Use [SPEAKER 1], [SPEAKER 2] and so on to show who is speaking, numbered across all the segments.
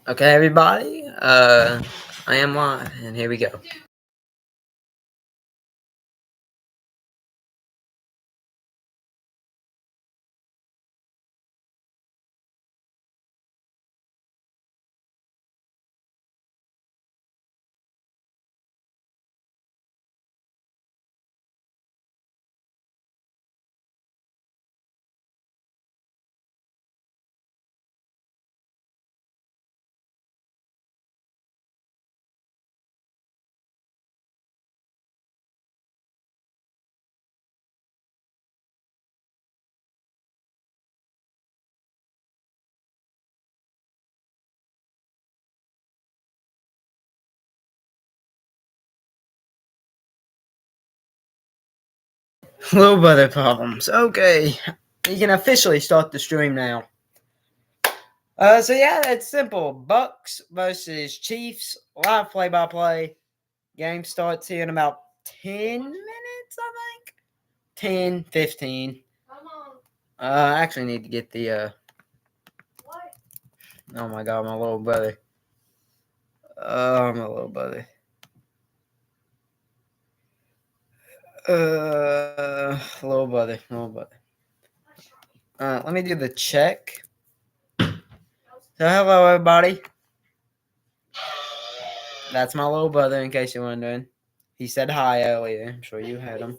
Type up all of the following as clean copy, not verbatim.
[SPEAKER 1] Okay, everybody. I am live, and here we go. Little weather problems. Okay, you can officially start the stream now. So yeah, it's simple. Bucks versus Chiefs. Live play-by-play. Game starts here in about 10 minutes, I think. 10, 15. I actually need to get the. Oh my god, my little brother. Oh, my little brother. Little brother. Let me do the check. So hello, everybody. That's my little brother, in case you're wondering. He said hi earlier. I'm sure you heard him.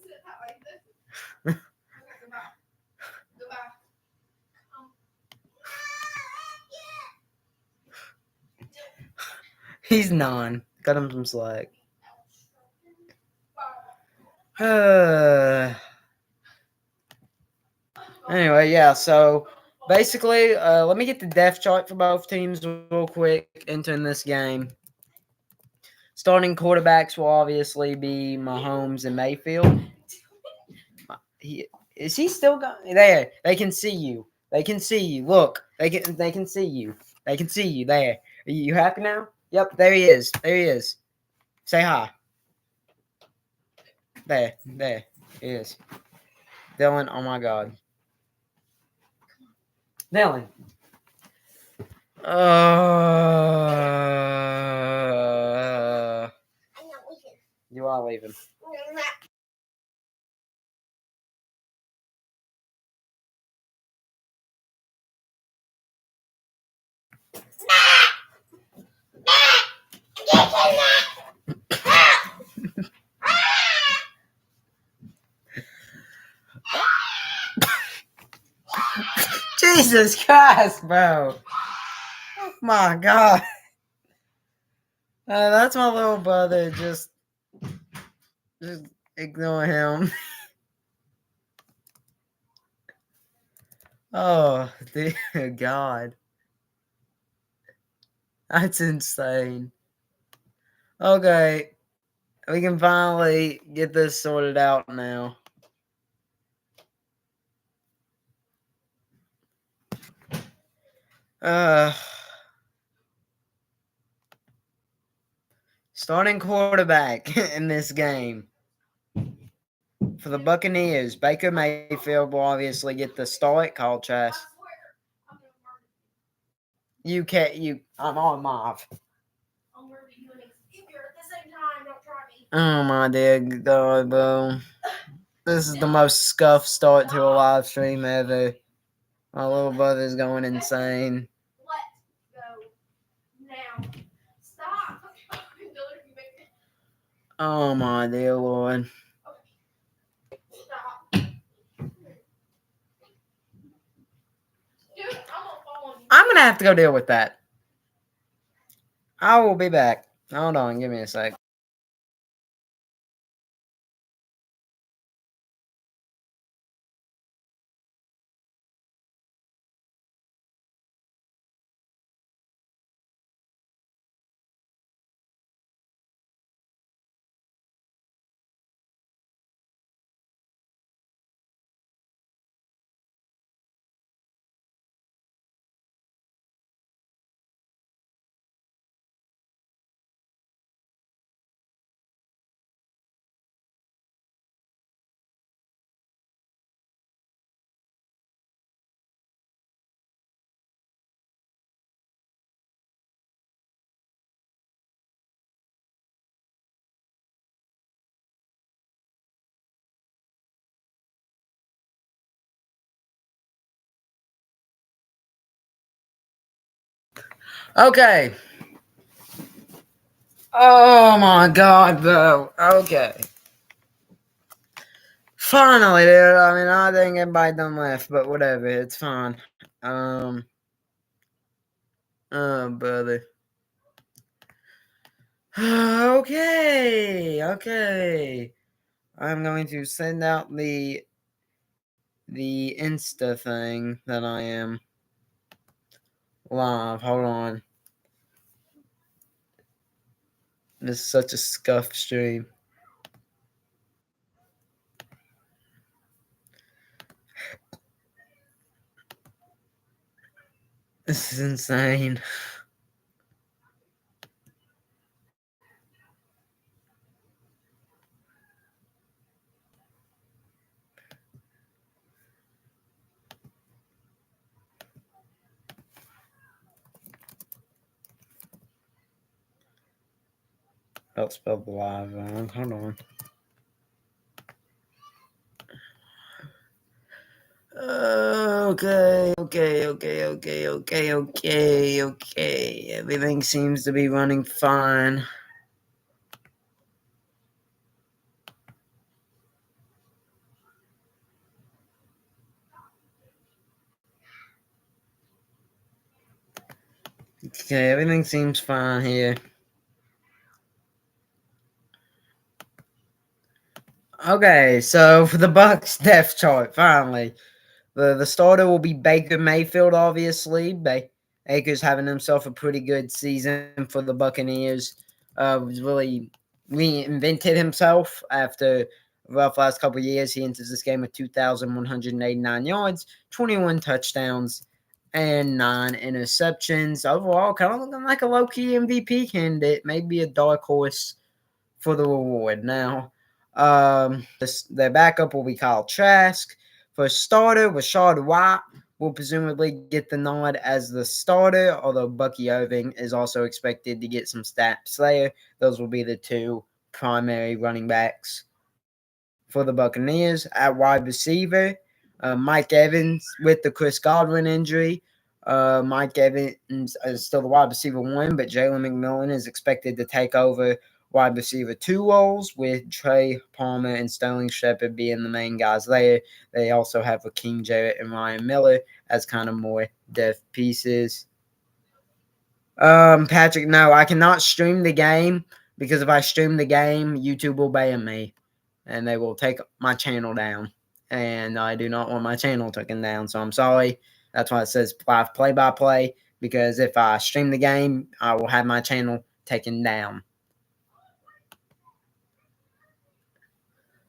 [SPEAKER 1] He's 9. Cut him some slack. Anyway, yeah, so basically, let me get the depth chart for both teams real quick entering this game. Starting quarterbacks will obviously be Mahomes and Mayfield. Is he still going? There, they can see you. They can see you. Look, they can see you. They can see you. There. Are you happy now? Yep, there he is. There he is. Say hi. There. He is. Dylan, oh my god. Dylan. You are leaving. Jesus Christ, bro. Oh my god. That's my little brother. Just ignore him. Oh, dear God. That's insane. Okay. We can finally get this sorted out now. Starting quarterback in this game for the Buccaneers, Baker Mayfield will obviously get the start. Call Chess. You can't. I'm on Mauve. Oh my dear God, bro. This is the most scuffed start to a live stream ever. My little brother's going insane. Oh my dear Lord. I'm gonna have to go deal with that. I will be back. Hold on, give me a sec. Okay. Oh my god, bro. Okay. Finally, dude. I mean, I think everybody done left, but whatever. It's fine. Oh, brother. Okay. Okay. I'm going to send out the Insta thing that I am live. Hold on. This is such a scuff stream. This is insane. I'll spell the live wrong. Hold on. Okay. Everything seems to be running fine. Okay, everything seems fine here. Okay, so for the Bucks depth chart, finally. The starter will be Baker Mayfield, obviously. Baker's having himself a pretty good season for the Buccaneers. Was really reinvented himself after a rough last couple of years. He enters this game with 2,189 yards, 21 touchdowns, and 9 interceptions. Overall, kind of looking like a low-key MVP candidate, maybe a dark horse for the reward. Now, their backup will be Kyle Trask. For starter, Rashad White will presumably get the nod as the starter, although Bucky Irving is also expected to get some snaps there. Those will be the two primary running backs for the Buccaneers. At wide receiver, Mike Evans with the Chris Godwin injury. Mike Evans is still the wide receiver one, but Jalen McMillan is expected to take over wide receiver two roles, with Trey Palmer and Sterling Shepard being the main guys there. They also have Raheem Jarrett and Ryan Miller as kind of more depth pieces. Patrick, no, I cannot stream the game because if I stream the game, YouTube will ban me and they will take my channel down. And I do not want my channel taken down, so I'm sorry. That's why it says live play by play, because if I stream the game, I will have my channel taken down.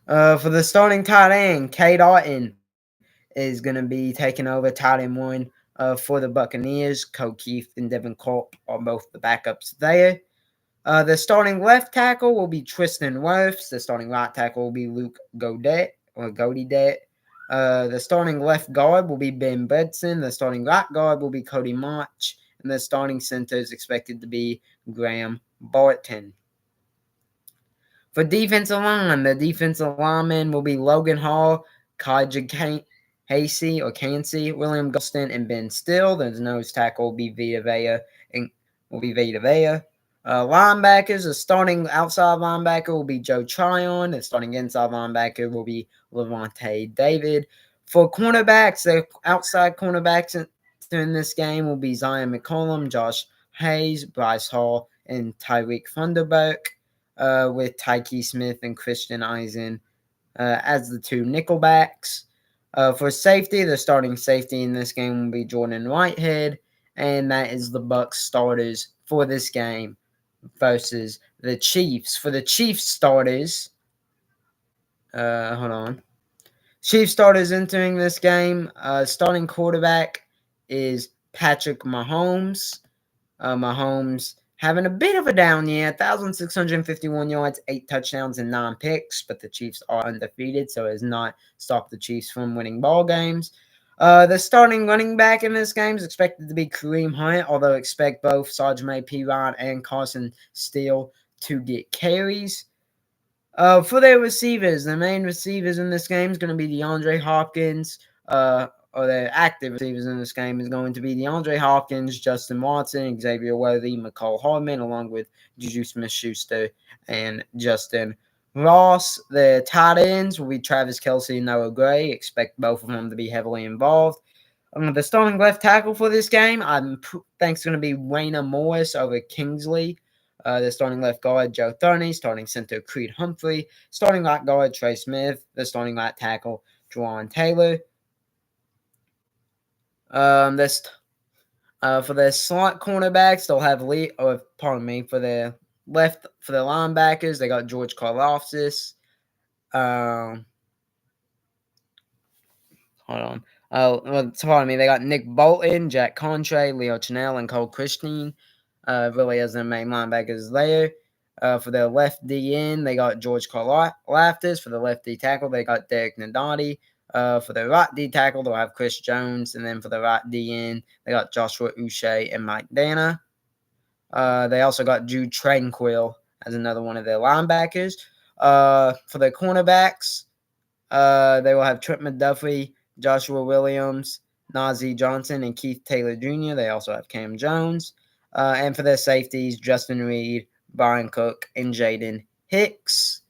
[SPEAKER 1] For the starting tight end, K. Dalton is going to be taking over tight end one for the Buccaneers. Cole Keith and Devin Culp are both the backups there. The starting left tackle will be Tristan Wirfs. The starting right tackle will be Luke Godet. The starting left guard will be Ben Bedson. The starting right guard will be Cody March. And the starting center is expected to be Graham Barton. For defensive line, the defensive linemen will be Logan Hall, Kaja Cansey, William Golston, and Ben Still. The nose tackle will be Vita Vea. Linebackers, the starting outside linebacker will be Joe Tryon. The starting inside linebacker will be Levante David. For cornerbacks, the outside cornerbacks in this game will be Zion McCollum, Josh Hayes, Bryce Hall, and Tyreek Thunderberg, with Tyke Smith and Christian Eisen as the two nickelbacks. For safety, the starting safety in this game will be Jordan Whitehead, and that is the Bucs starters for this game versus the Chiefs. For the Chiefs starters, hold on. Chiefs starters entering this game. Starting quarterback is Patrick Mahomes. Mahomes having a bit of a down year, 1,651 yards, 8 touchdowns, and 9 picks, but the Chiefs are undefeated, so it has not stopped the Chiefs from winning ball games. The starting running back in this game is expected to be Kareem Hunt, although expect both Sajame Perine and Carson Steele to get carries. For their receivers, the main receivers in this game is going to be DeAndre Hopkins, or the active receivers in this game is going to be DeAndre Hopkins, Justin Watson, Xavier Worthy, McCall Hardman, along with Juju Smith-Schuster and Justin Ross. The tight ends will be Travis Kelce and Noah Gray. Expect both of them to be heavily involved. The starting left tackle for this game, I think it's going to be Wayner Morris over Kingsley. The starting left guard, Joe Thuney. Starting center, Creed Humphrey. Starting right guard, Trey Smith. The starting right tackle, Juwan Taylor. For their slot cornerbacks, they'll have for their linebackers, they got George Karlaftis. Hold on. They got Nick Bolton, Jack Contre, Leo Chenell, and Cole Christine. Really as their main linebackers there. For their left DN, they got George Karlaftis. For the left D tackle, they got Derek Nadati. For the right D tackle, they'll have Chris Jones. And then for the right DN, they got Joshua Uche and Mike Dana. They also got Jude Tranquil as another one of their linebackers. For their cornerbacks, they will have Trent McDuffie, Joshua Williams, Najee Johnson, and Keith Taylor Jr. They also have Cam Jones. And for their safeties, Justin Reed, Brian Cook, and Jaden Hicks.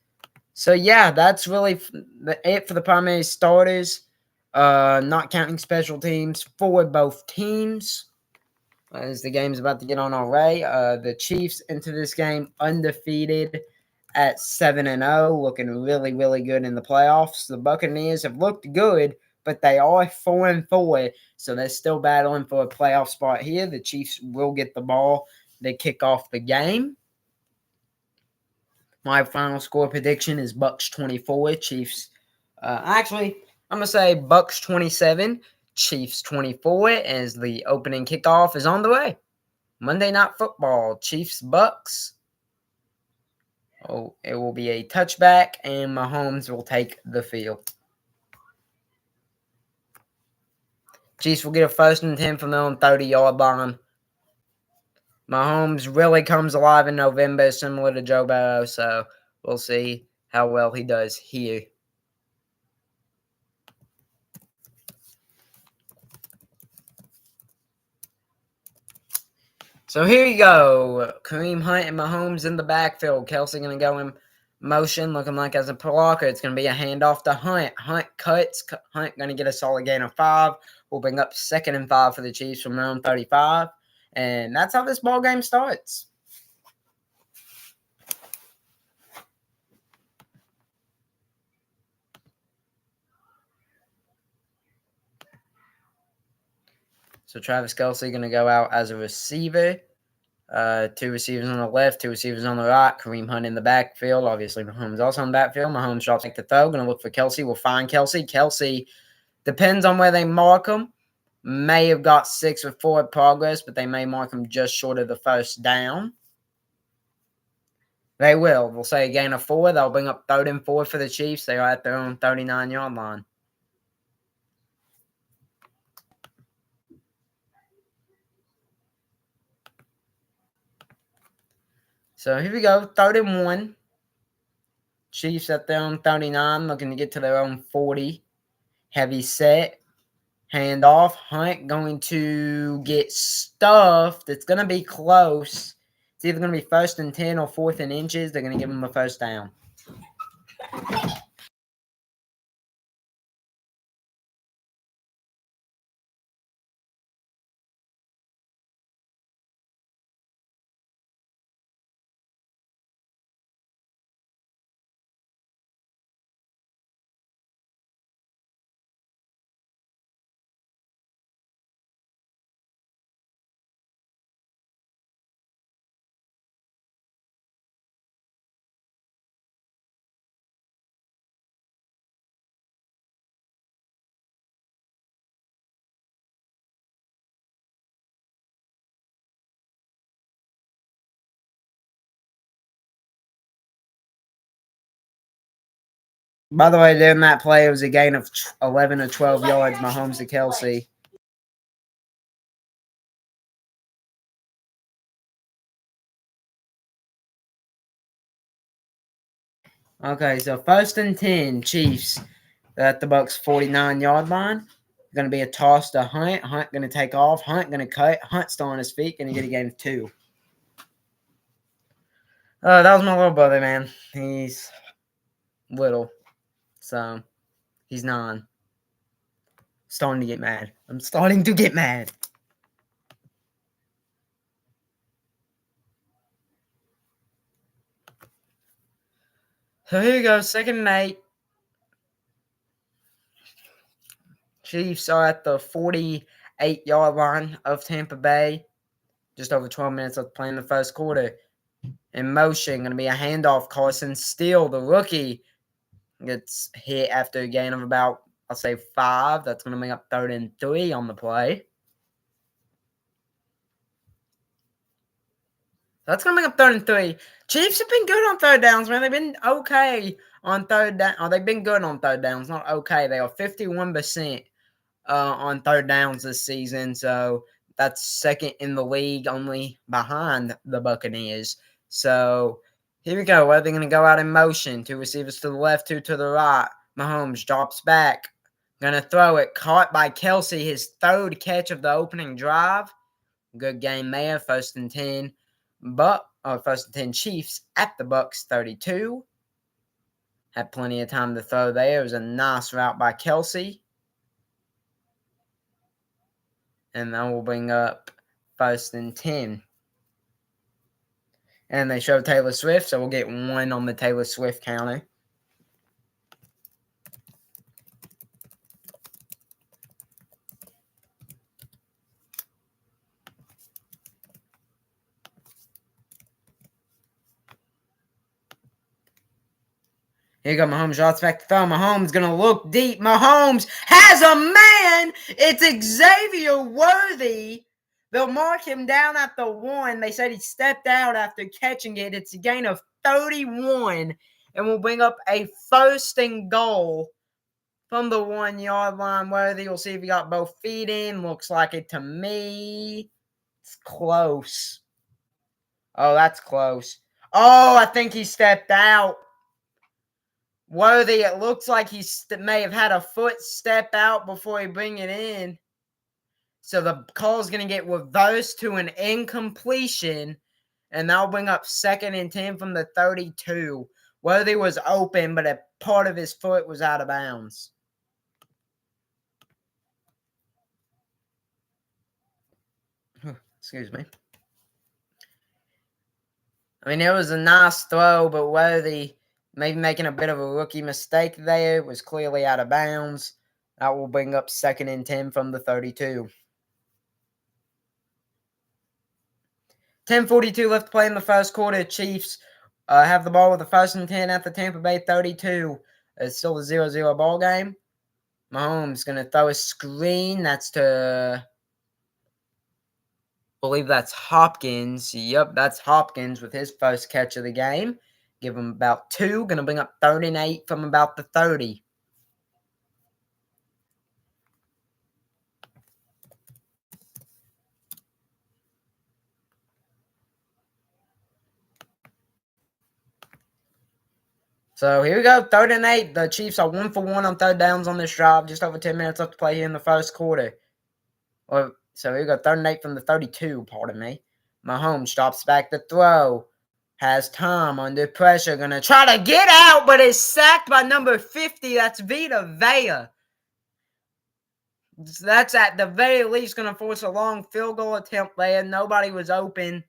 [SPEAKER 1] So, yeah, that's really it for the primary starters, not counting special teams for both teams. As the game's about to get on our way, the Chiefs into this game undefeated at 7-0, looking really, really good in the playoffs. The Buccaneers have looked good, but they are 4-4, so they're still battling for a playoff spot here. The Chiefs will get the ball. They kick off the game. My final score prediction is Bucs 24, Chiefs. Actually, I'm going to say Bucs 27, Chiefs 24, as the opening kickoff is on the way. Monday Night Football, Chiefs Bucs. Oh, it will be a touchback, and Mahomes will take the field. Chiefs will get a 1st and 10 from their own 30-yard line. Mahomes really comes alive in November, similar to Joe Burrow, so we'll see how well he does here. So here you go. Kareem Hunt and Mahomes in the backfield. Kelce going to go in motion, looking like as a blocker. It's going to be a handoff to Hunt. Hunt cuts. Hunt going to get a solid gain of 5. We'll bring up 2nd and 5 for the Chiefs from their own 35. And that's how this ball game starts. So Travis Kelce going to go out as a receiver. 2 receivers on the left, 2 receivers on the right. Kareem Hunt in the backfield. Obviously, Mahomes also in the backfield. Mahomes drops back to throw. Going to look for Kelce. We'll find Kelce. Kelce depends on where they mark him. May have got 6 or 4 progress, but they may mark him just short of the 1st down. They will. We'll say a gain of 4. They'll bring up 3rd and 4 for the Chiefs. They are at their own 39-yard line. So here we go. 3rd and 1. Chiefs at their own 39, looking to get to their own 40. Heavy set. Handoff. Hunt going to get stuffed. It's going to be close. It's either going to be 1st and 10 or 4th and inches. They're going to give him a 1st down. By the way, during that play, it was a gain of 11 or 12 yards, Mahomes to Kelce. Okay, so 1st and 10, Chiefs at the Bucs 49-yard line. Going to be a toss to Hunt. Hunt going to take off. Hunt going to cut. Hunt still on his feet. Going to get a gain of 2. That was my little brother, man. He's little. So, he's 9. Starting to get mad. I'm starting to get mad. So here you go, 2nd and 8. Chiefs are at the 48-yard line of Tampa Bay. Just over 12 minutes left playing the first quarter. In motion, going to be a handoff. Carson Steele, the rookie, gets hit after a gain of about, I'll say, 5. That's going to make up 3rd and 3 on the play. That's going to make up 3rd and 3. Chiefs have been good on 3rd downs, man. They've been okay on 3rd down. Oh, they've been good on 3rd downs, not okay. They are 51% on 3rd downs this season. So that's 2nd in the league, only behind the Buccaneers. So here we go. Where are they going to go out in motion? 2 receivers to the left, 2 to the right. Mahomes drops back. Going to throw it. Caught by Kelsey. His 3rd catch of the opening drive. Good game there. 1st and 10. 1st and 10 Chiefs at the Bucs 32. Had plenty of time to throw there. It was a nice route by Kelsey. And that will bring up 1st and 10. And they show Taylor Swift, so we'll get 1 on the Taylor Swift counter. Here you go, Mahomes drops back to throw. Mahomes going to look deep. Mahomes has a man. It's Xavier Worthy. They'll mark him down at the 1. They said he stepped out after catching it. It's a gain of 31. And will bring up a 1st and goal from the 1-yard line. Worthy, we'll see if he got both feet in. Looks like it to me. It's close. Oh, that's close. Oh, I think he stepped out. Worthy, it looks like he may have had a foot step out before he bring it in. So the call is going to get reversed to an incompletion, and that'll bring up 2nd and 10 from the 32. Worthy was open, but a part of his foot was out of bounds. Excuse me. I mean, it was a nice throw, but Worthy maybe making a bit of a rookie mistake there. Was clearly out of bounds. That will bring up 2nd and 10 from the 32. 10:42 left to play in the first quarter. Chiefs have the ball with the 1st and 10 at the Tampa Bay 32. It's still a 0-0 ball game. Mahomes going to throw a screen. That's to, I believe that's Hopkins. Yep, that's Hopkins with his 1st catch of the game. Give him about 2. Going to bring up 3rd and 8 from about the 30. So here we go, 3rd and 8. The Chiefs are 1 for 1 on 3rd downs on this drive. Just over 10 minutes left to play here in the first quarter. So here we go, 3rd and 8 from the 32, pardon me. Mahomes drops back to throw. Has time under pressure. Going to try to get out, but is sacked by number 50. That's Vita Vea. That's at the very least going to force a long field goal attempt there. Nobody was open.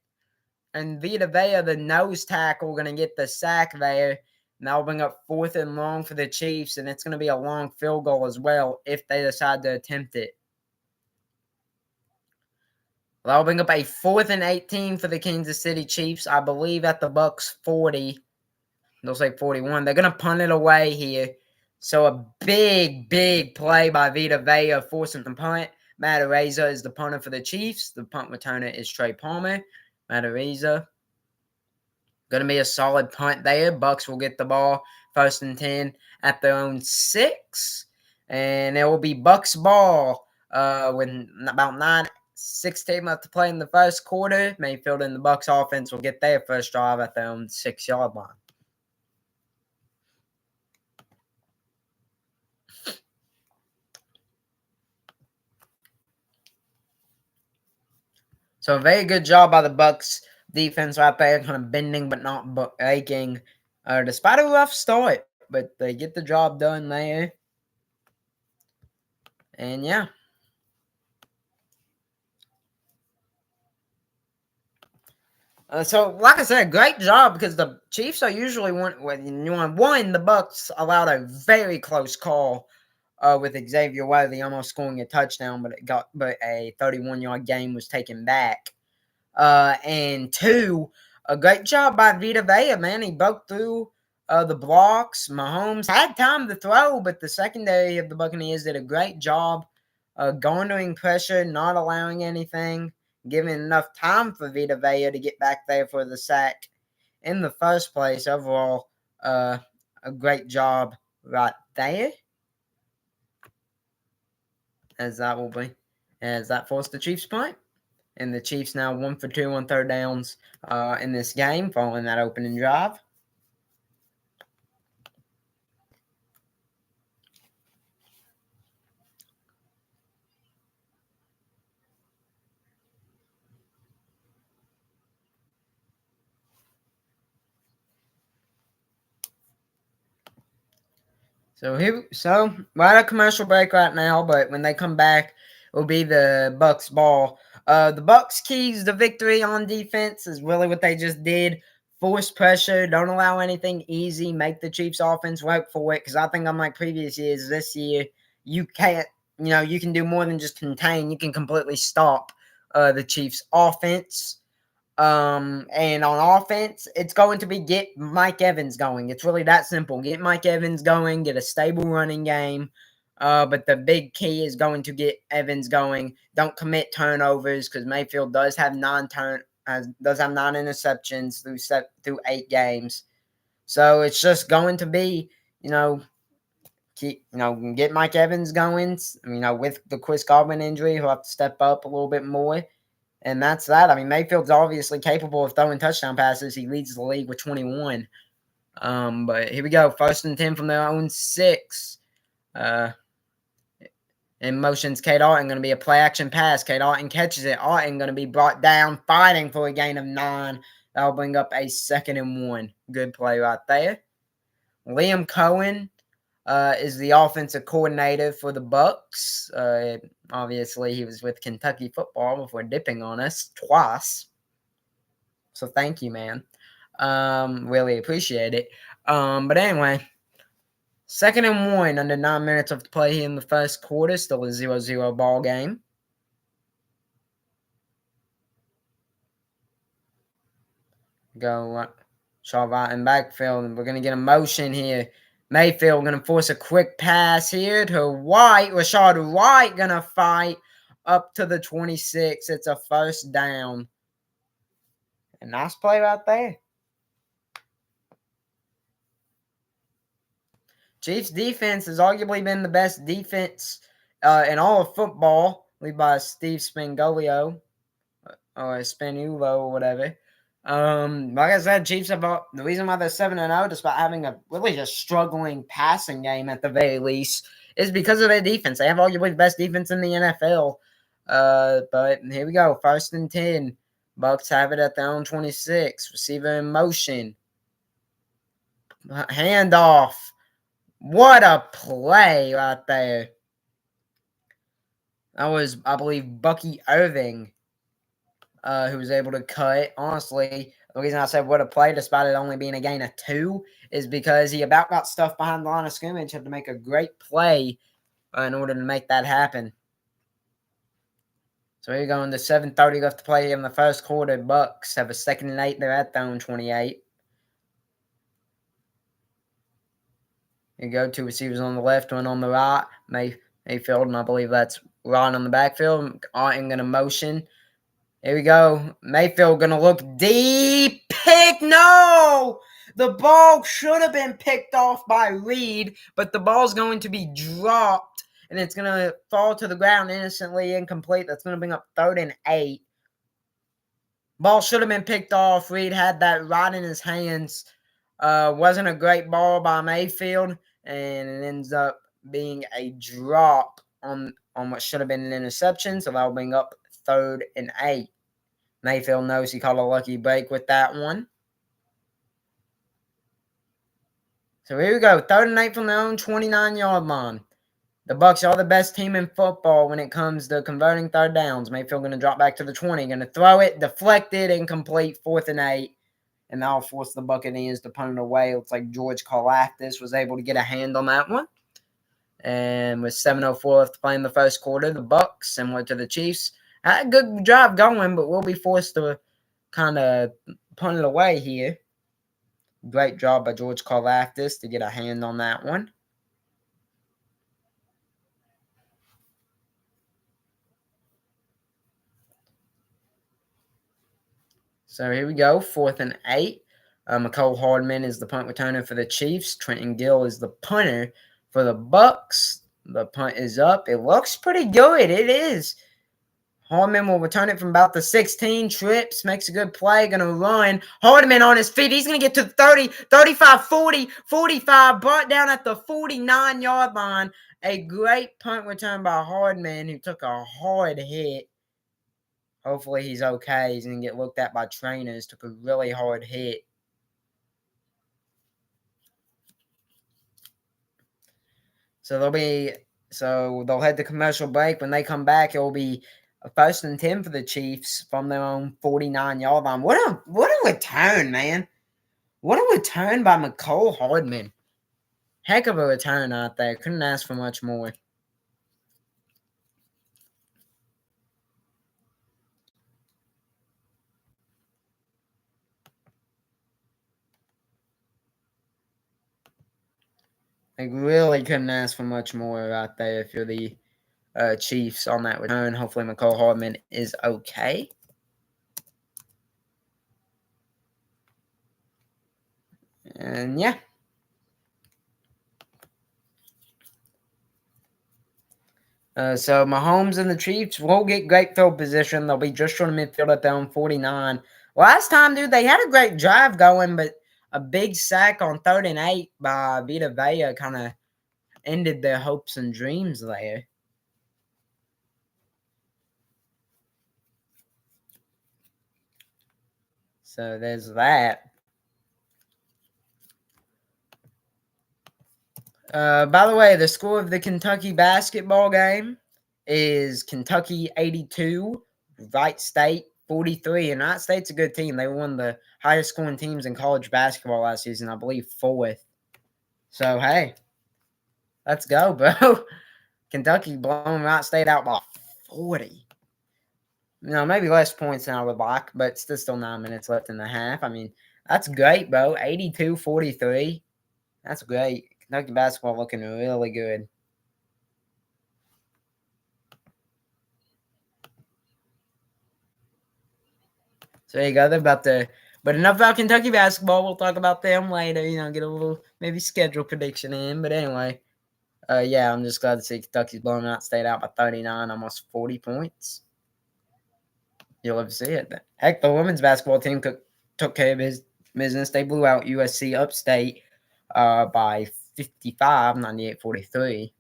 [SPEAKER 1] And Vita Vea, the nose tackle, going to get the sack there. And that'll bring up 4th and long for the Chiefs. And it's going to be a long field goal as well if they decide to attempt it. That'll bring up a 4th and 18 for the Kansas City Chiefs. I believe at the Bucs 40. They'll say 41. They're going to punt it away here. So a big, big play by Vita Vea forcing the punt. Matt Araiza is the punter for the Chiefs. The punt returner is Trey Palmer. Matt Araiza. Going to be a solid punt there. Bucs will get the ball 1st and 10 at their own 6. And it will be Bucs ball with about 9:16 left to play in the first quarter. Mayfield and the Bucs offense will get their first drive at their own 6-yard line. So a very good job by the Bucks defense right there, kind of bending but not breaking, despite a rough start. But they get the job done there, and yeah. So, like I said, great job because the Chiefs are usually one. The Bucks allowed a very close call with Xavier Worthy almost scoring a touchdown, but a 31-yard game was taken back. And two, a great job by Vita Vea, man. He broke through the blocks. Mahomes had time to throw, but the secondary of the Buccaneers did a great job garnering pressure, not allowing anything, giving enough time for Vita Vea to get back there for the sack in the first place. Overall, a great job right there, as that will be, as that forced the Chiefs' point. And the Chiefs now 1 for 2 on third downs in this game following that opening drive. So we're at a commercial break right now, but when they come back, it'll be the Bucks ball. The Bucks keys to victory on defense is really what they just did. Force pressure, don't allow anything easy, make the Chiefs offense work for it. Because I think unlike previous years, this year you can't, you can do more than just contain. You can completely stop the Chiefs offense. And on offense, it's going to be get Mike Evans going. It's really that simple. Get Mike Evans going, get a stable running game. But the big key is going to get Evans going. Don't commit turnovers because Mayfield does have nine interceptions through 8 games. So it's just going to be, get Mike Evans going. With the Chris Godwin injury, he'll have to step up a little bit more. And that's that. I mean, Mayfield's obviously capable of throwing touchdown passes. He leads the league with 21. But here we go. 1st and 10 from their own 6. In motions, Kate Arton going to be a play action pass. Kate Arton catches it. Arton going to be brought down, fighting for a gain of 9. That'll bring up a 2nd and 1. Good play right there. Liam Cohen is the offensive coordinator for the Bucks. Obviously, he was with Kentucky football before dipping on us twice. So thank you, man. Really appreciate it. But anyway, 2nd and 1 under 9 minutes of play here in the first quarter. Still a 0-0 ball game. Go Shaw right in backfield. We're going to get a motion here. Mayfield going to force a quick pass here to White. Rashad White going to fight up to the 26. It's a 1st down. A nice play right there. Chiefs defense has arguably been the best defense in all of football, led by Steve Spagnuolo or Spagnuolo or whatever. Like I said, Chiefs have the reason why they're 7-0, despite having a really just struggling passing game at the very least, is because of their defense. They have arguably the best defense in the NFL. But here we go, 1st and 10. Bucks have it at their own 26. Receiver in motion. Handoff. What a play right there. That was, I believe, Bucky Irving who was able to cut. Honestly, the reason I said what a play, despite it only being a gain of 2, is because he about got stuff behind the line of scrimmage, had to make a great play in order to make that happen. So here we go into 7:30 left to play in the first quarter. Bucks have a 2nd and 8. They're at their own 28. You go 2 receivers on the left, 1 on the right. Mayfield, and I believe that's Ron on the backfield. Arton going to motion. Here we go. Mayfield going to look deep. Pick. No! The ball should have been picked off by Reed, but the ball's going to be dropped, and it's going to fall to the ground innocently incomplete. That's going to bring up 3rd and 8. Ball should have been picked off. Reed had that right in his hands. Wasn't a great ball by Mayfield, and it ends up being a drop on what should have been an interception, so that'll bring up 3rd and 8. Mayfield knows he caught a lucky break with that one. So here we go. 3rd and 8 from their own 29-yard line. The Bucs are the best team in football when it comes to converting 3rd downs. Mayfield going to drop back to the 20. Going to throw it, deflected, incomplete, 4th and 8. And that'll force the Buccaneers to punt it away. Looks like George Karlaftis was able to get a hand on that one. And with 7:04 left to play in the first quarter, the Bucs, similar to the Chiefs, had a good drive going, but will be forced to kind of punt it away here. Great job by George Karlaftis to get a hand on that one. So here we go, 4th and 8. McCole Hardman is the punt returner for the Chiefs. Trenton Gill is the punter for the Bucs. The punt is up. It looks pretty good. It is. Hardman will return it from about the 16. Trips, makes a good play, going to run. Hardman on his feet. He's going to get to 30, 35, 40, 45. Brought down at the 49-yard line. A great punt return by Hardman, who took a hard hit. Hopefully he's okay. He's going to get looked at by trainers. Took a really hard hit. So they'll head to commercial break. When they come back, it will be a 1st and 10 for the Chiefs from their own 49-yard line. What a return, man. What a return by McCole Hardman. Heck of a return out there. Couldn't ask for much more. They really couldn't ask for much more out there if you're the Chiefs on that return. Hopefully McCole Hardman is okay. And yeah. So Mahomes and the Chiefs will get great field position. They'll be just short of midfield at their own 49. Last time, dude, they had a great drive going, but a big sack on 3rd and 8 by Vita Vea kind of ended their hopes and dreams there. So there's that. By the way, the score of the Kentucky basketball game is Kentucky 82, Wright State 43. And Wright State's a good team. They were one of the highest scoring teams in college basketball last season, I believe 4th. So, hey, let's go, bro. Kentucky blowing Wright State out by 40. Maybe less points than I would like, but still 9 minutes left in the half. I mean, that's great, bro. 82-43. That's great. Kentucky basketball looking really good. So there you go. They're about to. But enough about Kentucky basketball. We'll talk about them later. Get a little maybe schedule prediction in. But anyway, yeah, I'm just glad to see Kentucky's blowing out State out by 39, almost 40 points. You'll love to see it. Heck, the women's basketball team took care of his business. They blew out USC Upstate by 55, 98-43.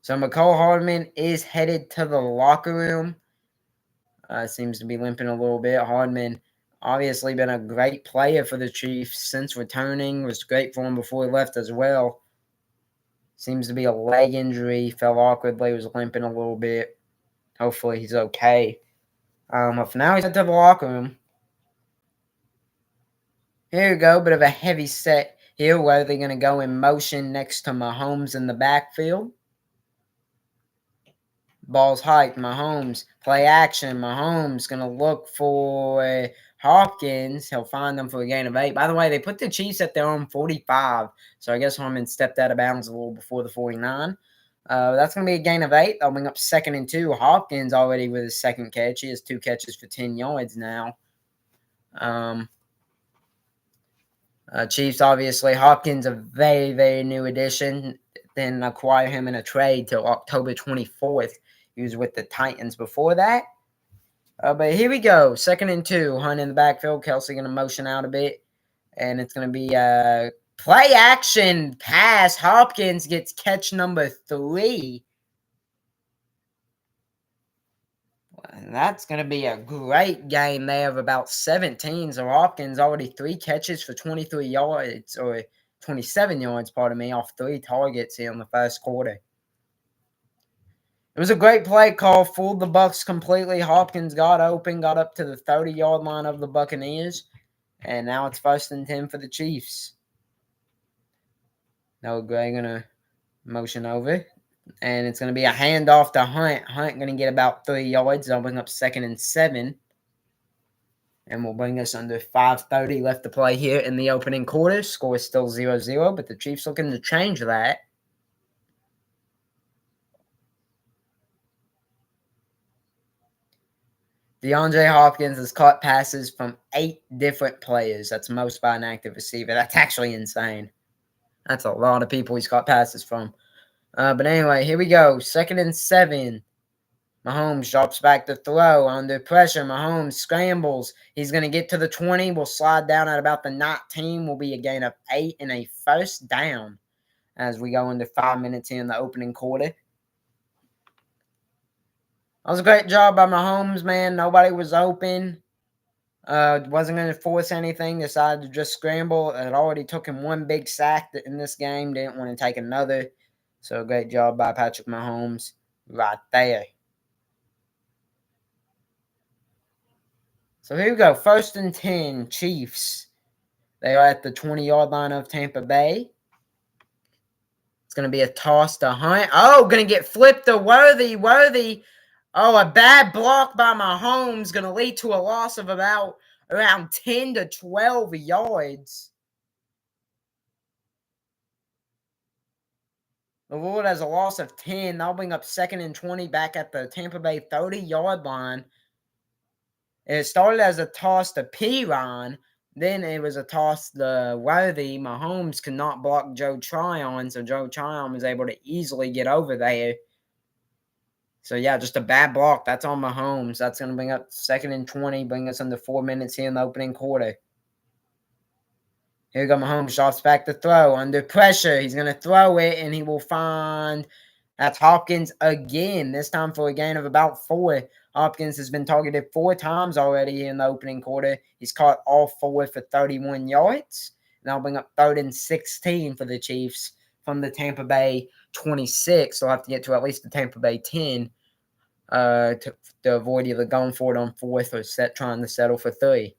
[SPEAKER 1] So McCole Hardman is headed to the locker room. Seems to be limping a little bit. Hardman obviously been a great player for the Chiefs since returning. Was great for him before he left as well. Seems to be a leg injury. Fell awkwardly. Was limping a little bit. Hopefully he's okay. But for now, he's headed to the locker room. Here we go. Bit of a heavy set here where they're going to go in motion next to Mahomes in the backfield. Ball's hiked. Mahomes. Play action. Mahomes going to look for Hopkins. He'll find them for a gain of 8. By the way, they put the Chiefs at their own 45. So I guess Harmon stepped out of bounds a little before the 49. That's going to be a gain of 8. They'll bring up 2nd and 2. Hopkins already with his 2nd catch. He has 2 catches for 10 yards now. Chiefs, obviously. Hopkins, a very, very new addition. Then acquire him in a trade till October 24th. He was with the Titans before that. But here we go. 2nd and 2. Hunt in the backfield. Kelsey going to motion out a bit. And it's going to be play action pass. Hopkins gets catch number 3. And that's going to be a great game there of about 17. So Hopkins already 3 catches for 23 yards, or 27 yards, pardon me, off 3 targets here in the first quarter. It was a great play call, fooled the Bucs completely. Hopkins got open, got up to the 30-yard line of the Buccaneers, and now it's 1st and 10 for the Chiefs. Noah Gray going to motion over, and it's going to be a handoff to Hunt. Hunt going to get about 3 yards. They'll bring up 2nd and 7, and will bring us under 5:30 left to play here in the opening quarter. Score is still 0-0, but the Chiefs looking to change that. DeAndre Hopkins has caught passes from 8 different players. That's most by an active receiver. That's actually insane. That's a lot of people he's caught passes from. But anyway, here we go. 2nd and 7. Mahomes drops back to throw. Under pressure, Mahomes scrambles. He's going to get to the 20. Will slide down at about the 19. Will be a gain of 8 and a 1st down as we go into 5 minutes here in the opening quarter. That was a great job by Mahomes, man. Nobody was open. Wasn't going to force anything. Decided to just scramble. It already took him 1 big sack in this game. Didn't want to take another. So great job by Patrick Mahomes right there. So here we go. 1st and 10, Chiefs. They are at the 20-yard line of Tampa Bay. It's going to be a toss to Hunt. Oh, going to get flipped to Worthy. Oh, a bad block by Mahomes going to lead to a loss of around 10 to 12 yards. The Lord has a loss of 10. They'll bring up 2nd and 20 back at the Tampa Bay 30-yard line. It started as a toss to Piron. Then it was a toss to Worthy. Mahomes could not block Joe Tryon, so Joe Tryon was able to easily get over there. So, yeah, just a bad block. That's on Mahomes. That's going to bring up 2nd and 20, bring us under 4 minutes here in the opening quarter. Here we go, Mahomes drops back to throw. Under pressure, he's going to throw it, and he will find that's Hopkins again, this time for a gain of about 4. Hopkins has been targeted 4 times already in the opening quarter. He's caught all 4 for 31 yards. And I'll bring up 3rd and 16 for the Chiefs from the Tampa Bay 26. They'll have to get to at least the Tampa Bay 10 to avoid either going for it on 4th or trying to settle for 3.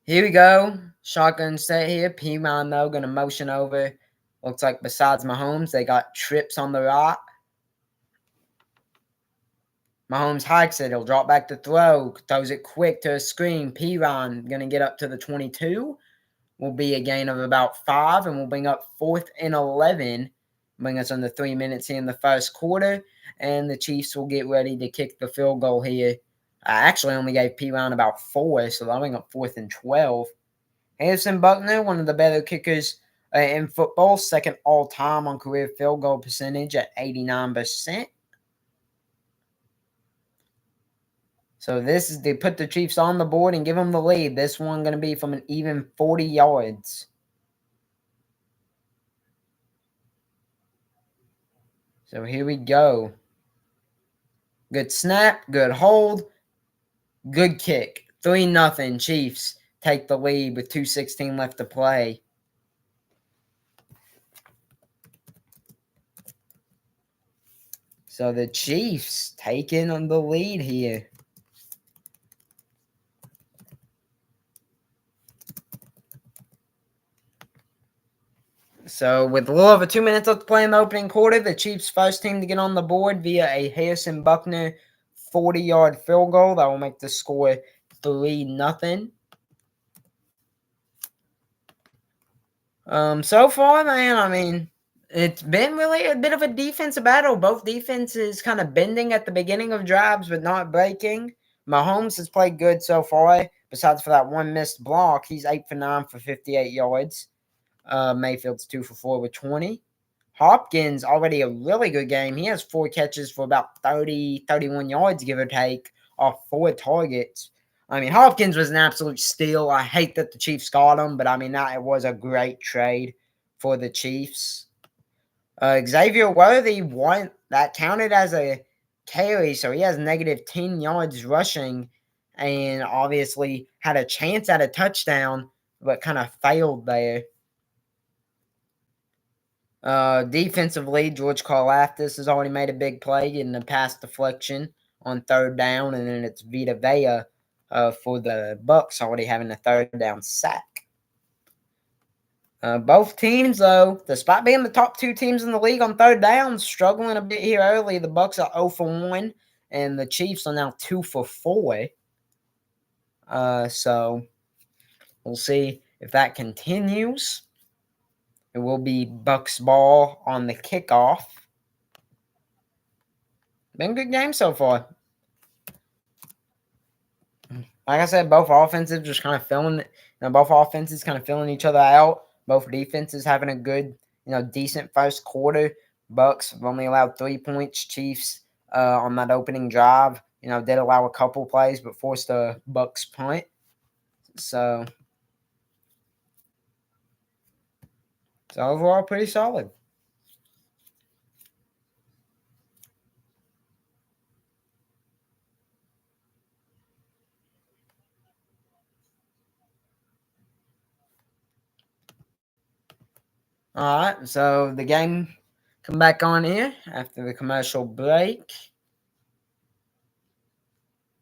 [SPEAKER 1] Here we go. Shotgun set here. Piedmont, though, going to motion over. Looks like besides Mahomes, they got trips on the right. Mahomes hikes it. He'll drop back to throw. Throws it quick to a screen. Piron going to get up to the 22. Will be a gain of about 5, and we'll bring up 4th and 11. Bring us under 3 minutes here in the first quarter. And the Chiefs will get ready to kick the field goal here. I actually only gave Piron about 4, so they'll bring up 4th and 12. Harrison Buckner, one of the better kickers in football, 2nd all-time on career field goal percentage at 89%. So this is to put the Chiefs on the board and give them the lead. This one going to be from an even 40 yards. So here we go. Good snap, good hold, good kick. 3-0 Chiefs take the lead with 2:16 left to play. So the Chiefs taking on the lead here. So with a little over 2 minutes left to play in the opening quarter, the Chiefs' first team to get on the board via a Harrison Buckner 40-yard field goal. That will make the score 3-0. So far, man, I mean, it's been really a bit of a defensive battle. Both defenses kind of bending at the beginning of drives, but not breaking. Mahomes has played good so far. Besides for that one missed block, he's 8 for 9 for 58 yards. Mayfield's 2 for 4 with 20. Hopkins, already a really good game. He has 4 catches for about 30, 31 yards, give or take, off 4 targets. I mean, Hopkins was an absolute steal. I hate that the Chiefs got him, but I mean, it was a great trade for the Chiefs. Xavier Worthy, that counted as a carries, so he has negative 10 yards rushing, and obviously had a chance at a touchdown, but kind of failed there. Defensively, George Karlaftis has already made a big play in the pass deflection on third down, and then it's Vita Vea for the Bucks already having a third down sack. Both teams, though, despite being the top two teams in the league on third down, struggling a bit here early. The Bucks are 0 for 1, and the Chiefs are now 2 for 4. So we'll see if that continues. It will be Bucks ball on the kickoff. Been a good game so far. Like I said, both offenses just kind of both offenses kind of filling each other out. Both defenses having a good, decent first quarter. Bucks have only allowed 3 points. Chiefs on that opening drive, did allow a couple plays, but forced a Bucks punt. So overall, pretty solid. All right, so the game come back on here after the commercial break.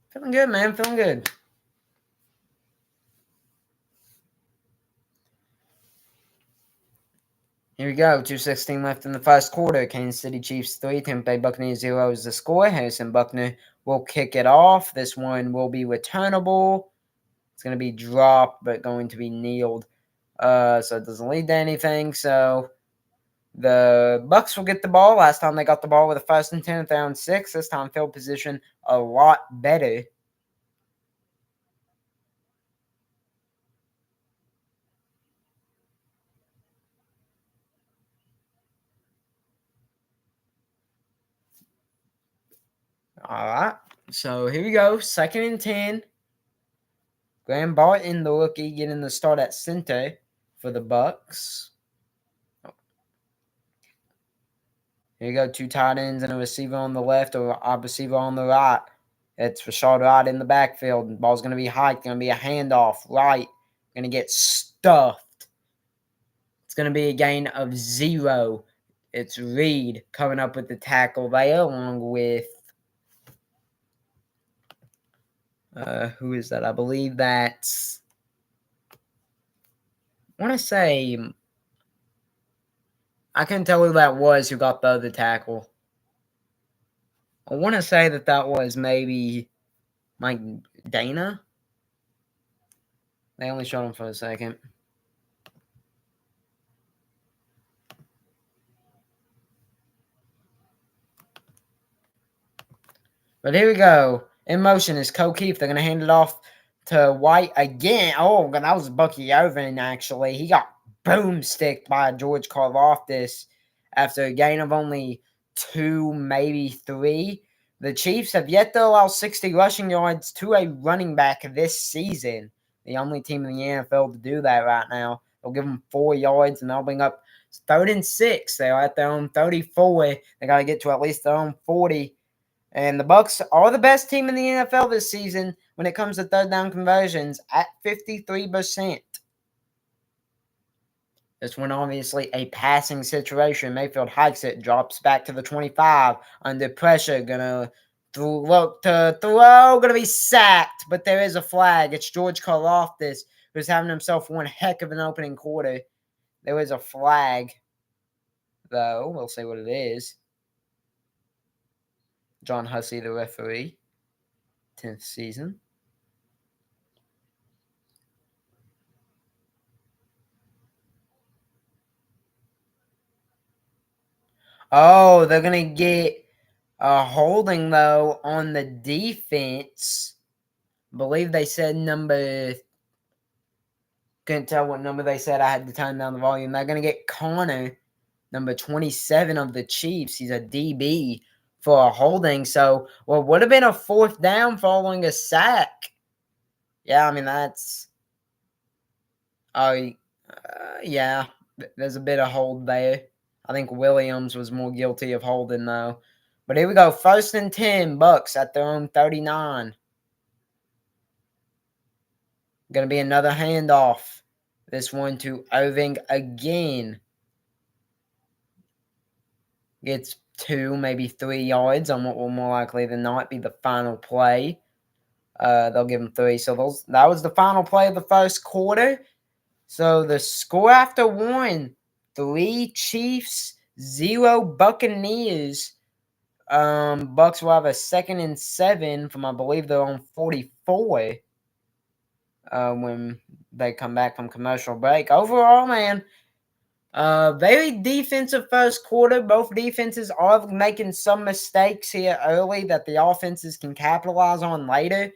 [SPEAKER 1] Feeling good, man. Feeling good. Here we go. 2:16 left in the first quarter. Kansas City Chiefs 3, Tampa Bay Buccaneers 0 is the score. Harrison Buckner will kick it off. This one will be returnable. It's going to be dropped, but going to be kneeled. So it doesn't lead to anything. So the Bucks will get the ball. Last time they got the ball with a 1st and 10 down 6. This time field position a lot better. All right. So here we go. 2nd and 10. Graham Barton, the rookie, getting the start at center for the Bucks. Here you go, 2 tight ends and a receiver on the left or a receiver on the right. It's Rashad Wright in the backfield. The ball's going to be hiked. Going to be a handoff. Wright going to get stuffed. It's going to be a gain of 0. It's Reed coming up with the tackle there along with who is that? I believe that's I want to say I couldn't tell who that was who got the other tackle. I want to say that was maybe Mike Dana. They only showed him for a second. But here we go. In motion is Keith. They're going to hand it off to White again. Oh, that was Bucky Irvin, actually. He got boomsticked by George Karlaftis after a gain of only 2, maybe 3. The Chiefs have yet to allow 60 rushing yards to a running back this season. The only team in the NFL to do that right now. They'll give them 4 yards, and they'll bring up 3rd and 6. They're at their own 34. They got to get to at least their own 40. And the Bucks are the best team in the NFL this season when it comes to third down conversions at 53%. This one obviously a passing situation. Mayfield hikes it, drops back to the 25 under pressure. Gonna throw, gonna be sacked, but there is a flag. It's George Karlaftis who's having himself one heck of an opening quarter. There is a flag, though. We'll see what it is. John Hussey, the referee, 10th season. Oh, they're going to get a holding, though, on the defense. I believe they said number... Couldn't tell what number they said. I had to turn down the volume. They're going to get Connor, number 27 of the Chiefs. He's a DB for a holding. So, would have been a 4th down following a sack. Yeah, I mean, that's... yeah, there's a bit of hold there. I think Williams was more guilty of holding, though. But here we go. 1st and 10, Bucks at their own 39. Going to be another handoff. This one to Irving again. Gets 2, maybe 3 yards on what will more likely than not be the final play. They'll give him 3. So that was the final play of the first quarter. So the score after 1, 3 Chiefs, 0 Buccaneers. Bucks will have a 2nd and 7 from, I believe, their own 44 when they come back from commercial break. Overall, man, very defensive first quarter. Both defenses are making some mistakes here early that the offenses can capitalize on later.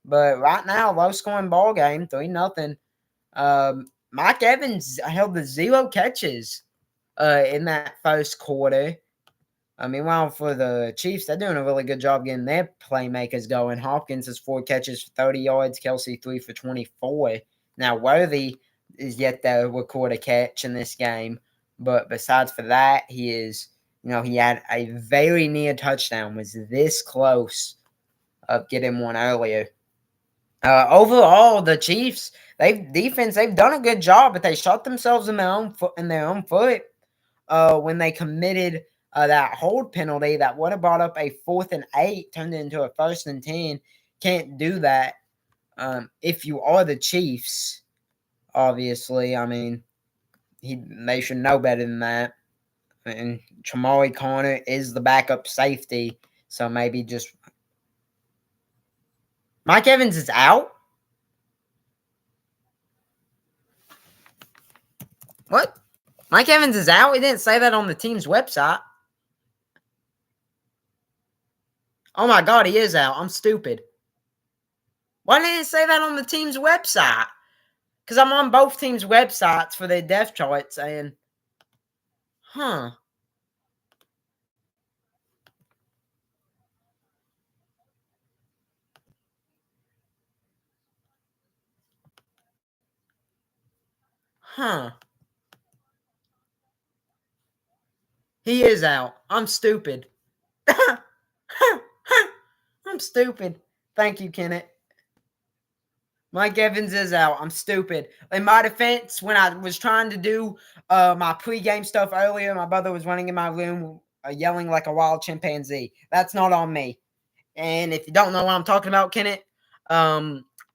[SPEAKER 1] But right now, low-scoring ball game, 3-0. Mike Evans held the 0 catches in that first quarter. Meanwhile, for the Chiefs, they're doing a really good job getting their playmakers going. Hopkins has 4 catches for 30 yards. Kelsey 3 for 24. Now, Worthy is yet to record a catch in this game. But besides for that, he had a very near touchdown. Was this close of getting one earlier. Overall, the Chiefs, they've done a good job, but they shot themselves in their own foot when they committed that hold penalty that would have brought up a 4th and 8, turned it into a 1st and 10. Can't do that if you are the Chiefs. Obviously, they should know better than that. And Chamari Connor is the backup safety, so maybe just Mike Evans is out. What? Mike Evans is out? He didn't say that on the team's website. Oh my God, he is out. I'm stupid. Why didn't it say that on the team's website? Because I'm on both teams' websites for their depth charts and... Huh. He is out. I'm stupid. I'm stupid. Thank you, Kenneth. Mike Evans is out. I'm stupid. In my defense, when I was trying to do my pregame stuff earlier, my brother was running in my room yelling like a wild chimpanzee. That's not on me. And if you don't know what I'm talking about, Kenneth,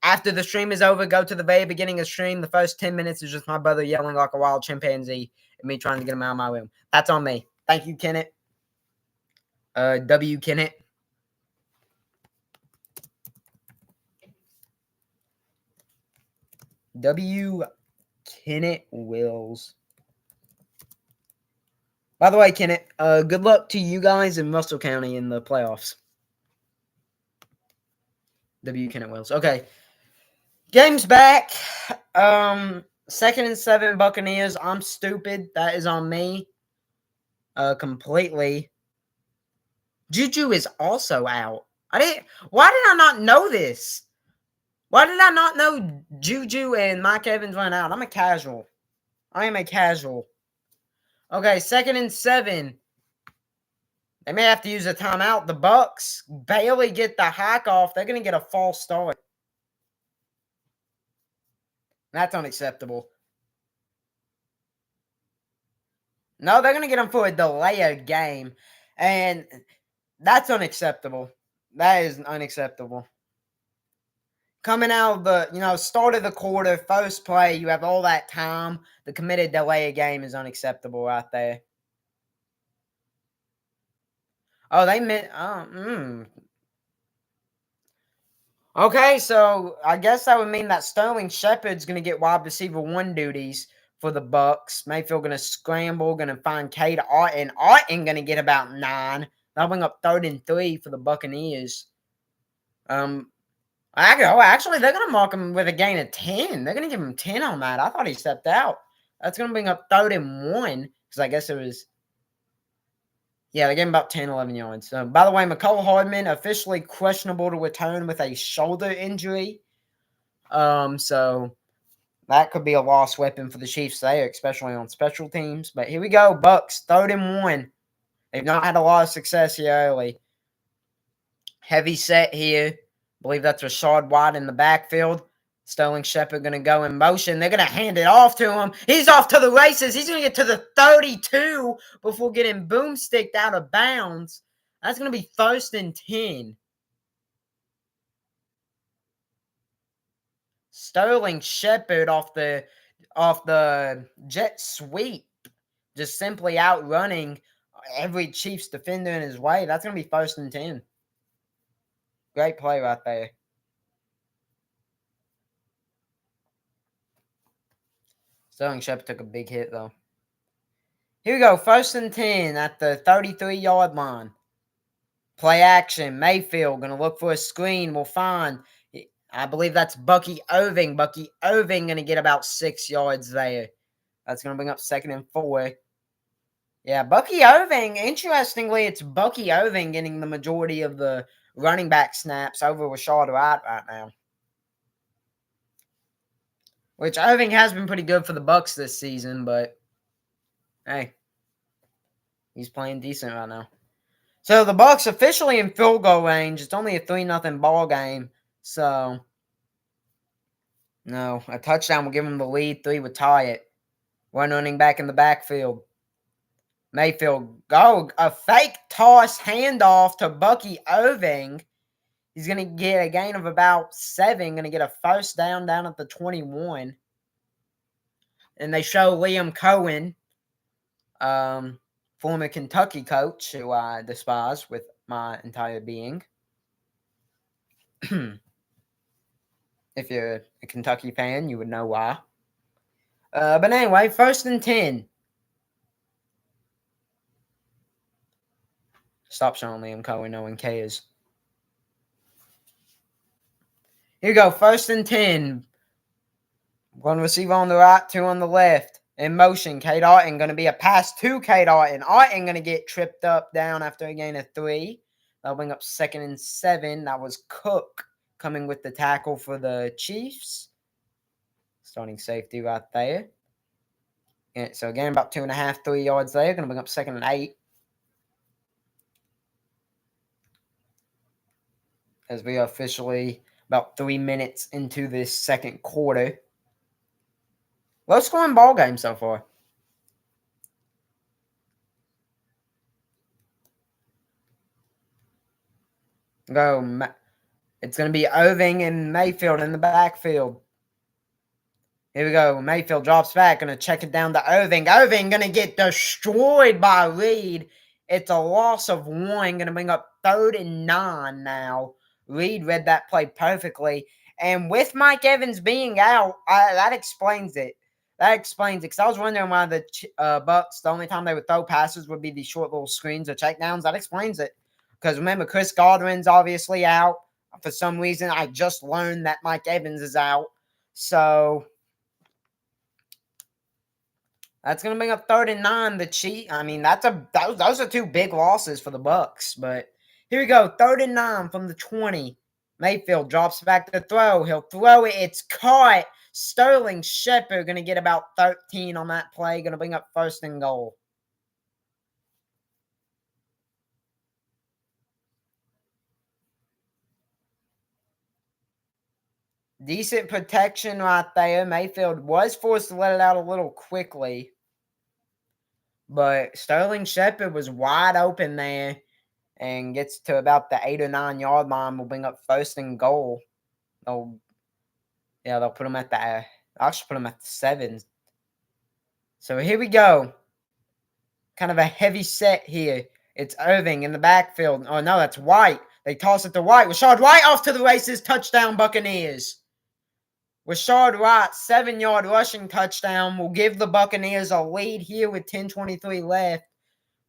[SPEAKER 1] after the stream is over, go to the very beginning of the stream. The first 10 minutes is just my brother yelling like a wild chimpanzee and me trying to get him out of my room. That's on me. Thank you, Kenneth. W. Kenneth. W. Kenneth Wills. By the way, Kenneth, good luck to you guys in Russell County in the playoffs. W. Kenneth Wills. Okay. Game's back. 2nd and 7 Buccaneers. I'm stupid. That is on me. Completely. Juju is also out. Why did I not know this? Why did I not know Juju and Mike Evans went out? I'm a casual. I am a casual. Okay, 2nd and 7. They may have to use a timeout. The Bucks barely get the hike off. They're going to get a false start. That's unacceptable. No, they're going to get them for a delay of game. And that's unacceptable. That is unacceptable. Coming out of the, start of the quarter, first play, you have all that time. The committed delay of game is unacceptable right there. Oh, they meant, Okay, so I guess that would mean that Sterling Shepard's going to get wide receiver 1 duties for the Bucks. Mayfield going to scramble, going to find Cade Otton. Otton going to get about 9. That'll bring up 3rd and 3 for the Buccaneers. Actually, they're going to mark him with a gain of 10. They're going to give him 10 on that. I thought he stepped out. That's going to bring up 3rd and 1 because I guess it was... Yeah, they gave him about 10, 11 yards. By the way, McCall Hardman officially questionable to return with a shoulder injury. So that could be a lost weapon for the Chiefs there, especially on special teams. But here we go, Bucks, 3rd and 1. They've not had a lot of success here early. Heavy set here. I believe that's Rashad White in the backfield. Sterling Shepard going to go in motion. They're going to hand it off to him. He's off to the races. He's going to get to the 32 before getting boomsticked out of bounds. That's going to be 1st and 10. Sterling Shepard off the jet sweep, just simply outrunning every Chiefs defender in his way. That's going to be 1st and 10. Great play right there. Sterling Shepard took a big hit, though. Here we go. 1st and 10 at the 33-yard line. Play action. Mayfield going to look for a screen. We'll find, I believe that's Bucky Oving. Bucky Oving going to get about 6 yards there. That's going to bring up 2nd and 4. Yeah, Bucky Oving. Interestingly, it's Bucky Oving getting the majority of the running back snaps over Rashad White right now. Which Irving has been pretty good for the Bucs this season, but hey, he's playing decent right now. So the Bucs officially in field goal range. It's only a 3-0 ball game. So no, a touchdown will give them the lead. 3 would tie it. One running back in the backfield. Mayfield, go. A fake toss handoff to Bucky Oving. He's going to get a gain of about 7. Going to get a 1st down at the 21. And they show Liam Cohen, former Kentucky coach, who I despise with my entire being. If you're a Kentucky fan, you would know why. But anyway, 1st and 10. Stop showing Liam Cohen. No one cares. Here we go. 1st and 10. One receiver on the right, 2 on the left. In motion, Cade Otton going to be a pass to Cade Otton. Otton going to get tripped up down after a gain of 3. That'll bring up 2nd and 7. That was Cook coming with the tackle for the Chiefs. Starting safety right there. And so again, about 2.5, 3 yards there. Going to bring up 2nd and 8. As we are officially about 3 minutes into this second quarter. Low scoring ball game so far. Go. It's going to be Oving and Mayfield in the backfield. Here we go. Mayfield drops back. Going to check it down to Oving. Oving going to get destroyed by Reed. It's a loss of 1. Going to bring up 3rd and 9 now. Reed read that play perfectly. And with Mike Evans being out, that explains it. That explains it. Because I was wondering why the Bucs, the only time they would throw passes would be these short little screens or checkdowns. That explains it. Because remember, Chris Godwin's obviously out. For some reason, I just learned that Mike Evans is out. So that's going to bring up 3rd and 9. Those are 2 big losses for the Bucs. But here we go. 3rd and 9 from the 20. Mayfield drops back to throw. He'll throw it. It's caught. Sterling Shepard going to get about 13 on that play. Going to bring up 1st and goal. Decent protection right there. Mayfield was forced to let it out a little quickly. But Sterling Shepard was wide open there and gets to about the 8 or 9 yard line. Will bring up 1st and goal. They'll put him at the. I should put him at the 7. So here we go. Kind of a heavy set here. It's Irving in the backfield. Oh no, that's White. They toss it to White. Rashad White off to the races. Touchdown Buccaneers. Rashad White, 7-yard rushing touchdown will give the Buccaneers a lead here with 10:23 left.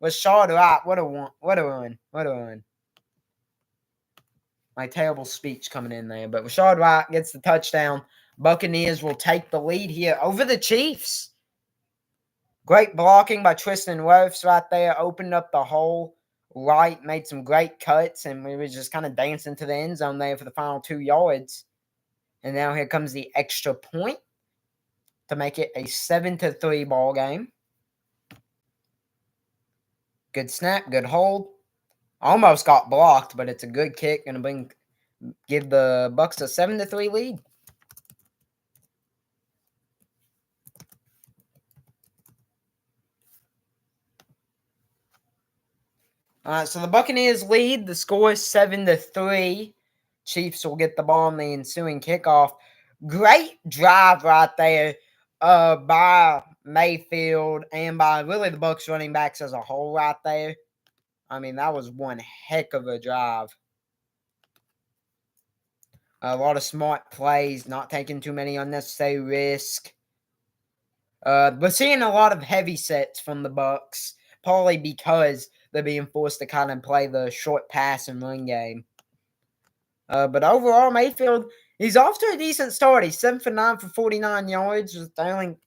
[SPEAKER 1] Rashad White, what a run. My terrible speech coming in there, but Rashad White gets the touchdown. Buccaneers will take the lead here over the Chiefs. Great blocking by Tristan Wirfs right there. Opened up the hole. Wright made some great cuts, and we were just kind of dancing to the end zone there for the final 2 yards. And now here comes the extra point to make it a 7-3 ball game. Good snap, good hold. Almost got blocked, but it's a good kick. Gonna give the Bucs a 7-3 lead. So the Buccaneers lead. The score is 7-3. Chiefs will get the ball on the ensuing kickoff. Great drive right there by Mayfield and by really the Bucs running backs as a whole right there. I mean, that was one heck of a drive. A lot of smart plays, not taking too many unnecessary risks. We're seeing a lot of heavy sets from the Bucs, probably because they're being forced to kind of play the short pass and run game. But overall, Mayfield, he's off to a decent start. He's 7 for 9 for 49 yards.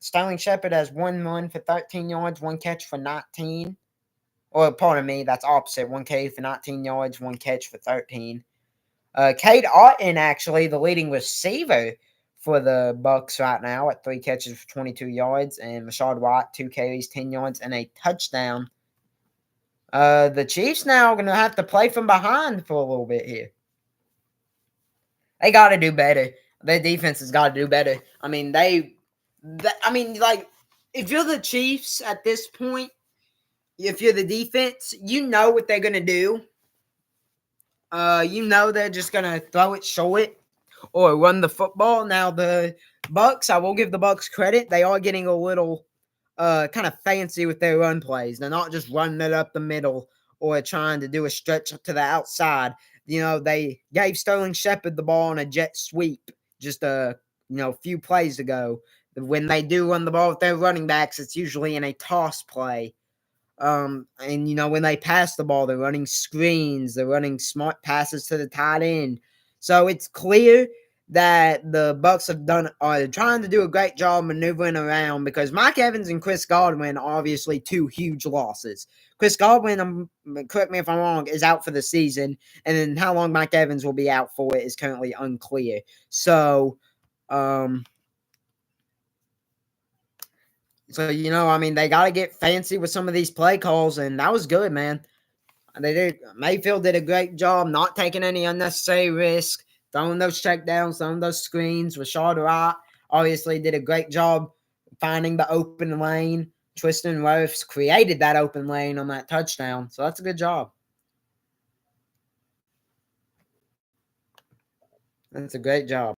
[SPEAKER 1] Sterling Shepard has 1 run for 13 yards, 1 catch for 19. Or, pardon me, that's opposite. 1 carry for 19 yards, 1 catch for 13. Cade Otton, actually, the leading receiver for the Bucs right now at 3 catches for 22 yards. And Rashad White, 2 carries, 10 yards, and a touchdown. The Chiefs now are going to have to play from behind for a little bit here. They got to do better. Their defense has got to do better. I mean, if you're the Chiefs at this point, if you're the defense, you know what they're going to do. You know they're just going to throw it short or run the football. Now, the Bucs, I will give the Bucs credit. They are getting a little kind of fancy with their run plays. They're not just running it up the middle or trying to do a stretch to the outside. You know, they gave Sterling Shepard the ball on a jet sweep just a few plays ago. When they do run the ball with their running backs, it's usually in a toss play. And when they pass the ball, they're running screens, they're running smart passes to the tight end. So it's clear that the Bucs are trying to do a great job maneuvering around, because Mike Evans and Chris Godwin are obviously 2 huge losses. Chris Godwin, correct me if I'm wrong, is out for the season, and then how long Mike Evans will be out for is currently unclear. So, they got to get fancy with some of these play calls, and that was good, man. Mayfield did a great job not taking any unnecessary risk, throwing those checkdowns, throwing those screens. Rashad Wright obviously did a great job finding the open lane. Tristan Wirfs created that open lane on that touchdown, so that's a good job. That's a great job.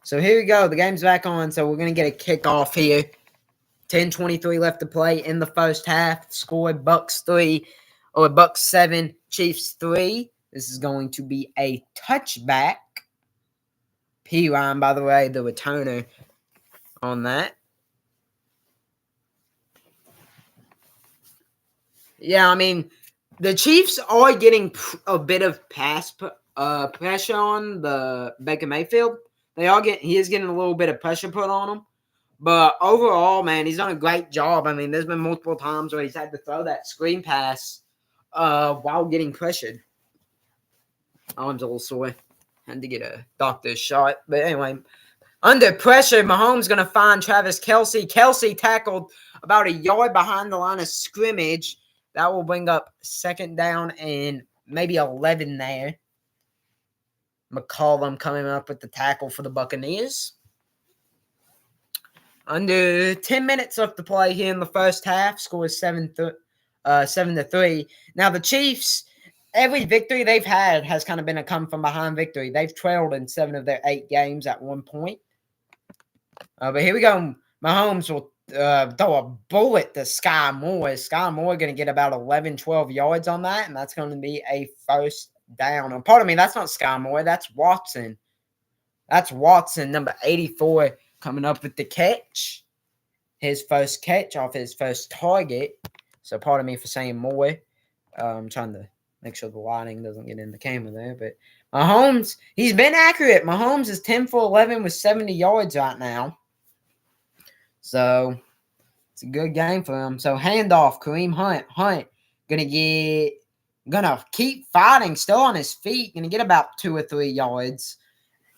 [SPEAKER 1] So here we go. The game's back on, so we're going to get a kickoff here. 10:23 left to play in the first half. Score Bucs 7, Chiefs 3. This is going to be a touchback. P. Ryan, by the way, the returner on that. Yeah, I mean, the Chiefs are getting a bit of pass pressure on the Baker Mayfield. He is getting a little bit of pressure put on him. But overall, man, he's done a great job. I mean, there's been multiple times where he's had to throw that screen pass while getting pressured. Arm's a little sore. Had to get a doctor's shot. But anyway, under pressure, Mahomes going to find Travis Kelce. Kelce tackled about a yard behind the line of scrimmage. That will bring up 2nd down and maybe 11 there. McCollum coming up with the tackle for the Buccaneers. Under 10 minutes left to play here in the first half. Score is 7-3. Now, the Chiefs, every victory they've had has kind of been a come-from-behind victory. They've trailed in 7 of their 8 games at one point. But here we go. Mahomes will throw a bullet to Sky Moore. Sky Moore going to get about 11, 12 yards on that, and that's going to be a first down. And pardon me, that's not Sky Moore. That's Watson. That's Watson, number 84, coming up with the catch. His first catch off his first target. So pardon me for saying Moore. I'm trying to make sure the lighting doesn't get in the camera there. But Mahomes, he's been accurate. Mahomes is 10 for 11 with 70 yards right now. So it's a good game for him. So handoff, Kareem Hunt. Hunt gonna keep fighting, still on his feet. Gonna get about 2 or 3 yards.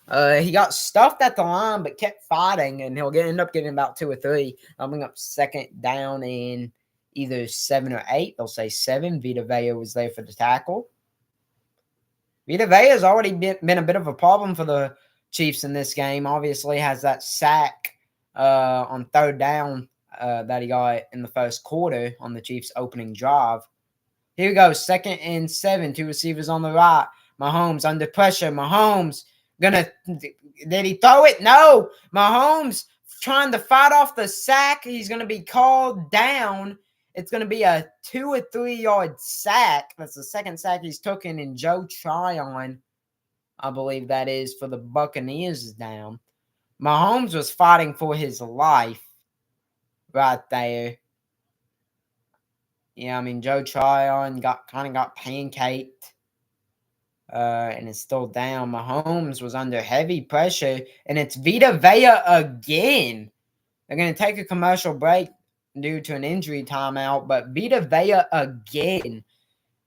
[SPEAKER 1] He got stuffed at the line, but kept fighting, and he'll end up getting about 2 or 3. I'll bring up second down in either 7 or 8. They'll say 7. Vita Vea was there for the tackle. Vita Vea has already been a bit of a problem for the Chiefs in this game. Obviously, has that sack on third down that he got in the first quarter on the Chiefs' opening drive. Here we go, 2nd and 7. 2 receivers on the right. Mahomes under pressure. Mahomes did he throw it? No. Mahomes trying to fight off the sack. He's going to be called down. It's going to be a 2 or 3 yard sack. That's the second sack he's taken, and Joe Tryon, I believe that is, for the Buccaneers is down. Mahomes was fighting for his life right there. Yeah, I mean, Joe Tryon got pancaked. And it's still down. Mahomes was under heavy pressure, and it's Vita Vea again. They're going to take a commercial break due to an injury timeout, but Vita Vea again.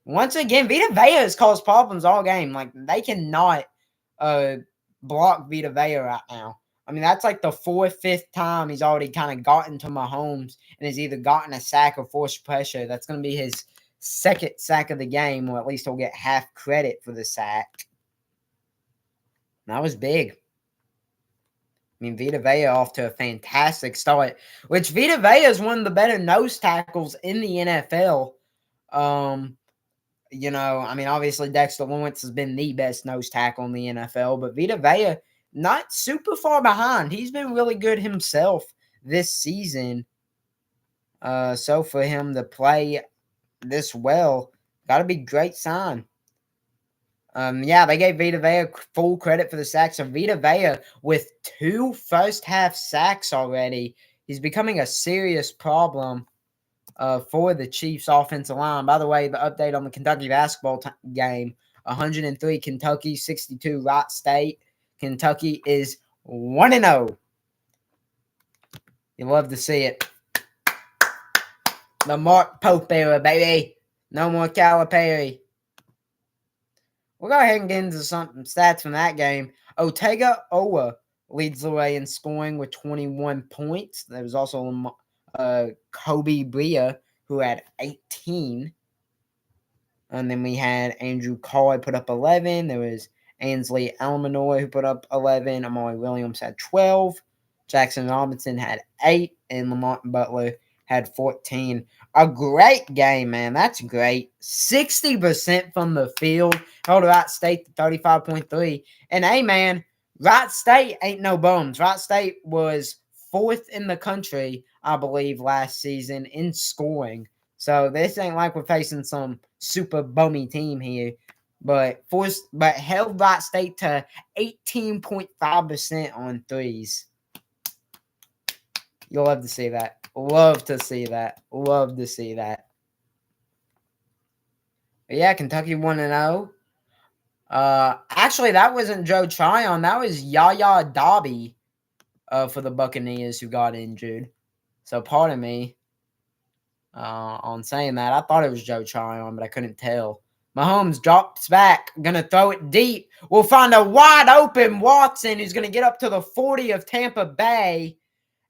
[SPEAKER 1] Once again, Vita Vea has caused problems all game. Like, they cannot block Vita Vea right now. I mean, that's like the 4th, 5th time he's already kind of gotten to Mahomes and has either gotten a sack or forced pressure. That's going to be his second sack of the game, or at least he'll get half credit for the sack. That was big. I mean, Vita Vea off to a fantastic start, which Vita Vea is one of the better nose tackles in the NFL. You know, I mean, obviously Dexter Lawrence has been the best nose tackle in the NFL, but Vita Vea not super far behind. He's been really good himself this season. So for him to play this well, got to be a great sign. Yeah, they gave Vita Vea full credit for the sacks. So Vita Vea with 2 first-half sacks already. He's becoming a serious problem for the Chiefs' offensive line. By the way, the update on the Kentucky basketball game, 103 Kentucky, 62 Wright State. Kentucky is 1-0. You love to see it. The Mark Pope era, baby. No more Calipari. We'll go ahead and get into some stats from that game. Otega Owa leads the way in scoring with 21 points. There was also Kobe Bria, who had 18. And then we had Andrew Coy put up 11. There was Ainsley Almanoy, who put up 11. Amari Williams had 12. Jackson Robinson had 8. And Lamont Butler had 14. A great game, man. That's great. 60% from the field. Held Wright State to 35.3. And, hey, man, Wright State ain't no bums. Wright State was 4th in the country, I believe, last season in scoring. So this ain't like we're facing some super bummy team here. But held Wright State to 18.5% on threes. You'll love to see that. Love to see that. Love to see that. But yeah, Kentucky 1-0. Actually, that wasn't Joe Tryon. That was Yaya Dobby for the Buccaneers who got injured. So pardon me on saying that. I thought it was Joe Tryon, but I couldn't tell. Mahomes drops back. Going to throw it deep. We'll find a wide open Watson who's going to get up to the 40 of Tampa Bay.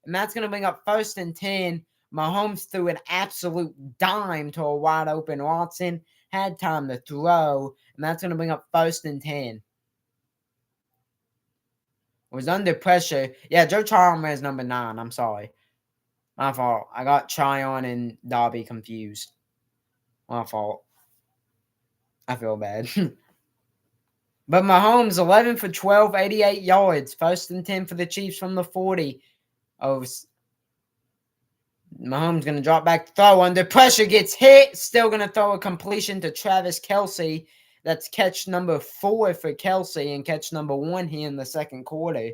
[SPEAKER 1] And that's going to bring up 1st and 10. Mahomes threw an absolute dime to a wide open Watson. Had time to throw. And that's going to bring up 1st and 10. Was under pressure. Yeah, Joe Tryon wears number 9. I'm sorry. My fault. I got Tryon and Dobby confused. My fault. I feel bad. But Mahomes, 11 for 12, 88 yards. 1st and 10 for the Chiefs from the 40. Mahomes going to drop back, throw under pressure, gets hit. Still going to throw a completion to Travis Kelce. That's catch number 4 for Kelce and catch number 1 here in the second quarter.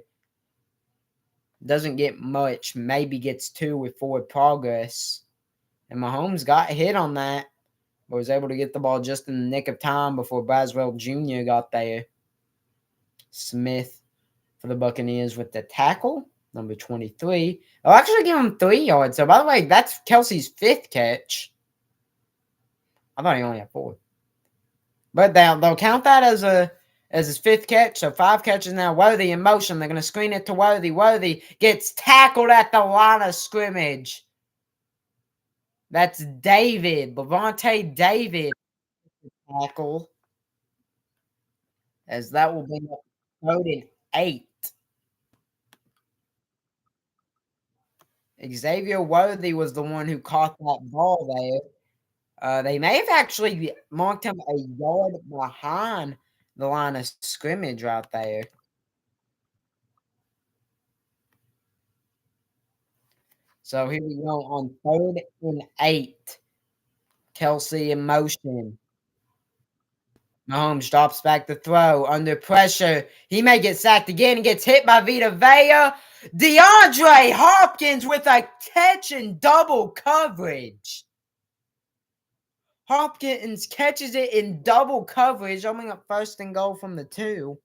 [SPEAKER 1] Doesn't get much. Maybe gets 2 with forward progress. And Mahomes got hit on that, but was able to get the ball just in the nick of time before Braswell Jr. got there. Smith for the Buccaneers with the tackle. Number 23. I'll actually give him 3 yards. So, by the way, that's Kelce's 5th catch. I thought he only had 4. But they'll count that as as his fifth catch. So 5 catches now. Worthy in motion. They're going to screen it to Worthy. Worthy gets tackled at the line of scrimmage. That's David. Levante David tackle. As that will be voted 8. Xavier Worthy was the one who caught that ball there. They may have actually marked him a yard behind the line of scrimmage right there. So here we go on 3rd and 8. Kelsey in motion. Mahomes drops back to throw under pressure. He may get sacked again and gets hit by Vita Vea. DeAndre Hopkins with a catch in double coverage. Hopkins catches it in double coverage, opening up 1st and goal from the 2.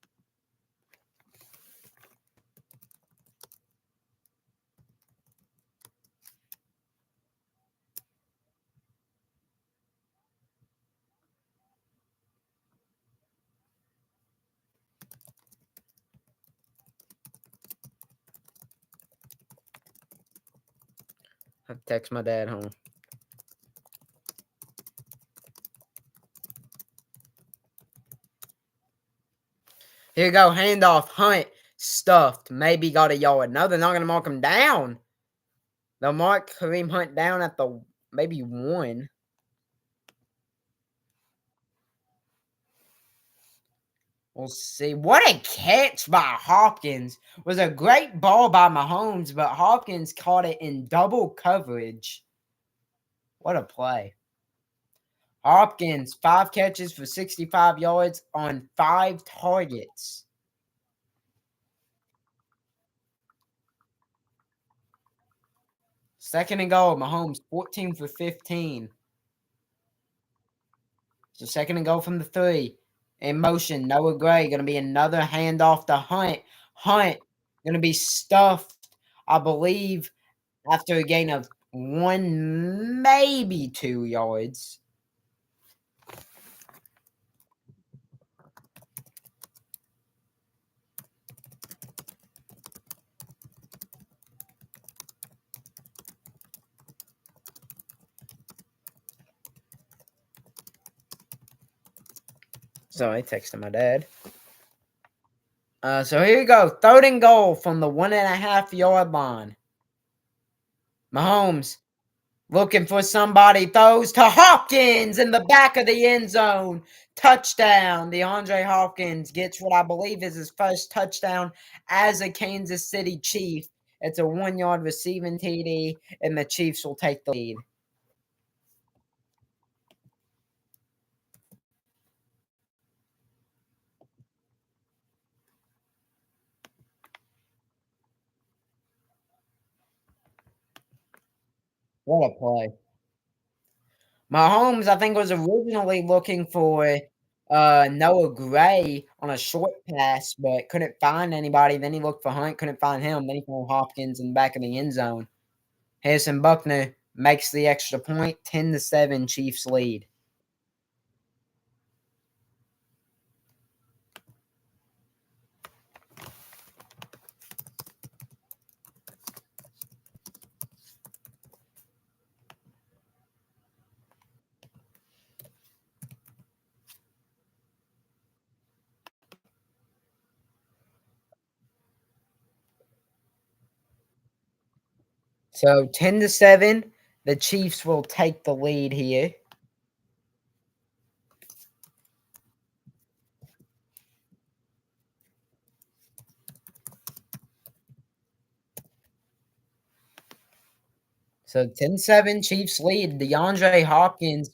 [SPEAKER 1] I have to text my dad home. Here you go, handoff, Hunt, stuffed, maybe got a yard. No, they're not going to mark him down. They'll mark Kareem Hunt down at the maybe 1. We'll see. What a catch by Hopkins. It was a great ball by Mahomes, but Hopkins caught it in double coverage. What a play. Hopkins, 5 catches for 65 yards on 5 targets. Second and goal, Mahomes, 14 for 15. So second and goal from the 3. In motion, Noah Gray going to be another handoff to Hunt. Hunt going to be stuffed, I believe, after a gain of 1, maybe 2 yards. So I texted my dad. So here you go. 3rd and goal from the 1.5-yard line. Mahomes looking for somebody. Throws to Hopkins in the back of the end zone. Touchdown. DeAndre Hopkins gets what I believe is his first touchdown as a Kansas City Chief. It's a 1-yard receiving TD, and the Chiefs will take the lead. What a play. Mahomes, I think, was originally looking for Noah Gray on a short pass, but couldn't find anybody. Then he looked for Hunt, couldn't find him. Then he found Hopkins in the back of the end zone. Harrison Buckner makes the extra point, 10-7, Chiefs lead. So 10-7, the Chiefs will take the lead here. So 10-7, Chiefs lead. DeAndre Hopkins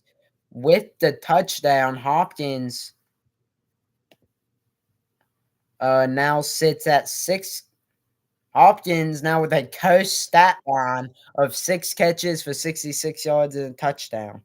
[SPEAKER 1] with the touchdown. Hopkins now sits at 6. Hopkins now with a coast stat line of 6 catches for 66 yards and a touchdown.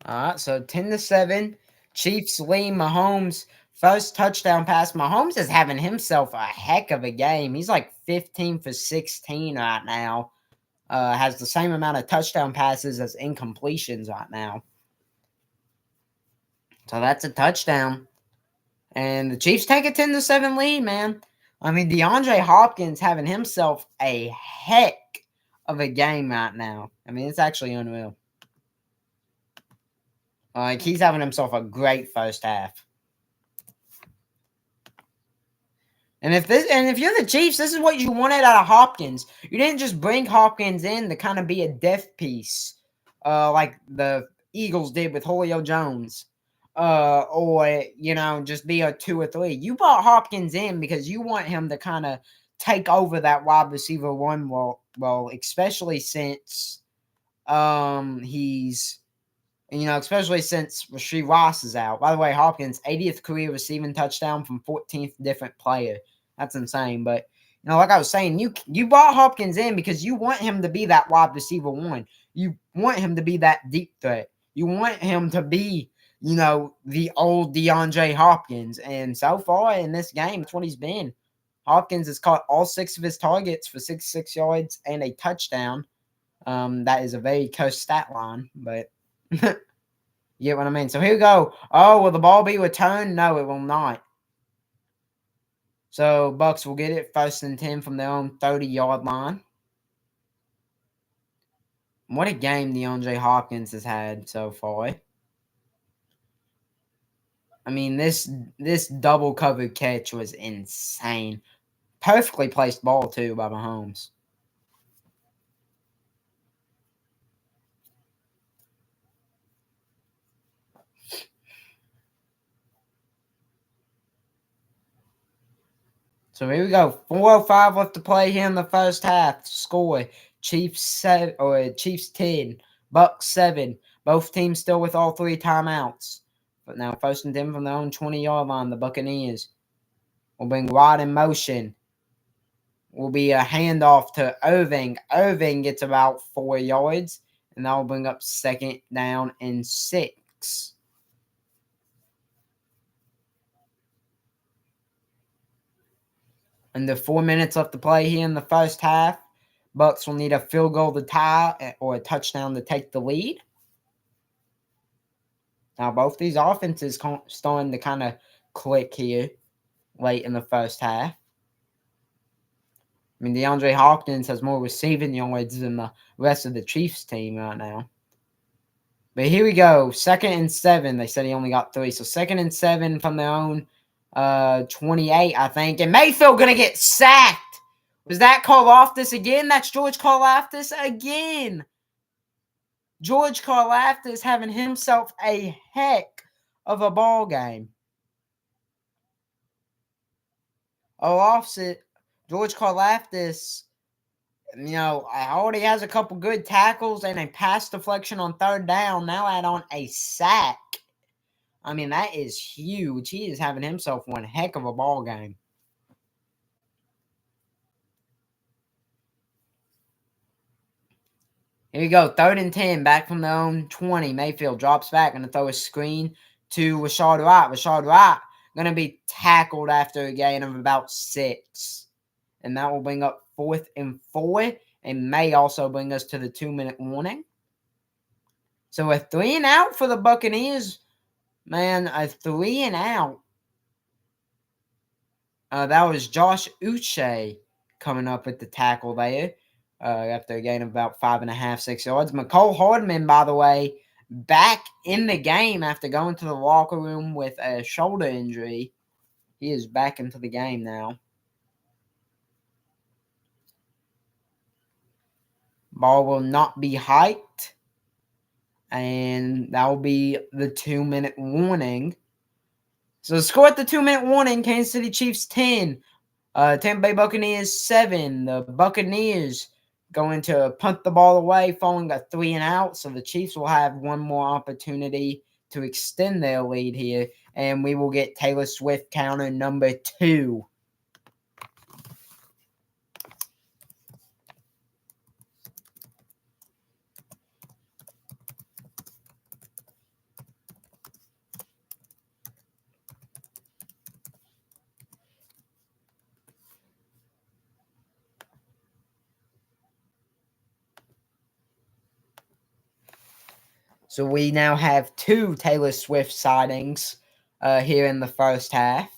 [SPEAKER 1] All right, so 10-7. Chiefs lead. Mahomes first touchdown pass. Mahomes is having himself a heck of a game. He's like 15 for 16 right now. Has the same amount of touchdown passes as incompletions right now. So that's a touchdown. And the Chiefs take a 10-7 lead, man. I mean, DeAndre Hopkins having himself a heck of a game right now. I mean, it's actually unreal. Like, he's having himself a great first half. And if you're the Chiefs, this is what you wanted out of Hopkins. You didn't just bring Hopkins in to kind of be a death piece, like the Eagles did with Julio Jones, or just be a 2 or 3. You brought Hopkins in because you want him to kind of take over that wide receiver one role, especially since he's especially since Rasheed Ross is out. By the way, Hopkins, 80th career receiving touchdown from 14th different player. That's insane. But, like I was saying, you brought Hopkins in because you want him to be that wide receiver one. You want him to be that deep threat. You want him to be, the old DeAndre Hopkins. And so far in this game, that's what he's been. Hopkins has caught all 6 of his targets for 66 yards and a touchdown. That is a very cursed stat line, but you get what I mean? So here we go. Oh, will the ball be returned? No, it will not. So Bucks will get it 1st and 10 from their own 30-yard line. What a game DeAndre Hopkins has had so far. I mean, this double covered catch was insane. Perfectly placed ball too by Mahomes. So here we go. 4:05 left to play here in the first half. Score: Chiefs 10, Bucks 7. Both teams still with all 3 timeouts. But now 1st and 10 from their own 20-yard line. The Buccaneers will bring Rod in motion. Will be a handoff to Irving. Irving gets about 4 yards, and that will bring up 2nd down and 6. Under 4 minutes left to play here in the first half. Bucks will need a field goal to tie or a touchdown to take the lead. Now, both these offenses starting to kind of click here late in the first half. I mean, DeAndre Hopkins has more receiving yards than the rest of the Chiefs team right now. But here we go. 2nd and 7. They said he only got 3. So 2nd and 7 from their own 28, I think. And Mayfield going to get sacked. Was that Karlaftis again? That's George Karlaftis again. George Karlaftis having himself a heck of a ball game. George Karlaftis, already has a couple good tackles and a pass deflection on 3rd down. Now add on a sack. I mean, that is huge. He is having himself one heck of a ball game. Here we go. 3rd and 10, back from their own 20. Mayfield drops back, going to throw a screen to Rashad Wright. Rashad Wright going to be tackled after a gain of about 6. And that will bring up 4th and 4, and may also bring us to the 2-minute warning. So a 3 and out for the Buccaneers. Man, a 3 and out. That was Josh Uche coming up at the tackle there. After a gain of about 5.5, 6 yards. McCole Hardman, by the way, back in the game after going to the locker room with a shoulder injury. He is back into the game now. Ball will not be hiked. And that will be the 2-minute warning. So the score at the 2-minute warning, Kansas City Chiefs 10. Tampa Bay Buccaneers 7. The Buccaneers going to punt the ball away following a 3 and out. So the Chiefs will have one more opportunity to extend their lead here. And we will get Taylor Swift counter number 2. So we now have 2 Taylor Swift sightings here in the first half.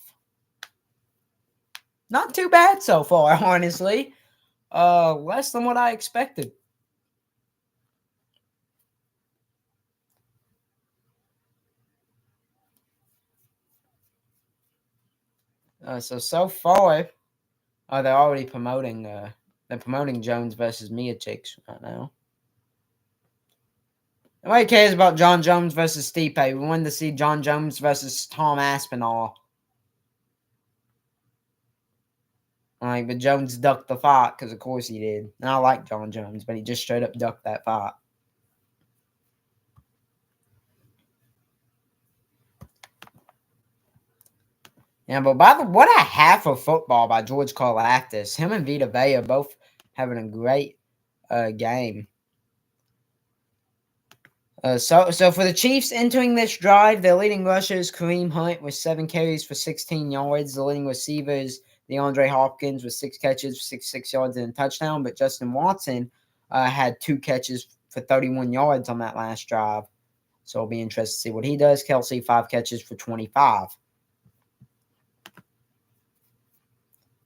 [SPEAKER 1] Not too bad so far, honestly. Less than what I expected. So far, they're already promoting. They're promoting Jones versus Mia Chicks right now. Nobody cares about John Jones versus Stipe. We wanted to see John Jones versus Tom Aspinall. But Jones ducked the fight because, of course, he did. And I like John Jones, but he just straight up ducked that fight. Yeah, but what a half of football by George Karlaftis. Him and Vita Vea both having a great game. So for the Chiefs entering this drive, their leading rusher is Kareem Hunt with 7 carries for 16 yards. The leading receivers, DeAndre Hopkins, with 6 catches for 66 yards and a touchdown. But Justin Watson had 2 catches for 31 yards on that last drive. So it'll be interesting to see what he does. Kelsey, 5 catches for 25.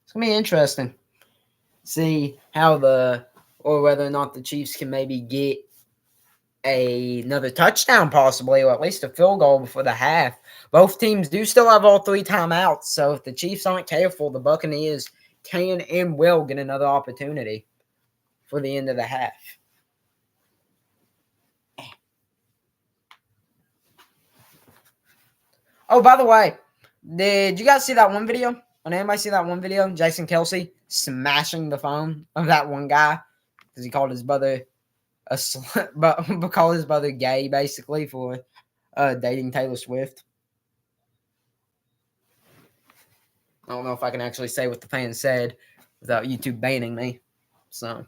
[SPEAKER 1] It's going to be interesting. See or whether or not the Chiefs can maybe get another touchdown possibly, or at least a field goal before the half. Both teams do still have all 3 timeouts, so if the Chiefs aren't careful, the Buccaneers can and will get another opportunity for the end of the half. Oh, by the way, did you guys see that one video? Did anybody see that one video? Jason Kelsey smashing the phone of that one guy because he called his brother but called his brother gay basically for dating Taylor Swift. I don't know if I can actually say what the fan said without YouTube banning me. So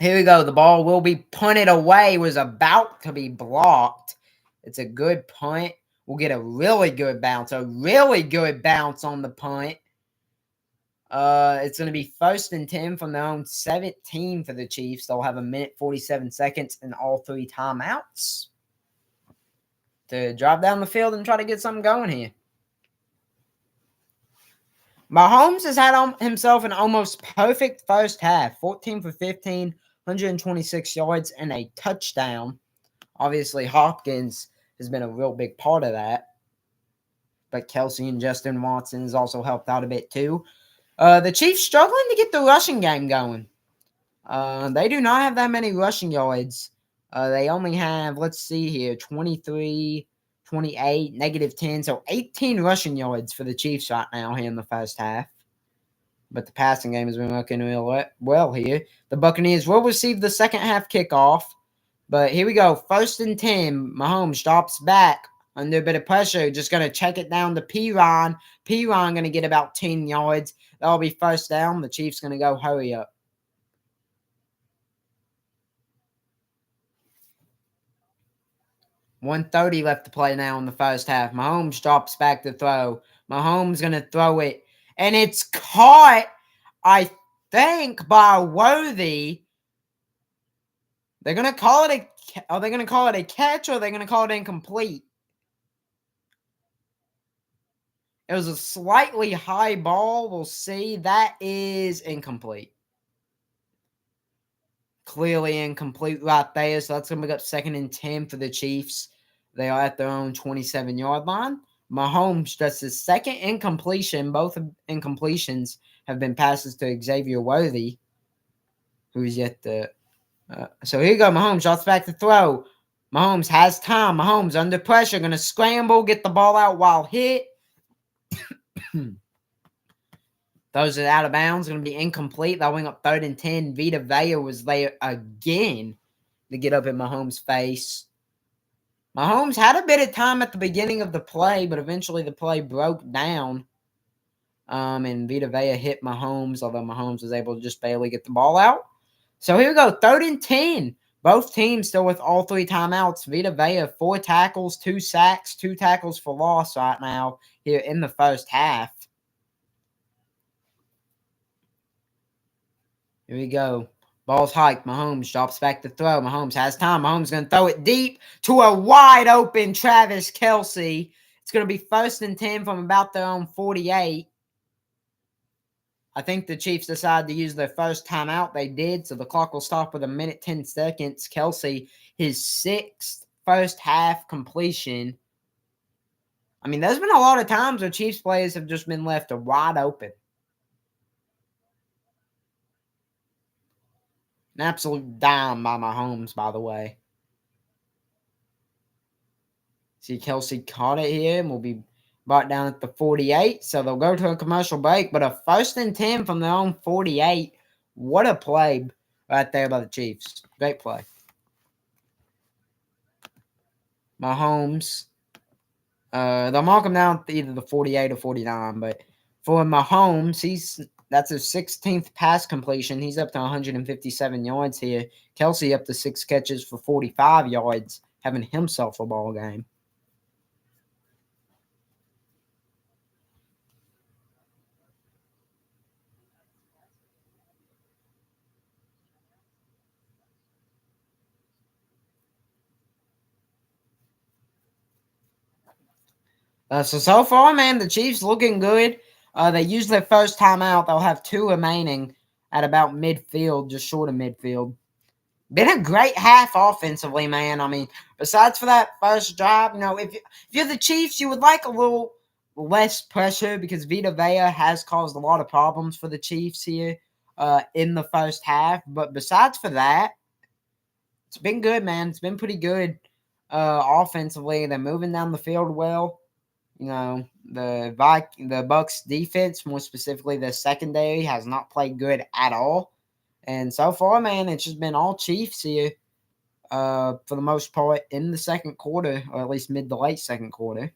[SPEAKER 1] here we go. The ball will be punted away. It was about to be blocked. It's a good punt. We'll get a really good bounce. A really good bounce on the punt. It's going to be 1st and 10 from their own 17 for the Chiefs. They'll have 1:47 and all 3 timeouts to drive down the field and try to get something going here. Mahomes has had himself an almost perfect first half. 14 for 15, 126 yards, and a touchdown. Obviously, Hopkins has been a real big part of that. But Kelsey and Justin Watson has also helped out a bit too. The Chiefs struggling to get the rushing game going. They do not have that many rushing yards. They only have, let's see here, 23, 28, -10. So 18 rushing yards for the Chiefs right now here in the first half. But the passing game has been working real well here. The Buccaneers will receive the second half kickoff. But here we go. 1st and 10. Mahomes drops back under a bit of pressure. Just going to check it down to Piron. Piron going to get about 10 yards. That'll be 1st down. The Chiefs going to go hurry up. .130 left to play now in the first half. Mahomes drops back to throw. Mahomes going to throw it. And it's caught, I think, by Worthy. They're going to call it are they going to call it a catch or are they going to call it incomplete? It was a slightly high ball. We'll see. That is incomplete. Clearly incomplete right there. So that's going to make up 2nd and 10 for the Chiefs. They are at their own 27-yard line. Mahomes just his 2nd incompletion. Both incompletions have been passes to Xavier Worthy, who's yet to. So here you go. Mahomes drops back to throw. Mahomes has time. Mahomes under pressure. Going to scramble, get the ball out while hit. Those are out of bounds. Going to be incomplete. They'll wing up 3rd and 10. Vita Vea was there again to get up in Mahomes' face. Mahomes had a bit of time at the beginning of the play, but eventually the play broke down. And Vita Vea hit Mahomes, although Mahomes was able to just barely get the ball out. So here we go. 3rd and 10. Both teams still with all 3 timeouts. Vita Vea, 4 tackles, 2 sacks, 2 tackles for loss right now here in the first half. Here we go. Ball's hiked. Mahomes drops back to throw. Mahomes has time. Mahomes going to throw it deep to a wide open Travis Kelce. It's going to be 1st and 10 from about their own 48. I think the Chiefs decided to use their first timeout. They did, so the clock will stop with 1:10. Kelce, his 6th first half completion. I mean, there's been a lot of times where Chiefs players have just been left wide open. An absolute dime by Mahomes, by the way. See, Kelce caught it here and will be brought down at the 48. So they'll go to a commercial break, but a 1st and 10 from their own 48. What a play right there by the Chiefs. Great play. Mahomes. They'll mark him down at either the 48 or 49, but for Mahomes, that's his 16th pass completion. He's up to 157 yards here. Kelce up to 6 catches for 45 yards, having himself a ball game. So far, man, the Chiefs looking good. They use their first timeout. They'll have 2 remaining at about midfield, just short of midfield. Been a great half offensively, man. I mean, besides for that first drive, if you're the Chiefs, you would like a little less pressure because Vita Vea has caused a lot of problems for the Chiefs here in the first half. But besides for that, it's been good, man. It's been pretty good offensively. They're moving down the field well. The Bucks defense, more specifically the secondary, has not played good at all. And so far, man, it's just been all Chiefs here for the most part in the second quarter, or at least mid to late second quarter.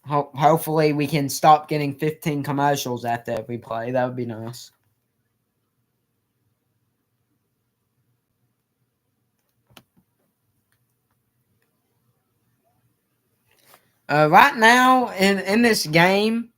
[SPEAKER 1] Hopefully, we can stop getting 15 commercials after every play. That would be nice. Right now, in this game,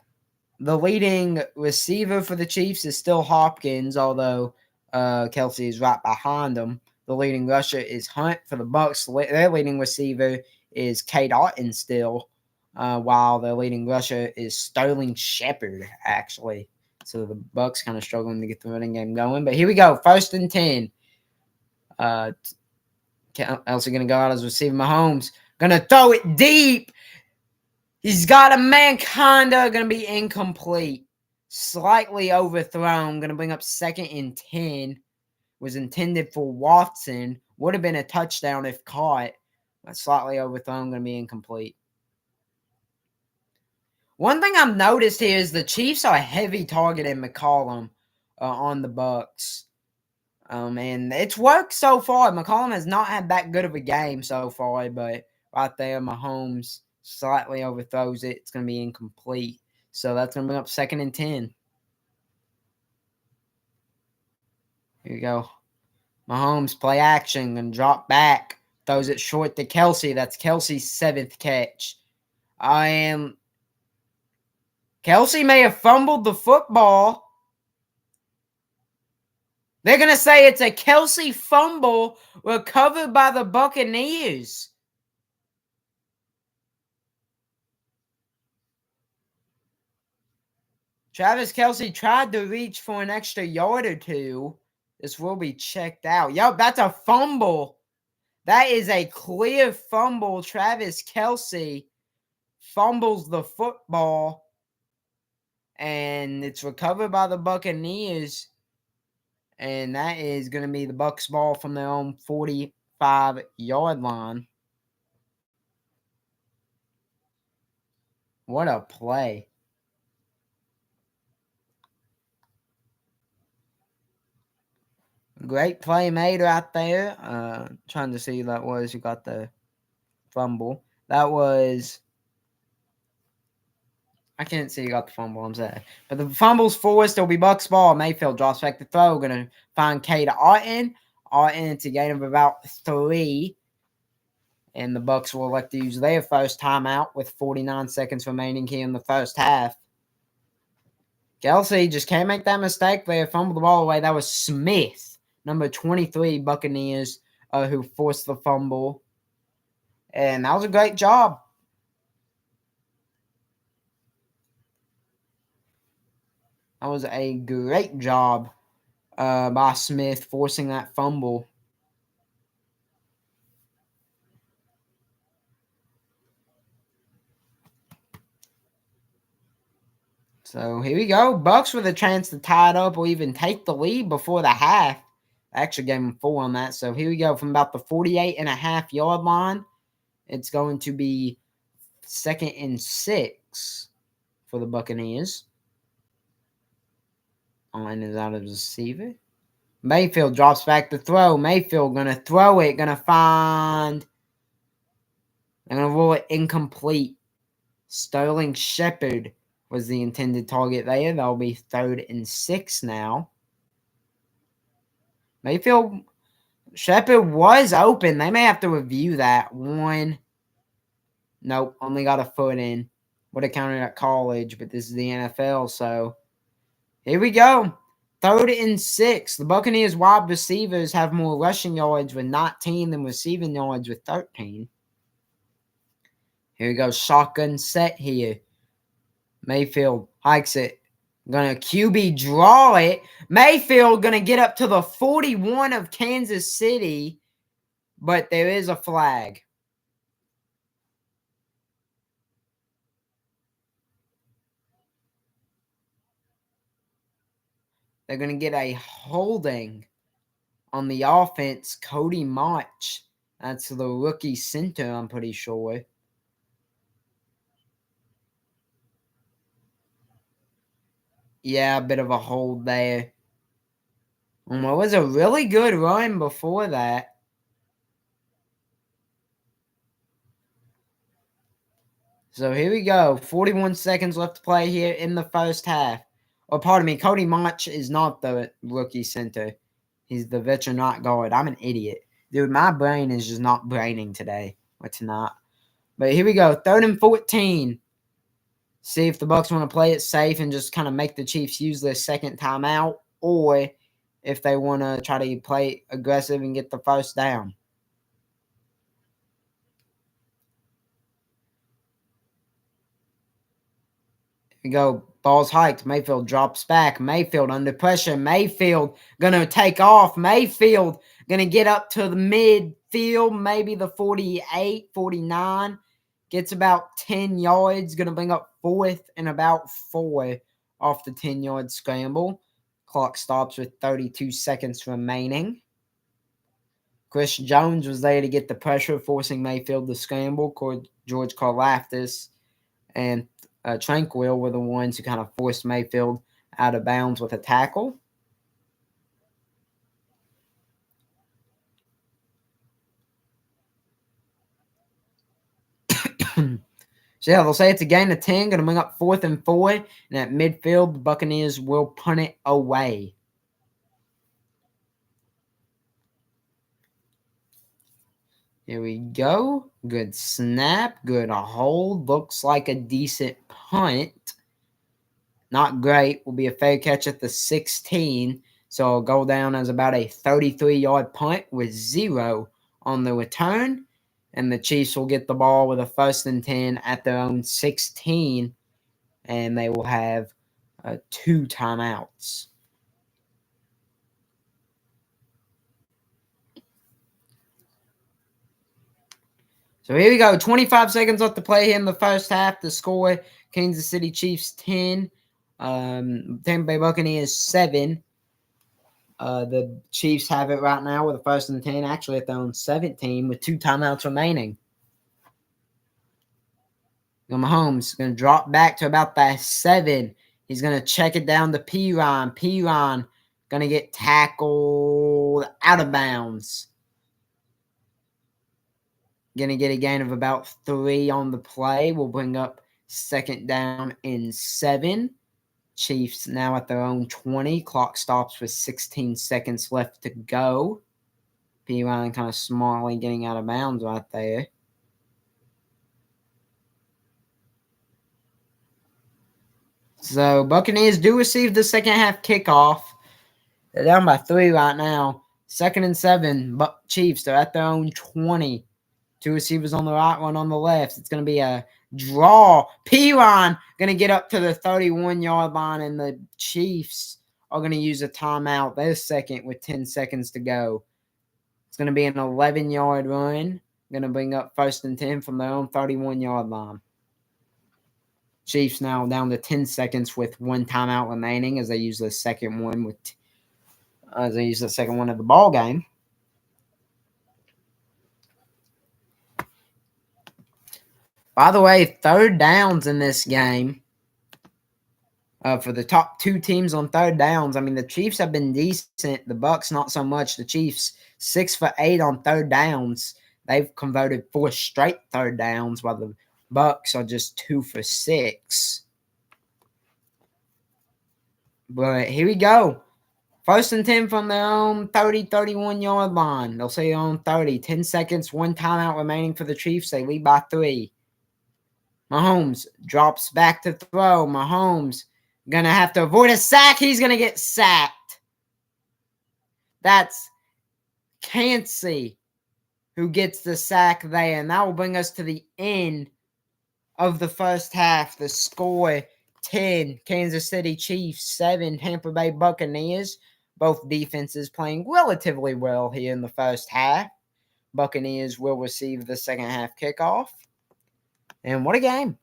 [SPEAKER 1] the leading receiver for the Chiefs is still Hopkins, although Kelce is right behind him. The leading rusher is Hunt for the Bucks. Their leading receiver is Kate Otten still, while their leading rusher is Sterling Shepard, actually. So the Bucks kind of struggling to get the running game going. But here we go, 1st and 10. Kelce going to go out as receiver. Mahomes going to throw it deep. He's got a man kinda going to be incomplete. Slightly overthrown. Going to bring up 2nd and 10. Was intended for Watson. Would have been a touchdown if caught. But slightly overthrown. Going to be incomplete. One thing I've noticed here is the Chiefs are heavy targeting McCollum on the Bucks. And it's worked so far. McCollum has not had that good of a game so far, but right there, Mahomes slightly overthrows it. It's going to be incomplete. So that's going to bring up 2nd and 10. Here we go. Mahomes play action and drop back. Throws it short to Kelce. That's Kelce's 7th catch. Kelce may have fumbled the football. They're going to say it's a Kelce fumble recovered by the Buccaneers. Travis Kelce tried to reach for an extra yard or 2. This will be checked out. Yo, that's a fumble. That is a clear fumble. Travis Kelce fumbles the football, and it's recovered by the Buccaneers. And that is going to be the Bucs ball from their own 45-yard line. What a play. Great play made right there. Trying to see who that was who got the fumble. That was... I can't see who got the fumble, I'm sorry. But the fumble's forced. It'll be Bucs ball. Mayfield drops back to throw. Going to find Kate Otten. Otten to gain of about 3. And the Bucs will elect to use their first timeout with 49 seconds remaining here in the first half. Kelsey just can't make that mistake there. Fumbled the ball away. That was Smith, number 23, Buccaneers, who forced the fumble. And that was a great job. That was a great job by Smith forcing that fumble. So here we go. Bucs with a chance to tie it up or even take the lead before the half. I actually gave them 4 on that. So here we go from about the 48.5-yard line. It's going to be 2nd and 6 for the Buccaneers. Line is out of the receiver. Mayfield drops back to throw. Mayfield going to throw it. Going to find. They're going to rule it incomplete. Sterling Shepard was the intended target there. That'll be 3rd and 6 now. Mayfield, Shepard was open. They may have to review that. One. Nope, only got a foot in. Would have counted at college, but this is the NFL, so here we go. 3rd and 6. The Buccaneers wide receivers have more rushing yards with 19 than receiving yards with 13. Here we go. Shotgun set here. Mayfield hikes it. Gonna QB draw it. Mayfield gonna get up to the 41 of Kansas City, but there is a flag. They're gonna get a holding on the offense. Cody March. That's the rookie center, I'm pretty sure. Yeah, a bit of a hold there. It was a really good run before that. So here we go. 41 seconds left to play here in the first half. Or pardon me, Cody March is not the rookie center. He's the veteran right guard. I'm an idiot. Dude, my brain is just not braining today or tonight. But here we go. 3rd and 14. See if the Bucs want to play it safe and just kind of make the Chiefs use their second timeout, or if they want to try to play aggressive and get the first down. Here we go. Ball's hiked. Mayfield drops back. Mayfield under pressure. Mayfield going to take off. Mayfield going to get up to the midfield, maybe the 48, 49. Gets about 10 yards. Going to bring up 4th and about 4 off the 10-yard scramble. Clock stops with 32 seconds remaining. Chris Jones was there to get the pressure, forcing Mayfield to scramble. George Karlaftis and Tranquil were the ones who kind of forced Mayfield out of bounds with a tackle. So, yeah, they'll say it's a gain of 10, going to bring up 4th and 4. And at midfield, the Buccaneers will punt it away. Here we go. Good snap. Good hold. Looks like a decent punt. Not great. Will be a fair catch at the 16. So it'll go down as about a 33-yard punt with 0 on the return. And the Chiefs will get the ball with a 1st and 10 at their own 16. And they will have 2 timeouts. So here we go. 25 seconds left to play here in the first half. The score, Kansas City Chiefs 10. Tampa Bay Buccaneers 7. The Chiefs have it right now with a 1st and 10, actually at their own 17 with 2 timeouts remaining. Mahomes is going to drop back to about that 7. He's going to check it down to Piron. Piron going to get tackled out of bounds. Going to get a gain of about 3 on the play. We'll bring up 2nd down and 7. Chiefs now at their own 20. Clock stops with 16 seconds left to go. Piron kind of smartly getting out of bounds right there. So Buccaneers do receive the second half kickoff. They're down by 3 right now. 2nd and 7. Chiefs, they're at their own 20. 2 receivers on the right, 1 on the left. It's going to be a draw. P-Line going to get up to the 31-yard line, and the Chiefs are going to use a timeout. They're second with 10 seconds to go. It's going to be an 11-yard run. Going to bring up 1st and 10 from their own 31-yard line. Chiefs now down to 10 seconds with 1 timeout remaining as they use the second one of the ball game. By the way, 3rd downs in this game for the top 2 teams on 3rd downs. I mean, the Chiefs have been decent. The Bucs not so much. The Chiefs 6 for 8 on 3rd downs. They've converted 4 straight 3rd downs, while the Bucs are just 2 for 6. But here we go. 1st and 10 from their own 30, 31-yard line. They'll say on 30. 10 seconds, 1 timeout remaining for the Chiefs. They lead by 3. Mahomes drops back to throw. Mahomes going to have to avoid a sack. He's going to get sacked. That's Cansey who gets the sack there. And that will bring us to the end of the first half. The score, 10, Kansas City Chiefs, 7, Tampa Bay Buccaneers. Both defenses playing relatively well here in the first half. Buccaneers will receive the second half kickoff. And what a game.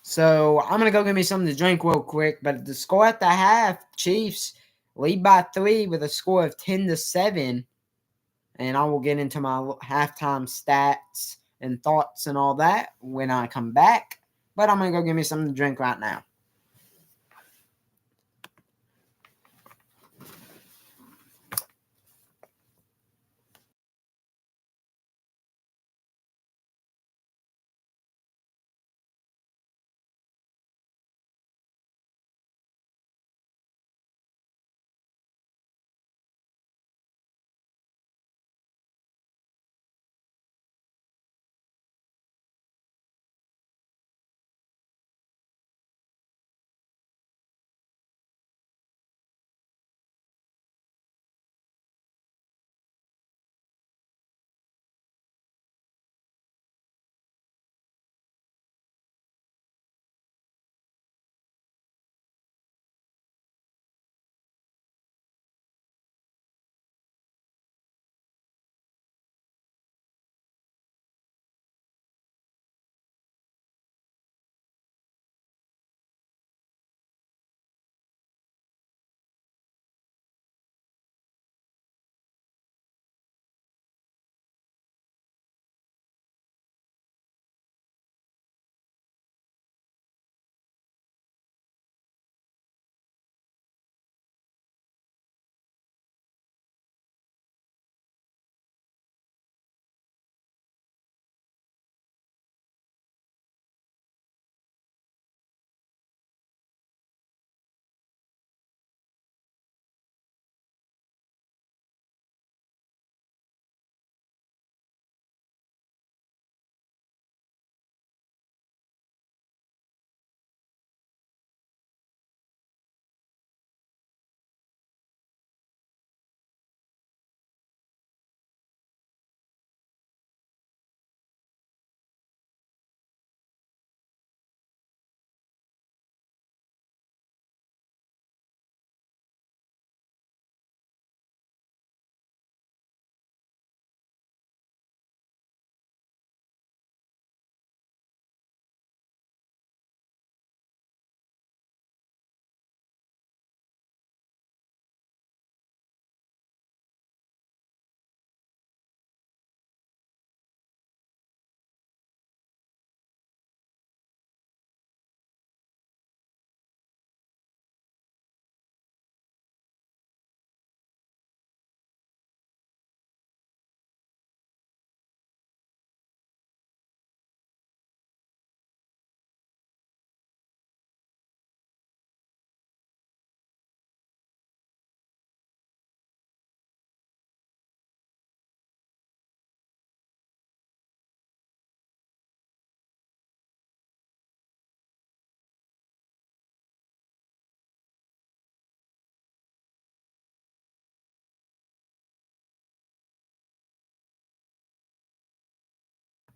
[SPEAKER 1] So I'm going to go get me something to drink real quick. But the score at the half, Chiefs lead by 3 with a score of 10-7. And I will get into my halftime stats and thoughts and all that when I come back. But I'm going to go get me something to drink right now.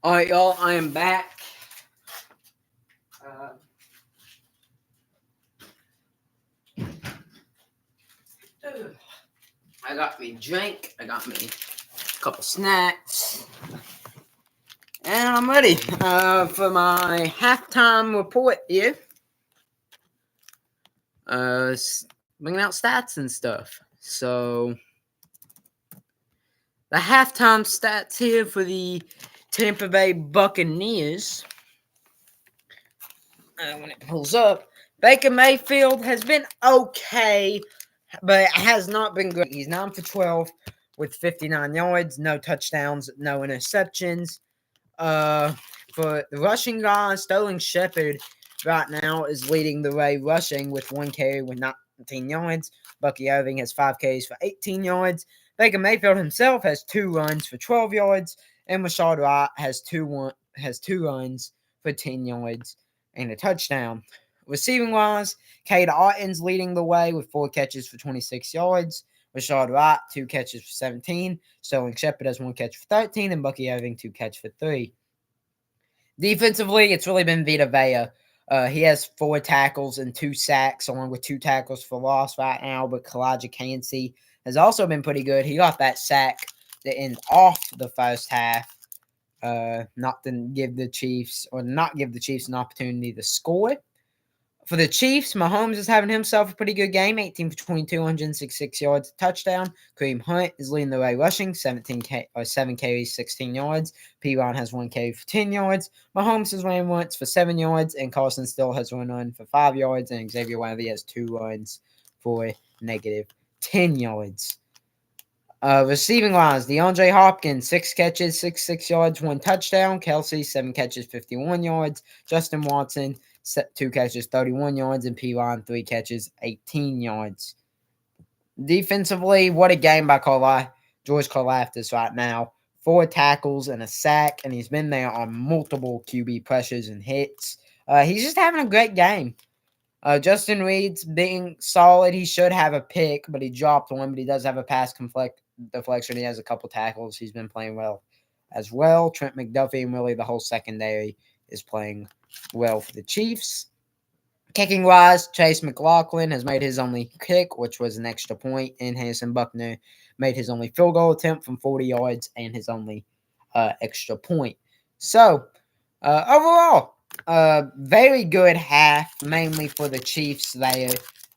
[SPEAKER 1] All right, y'all, I am back. Uh, I got me drink. I got me a couple snacks. And I'm ready for my halftime report here. Bringing out stats and stuff. So, the halftime stats here for the Tampa Bay Buccaneers. When it pulls up, Baker Mayfield has been okay, but has not been great. He's 9 for 12 with 59 yards, no touchdowns, no interceptions. For the rushing guys, Sterling Shepard right now is leading the way rushing with 1 carry with 19 yards. Bucky Irving has 5 carries for 18 yards. Baker Mayfield himself has 2 runs for 12 yards, and Rashad Wright has two runs for 10 yards and a touchdown. Receiving wise, Cade Otton's leading the way with 4 catches for 26 yards. Rashad Wright, 2 catches for 17. Sterling Shepard has 1 catch for 13. And Bucky Irving, 2 catches for 3. Defensively, it's really been Vita Vea. He has 4 tackles and 2 sacks, along with 2 tackles for loss right now. But Kalijah Cansey has also been pretty good. He got that sack to end off the first half. Not give the Chiefs an opportunity to score. For the Chiefs, Mahomes is having himself a pretty good game. 18 for 22, 166 yards, touchdown. Kareem Hunt is leading the way rushing, 7 carries, 16 yards. P-Ron has 1 carry for 10 yards. Mahomes has ran once for 7 yards, and Carson Still has run for 5 yards, and Xavier Worthy has 2 runs for negative 10 yards. Receiving lines, DeAndre Hopkins, 6 catches, 66 yards, 1 touchdown. Kelsey, 7 catches, 51 yards. Justin Watson, 2 catches, 31 yards. And P-Line, 3 catches, 18 yards. Defensively, what a game by George Karlaftis right now. 4 tackles and a sack, and he's been there on multiple QB pressures and hits. He's just having a great game. Justin Reed's being solid. He should have a pick, but he dropped one. But he does have a pass deflection. He has a couple tackles. He's been playing well as well. Trent McDuffie and really the whole secondary is playing well for the Chiefs. Kicking wise, Chase McLaughlin has made his only kick, which was an extra point, and Harrison Buckner made his only field goal attempt from 40 yards and his only extra point. So, overall, very good half, mainly for the Chiefs there.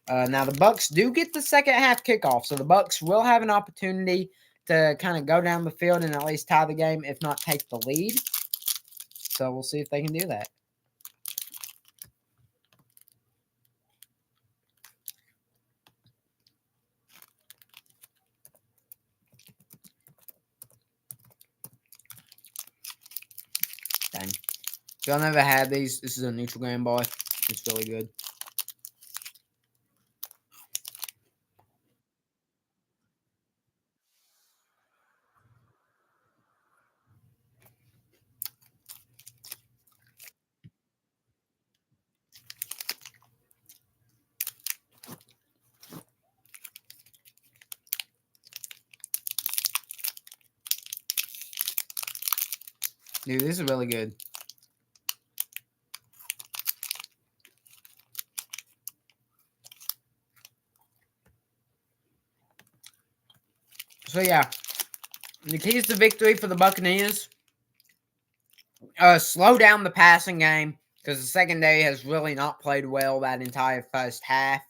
[SPEAKER 1] Now the Bucs do get the second half kickoff, so the Bucs will have an opportunity to kind of go down the field and at least tie the game, if not take the lead. So we'll see if they can do that. Dang. If y'all never had these, this is a neutral grain bar. It's really good. Dude, this is really good. So, yeah. The keys to victory for the Buccaneers. Slow down the passing game, because the secondary has really not played well that entire first half.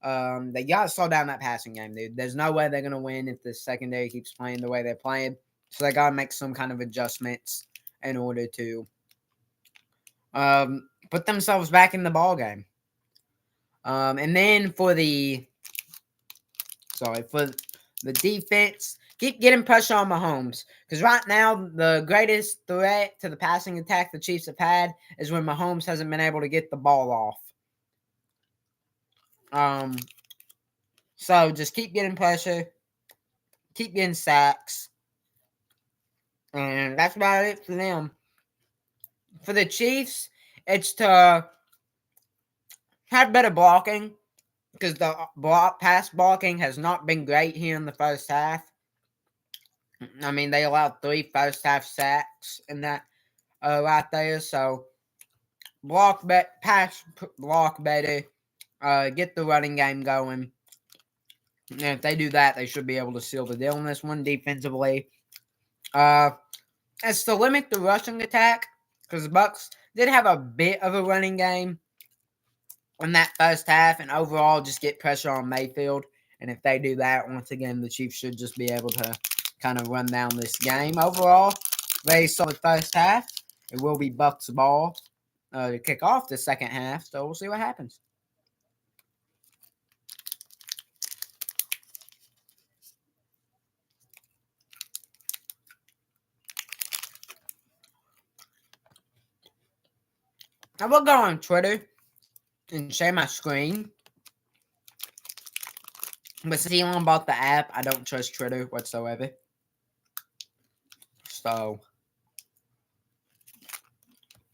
[SPEAKER 1] They got to slow down that passing game, dude. There's no way they're going to win if the secondary keeps playing the way they're playing. So they got to make some kind of adjustments in order to put themselves back in the ball game. And then for the defense, keep getting pressure on Mahomes. Because right now, the greatest threat to the passing attack the Chiefs have had is when Mahomes hasn't been able to get the ball off. So just keep getting pressure. Keep getting sacks. And that's about it for them. For the Chiefs, it's to have better blocking. Because the pass blocking has not been great here in the first half. I mean, they allowed 3 first half sacks in that right there. So pass block better, get the running game going. And if they do that, they should be able to seal the deal in this one defensively. As to limit the rushing attack, because the Bucs did have a bit of a running game in that first half, and overall just get pressure on Mayfield. And if they do that, once again, the Chiefs should just be able to kind of run down this game. Overall, very solid first half. It will be Bucs ball to kick off the second half, so we'll see what happens. I will go on Twitter and share my screen. But since Elon bought the app, I don't trust Twitter whatsoever. So,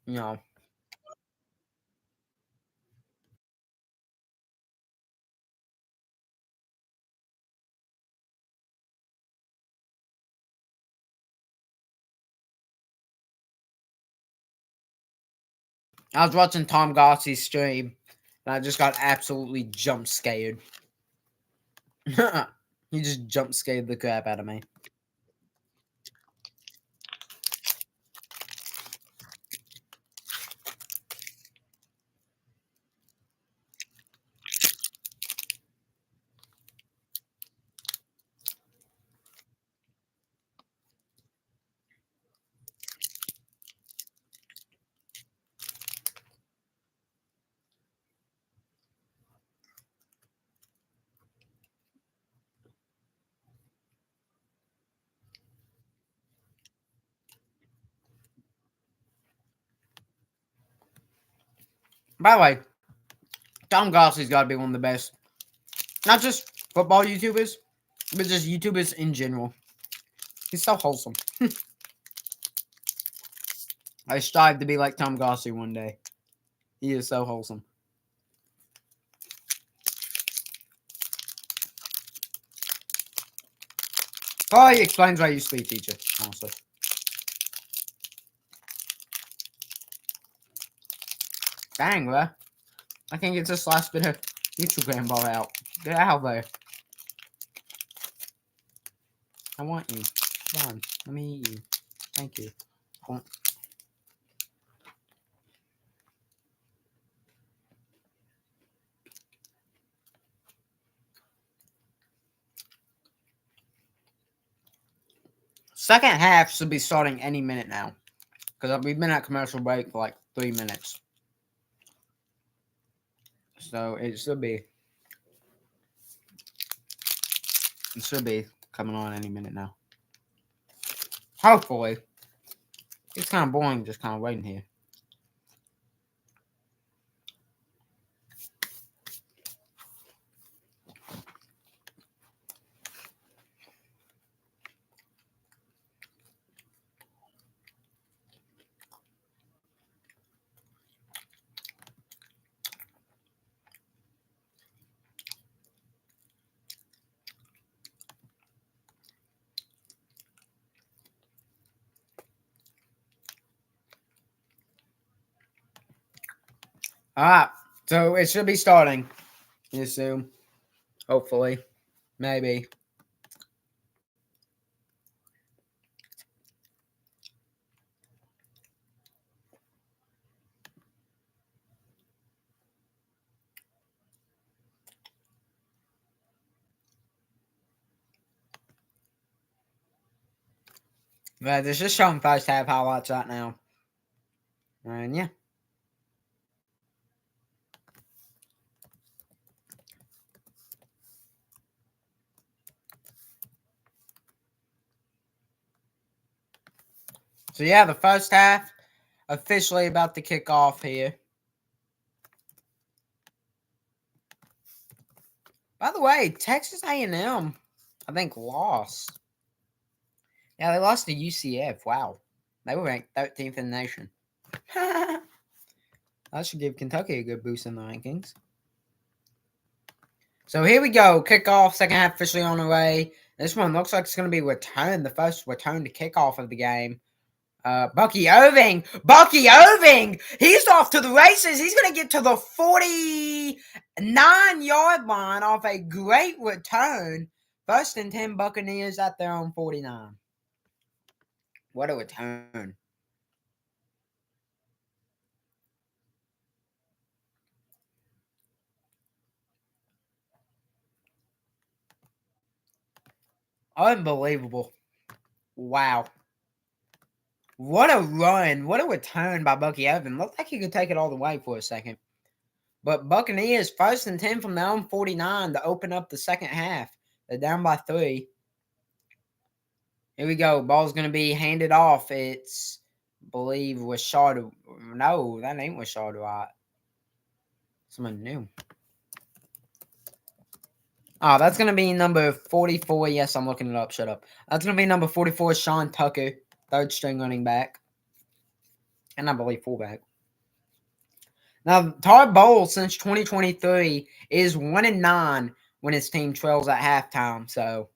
[SPEAKER 1] you know. I was watching Tom Gossie's stream, and I just got absolutely jump scared. He just jump scared the crap out of me. By the way, Tom Gossie's got to be one of the best, not just football YouTubers, but just YouTubers in general. He's so wholesome. I strive to be like Tom Gossie one day. He is so wholesome. Probably explains why you speak teacher, honestly. Dang, bro. I can't get this last bit of Instagram ball out. Get out of there. I want you. Come on. Let me eat you. Thank you. Second half should be starting any minute now. Because we've been at commercial break for like 3 minutes. So it should be coming on any minute now. Hopefully. It's kind of boring just kind of waiting here. Alright, so it should be starting. You assume. Hopefully. Maybe. But it's just showing first half highlights right now. And yeah. So yeah, the first half officially about to kick off here. By the way, Texas A&M, I think, lost. Yeah, they lost to UCF. Wow. They were ranked 13th in the nation. That should give Kentucky a good boost in the rankings. So here we go. Kickoff, second half officially on the way. This one looks like it's going to be return, the first return to kickoff of the game. Bucky Irving. Bucky Irving. He's off to the races. He's going to get to the 49-yard line off a great return. 1st and 10 Buccaneers at their own 49. What a return. Unbelievable. Wow. What a run. What a return by Bucky Irving. Looked like he could take it all the way for a second. But Buccaneers, 1st and 10 from their own 49 to open up the second half. They're down by 3. Here we go. Ball's going to be handed off. It's, I believe, Rashad. No, that ain't Rashad White. Someone new. Oh, that's going to be number 44. Yes, I'm looking it up. Shut up. That's going to be number 44, Sean Tucker, 3rd string running back. And I believe fullback. Now, Todd Bowles, since 2023, is 1-9 when his team trails at halftime. So,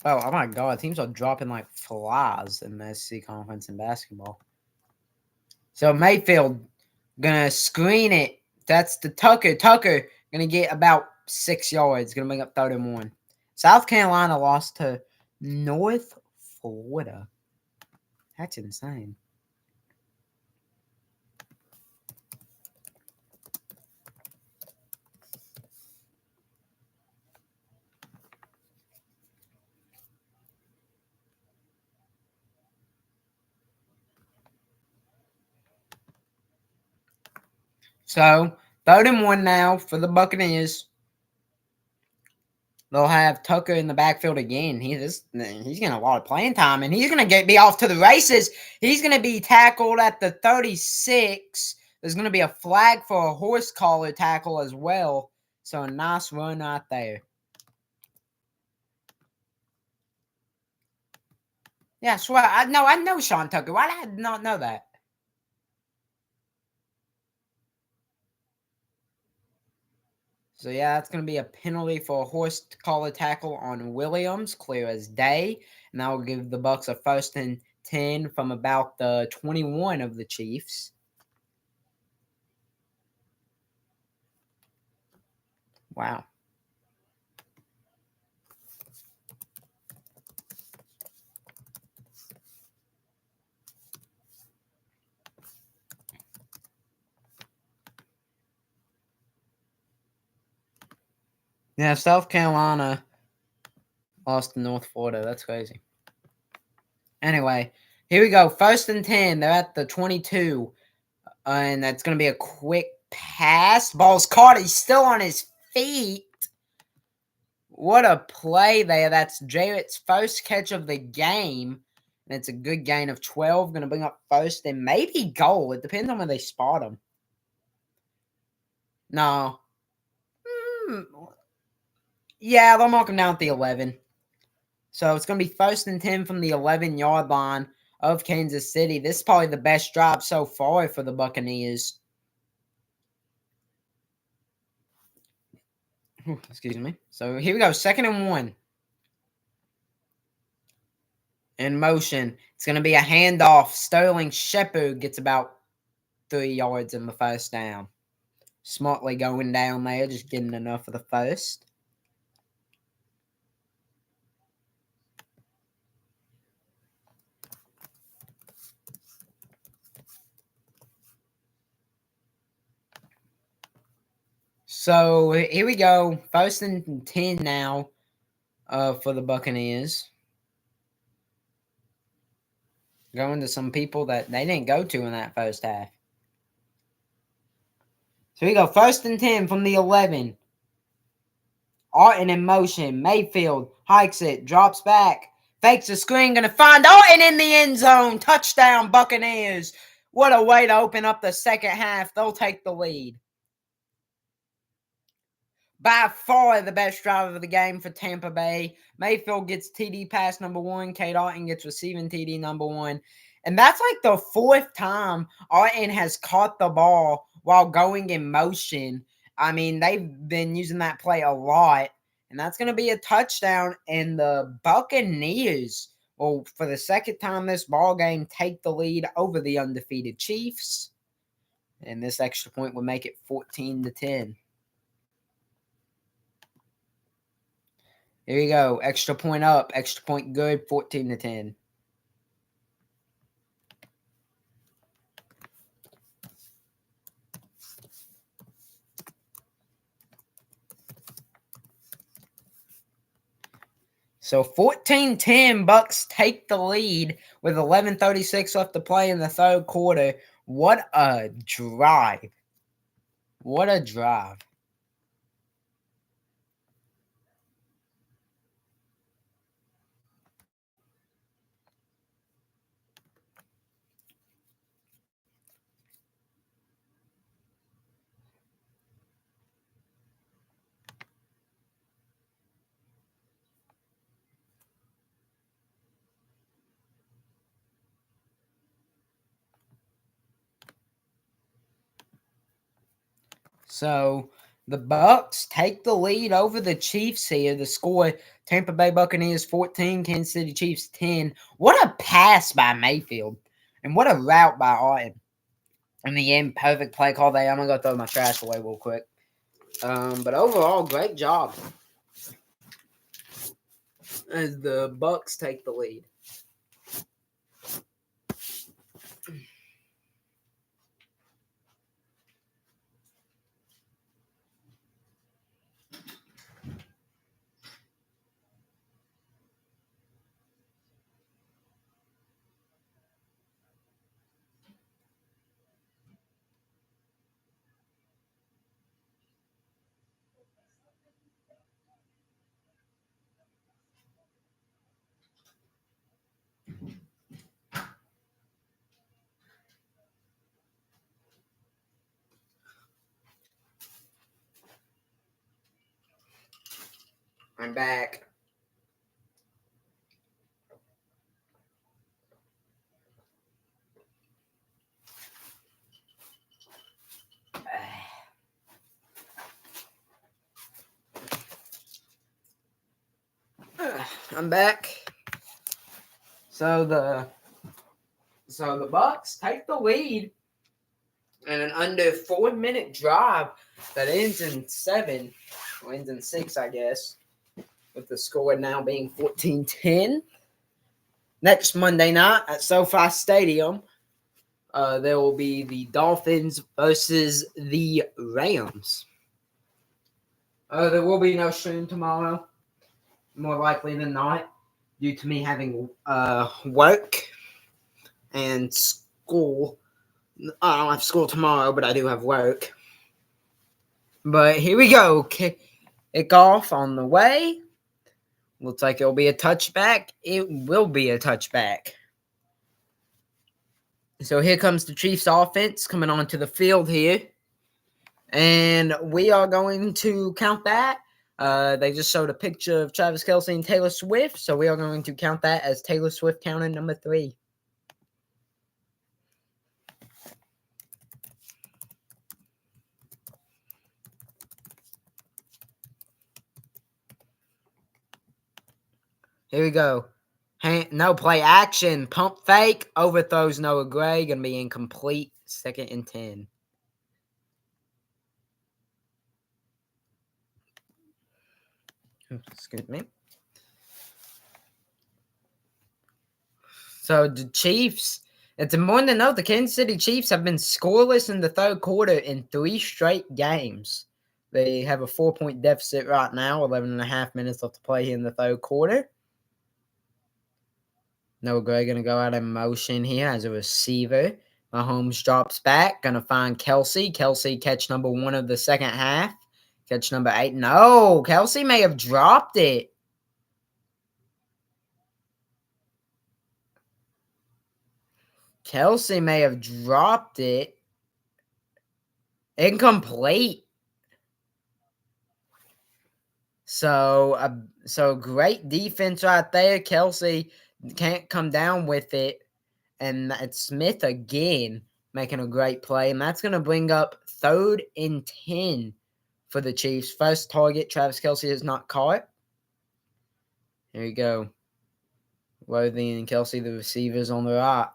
[SPEAKER 1] oh my God, teams are dropping like flies in the SEC conference in basketball. So Mayfield gonna screen it. That's the Tucker. Tucker gonna get about 6 yards. Gonna bring up 3rd and 1. South Carolina lost to North Florida. That's insane. So 3rd and 1 now for the Buccaneers. They'll have Tucker in the backfield again. He's getting a lot of playing time, and he's going to be off to the races. He's going to be tackled at the 36. There's going to be a flag for a horse collar tackle as well. So a nice run right there. Yeah, I swear. I know Sean Tucker. Why did I not know that? So, yeah, that's going to be a penalty for a horse collar tackle on Williams, clear as day. And that will give the Bucs a 1st and 10 from about the 21 of the Chiefs. Wow. Yeah, South Carolina lost to North Florida. That's crazy. Anyway, here we go. 1st and 10. They're at the 22. And that's going to be a quick pass. Ball's caught. He's still on his feet. What a play there. That's Jarrett's first catch of the game. And it's a good gain of 12. Going to bring up 1st and maybe goal. It depends on where they spot him. No. Yeah, they'll mark him down at the 11. So it's going to be 1st and 10 from the 11-yard line of Kansas City. This is probably the best drive so far for the Buccaneers. Excuse me. So here we go. 2nd and 1. In motion. It's going to be a handoff. Sterling Shepard gets about 3 yards in the 1st down. Smartly going down there, just getting enough for the 1st. So here we go. 1st and 10 now for the Buccaneers. Going to some people that they didn't go to in that 1st half. So here we go. 1st and 10 from the 11. Arton in motion. Mayfield hikes it. Drops back. Fakes the screen. Going to find Arton in the end zone. Touchdown, Buccaneers. What a way to open up the second half. They'll take the lead. By far the best drive of the game for Tampa Bay. Mayfield gets TD pass number 1. Cade Arton gets receiving TD number 1. And that's like the 4th time Arton has caught the ball while going in motion. I mean, they've been using that play a lot, and that's going to be a touchdown. And the Buccaneers will, for the second time this ball game, take the lead over the undefeated Chiefs. And this extra point would make it 14-10. Here you go. Extra point up, extra point good, 14-10. So 14-10, Bucks take the lead with 11:36 left to play in the third quarter. What a drive. What a drive. So the Bucks take the lead over the Chiefs here. The score: Tampa Bay Buccaneers 14, Kansas City Chiefs 10. What a pass by Mayfield, and what a route by Arden. In the end, perfect play call there. I'm gonna go throw my trash away real quick. But overall, great job as the Bucks take the lead. I'm back. I'm back. So the Bucks take the lead in an under 4-minute drive that ends in 7, or ends in 6, I guess, with the score now being 14-10. Next Monday night at SoFi Stadium, there will be the Dolphins versus the Rams. There will be no stream tomorrow, more likely than not, due to me having work and school. I don't have school tomorrow, but I do have work. But here we go. Kick off on the way. Looks like it'll be a touchback. It will be a touchback. So here comes the Chiefs offense coming onto the field here. And we are going to count that. They just showed a picture of Travis Kelce and Taylor Swift. So we are going to count that as Taylor Swift counting number 3. Here we go. No play action. Pump fake. Overthrows Noah Gray. Going to be incomplete. 2nd and 10. Excuse me. So the Chiefs, it's important to note the Kansas City Chiefs have been scoreless in the third quarter in 3 straight games. They have a 4-point deficit right now, 11.5 minutes left to play in the third quarter. Noah Gray going to go out in motion here as a receiver. Mahomes drops back, going to find Kelce. Kelce catch number 1 of the second half. Catch number 8. No, Kelce may have dropped it. Kelce may have dropped it. Incomplete. So great defense right there. Kelce can't come down with it. And it's Smith again making a great play. And that's going to bring up 3rd and 10 for the Chiefs. First target, Travis Kelce has not caught. Here you go. Worthy and Kelce, the receivers on the right.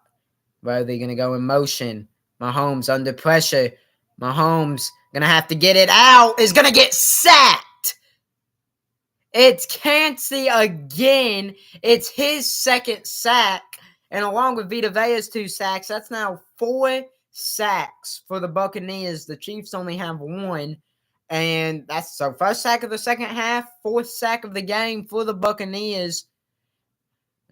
[SPEAKER 1] Worthy going to go in motion. Mahomes under pressure. Mahomes going to have to get it out. Is going to get sacked. It's Kancey again. It's his second sack. And along with Vita Vea's 2 sacks, that's now 4 sacks for the Buccaneers. The Chiefs only have 1. And that's so first sack of the second half, 4th sack of the game for the Buccaneers.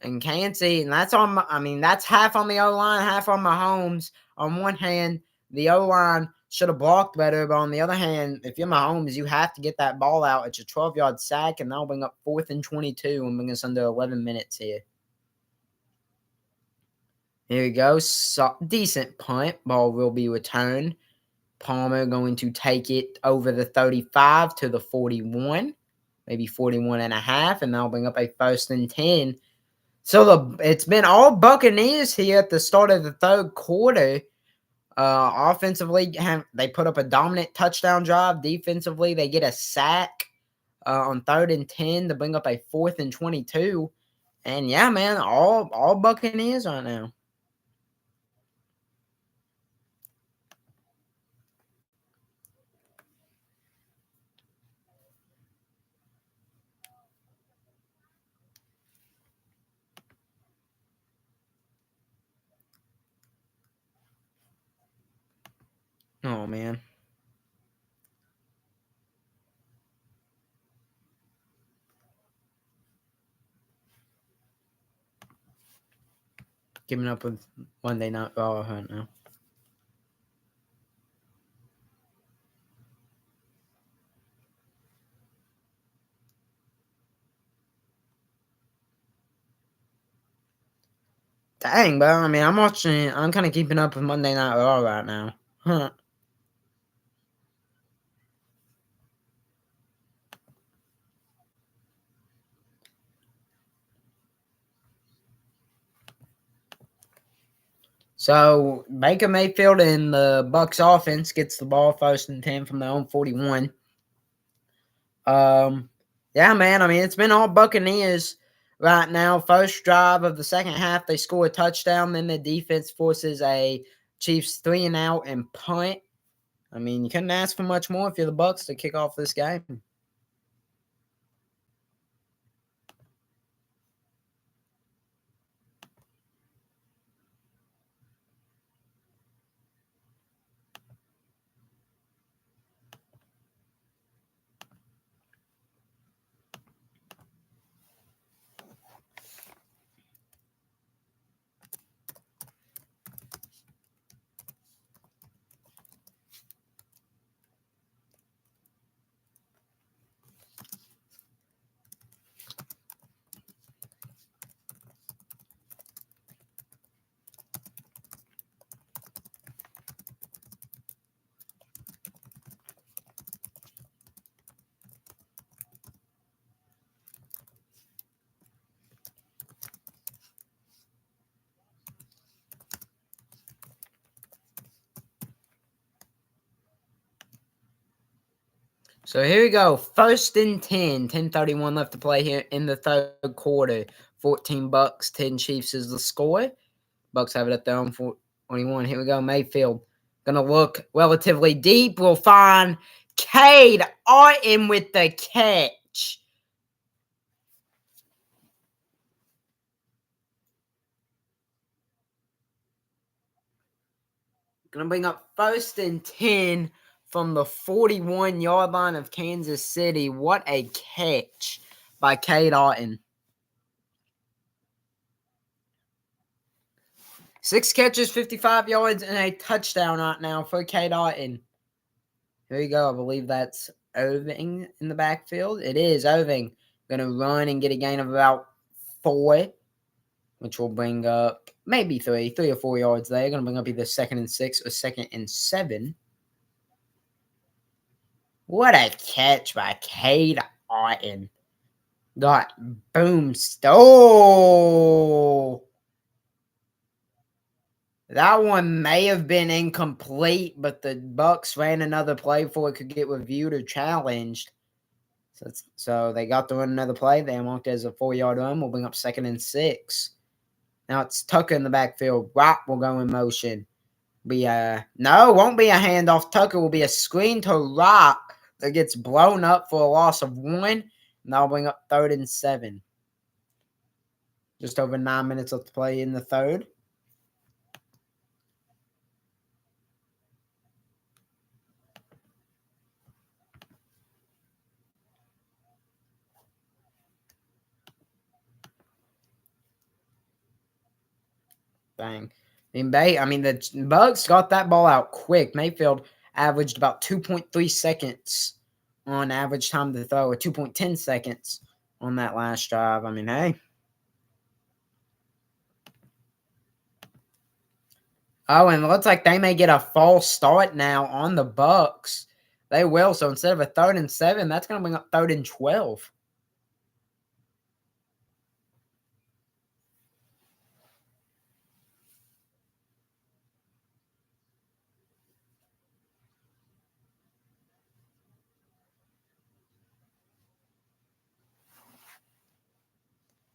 [SPEAKER 1] And Kancey, and that's half on the O-line, half on Mahomes. On one hand, the O-line should have blocked better, but on the other hand, if you're Mahomes, you have to get that ball out. It's a 12-yard sack, and that'll bring up 4th and 22 and bring us under 11 minutes here. Here we go. Decent punt. Ball will be returned. Palmer going to take it over the 35 to the 41, maybe 41 and a half, and that'll bring up a 1st and 10. So it's been all Buccaneers here at the start of the third quarter. Offensively, they put up a dominant touchdown drive. Defensively, they get a sack on 3rd and 10 to bring up a 4th and 22. And yeah, man, all Buccaneers right now. Oh, man. Giving up with Monday Night Raw right now. Dang, bro. I mean, I'm kind of keeping up with Monday Night Raw right now. Huh. So Baker Mayfield and the Bucs offense gets the ball 1st and 10 from their own 41. Yeah, man. I mean, it's been all Buccaneers right now. First drive of the second half, they score a touchdown. Then the defense forces a Chiefs 3-and-out and punt. I mean, you couldn't ask for much more if you're the Bucs to kick off this game. So here we go. 1st and 10. 10:31 left to play here in the third quarter. 14 Bucks, 10 Chiefs is the score. Bucks have it at their own 41. Here we go. Mayfield gonna look relatively deep. We'll find Cade Arton with the catch. Gonna bring up 1st and 10 from the 41-yard line of Kansas City. What a catch by Cade Arton. 6 catches, 55 yards, and a touchdown right now for Cade Arton. Here you go. I believe that's Irving in the backfield. It is Irving. Going to run and get a gain of about 4, which will bring up maybe 3 or 4 yards there. Going to bring up either 2nd and 6 or 2nd and 7. What a catch by Cade Arton. Got boom stole. That one may have been incomplete, but the Bucks ran another play before it could get reviewed or challenged. So they got to run another play. They marked it as a 4-yard run. We'll bring up 2nd and 6. Now it's Tucker in the backfield. Rock will go in motion. Won't be a handoff. Tucker will be a screen to Rock that gets blown up for a loss of 1. And that'll bring up 3rd and 7. Just over 9 minutes left to play in the third. Bang. The Bucks got that ball out quick. Mayfield averaged about 2.3 seconds on average time to throw, or 2.10 seconds on that last drive. Hey. Oh, and it looks like they may get a false start now on the Bucks. They will. So instead of a 3rd and 7, that's going to bring up 3rd and 12.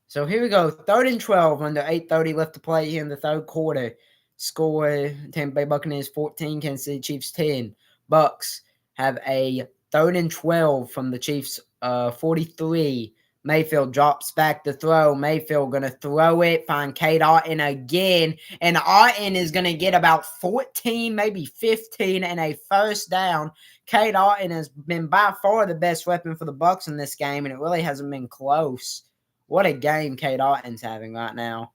[SPEAKER 1] So here we go. 3rd and 12 under 8:30 left to play here in the third quarter. Score Tampa Bay Buccaneers 14, Kansas City Chiefs 10. Bucks have a 3rd and 12 from the Chiefs 43. Mayfield drops back to throw. Mayfield going to throw it, find Cade Otton again. And Otton is going to get about 14, maybe 15, and a first down. Cade Otton has been by far the best weapon for the Bucks in this game, and it really hasn't been close. What a game Cade Otton's having right now.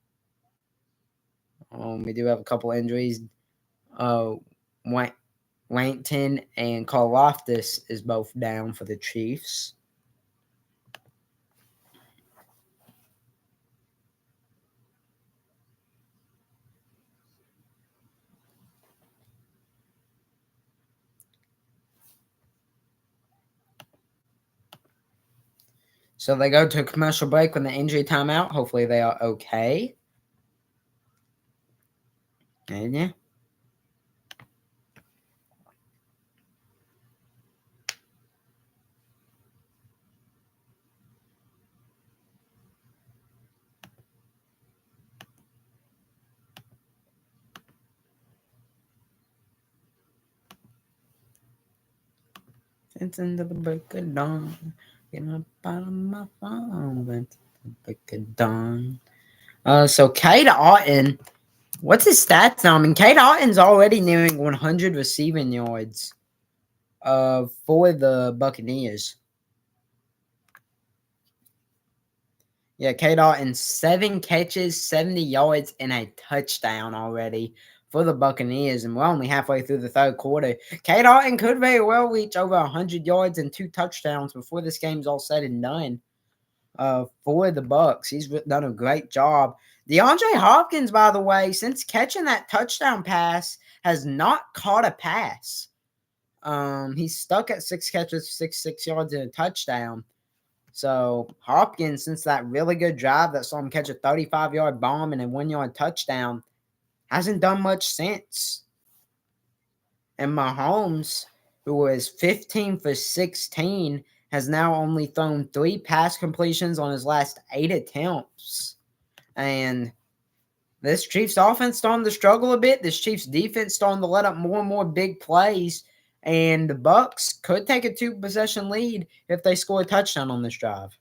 [SPEAKER 1] We do have a couple injuries. Wayington and Karlaftis is both down for the Chiefs. So they go to a commercial break with the injury timeout. Hopefully they are okay. And yeah. It's into the break of dawn. Getting up out of my phone. It's the break of dawn. So Cade Otton, what's his stats now? Cade Otton's already nearing 100 receiving yards for the Buccaneers. Yeah, Cade Otton, 7 catches, 70 yards, and a touchdown already for the Buccaneers, and we're only halfway through the third quarter. Cade Otton could very well reach over 100 yards and 2 touchdowns before this game's all said and done for the Bucks. He's done a great job. DeAndre Hopkins, by the way, since catching that touchdown pass, has not caught a pass. He's stuck at 6 catches, 66 yards, and a touchdown. So Hopkins, since that really good drive that saw him catch a 35-yard bomb and a 1-yard touchdown, hasn't done much since. And Mahomes, who was 15 for 16, has now only thrown 3 pass completions on his last 8 attempts. And this Chiefs offense starting to struggle a bit. This Chiefs defense starting to let up more and more big plays. And the Bucks could take a 2-possession lead if they score a touchdown on this drive.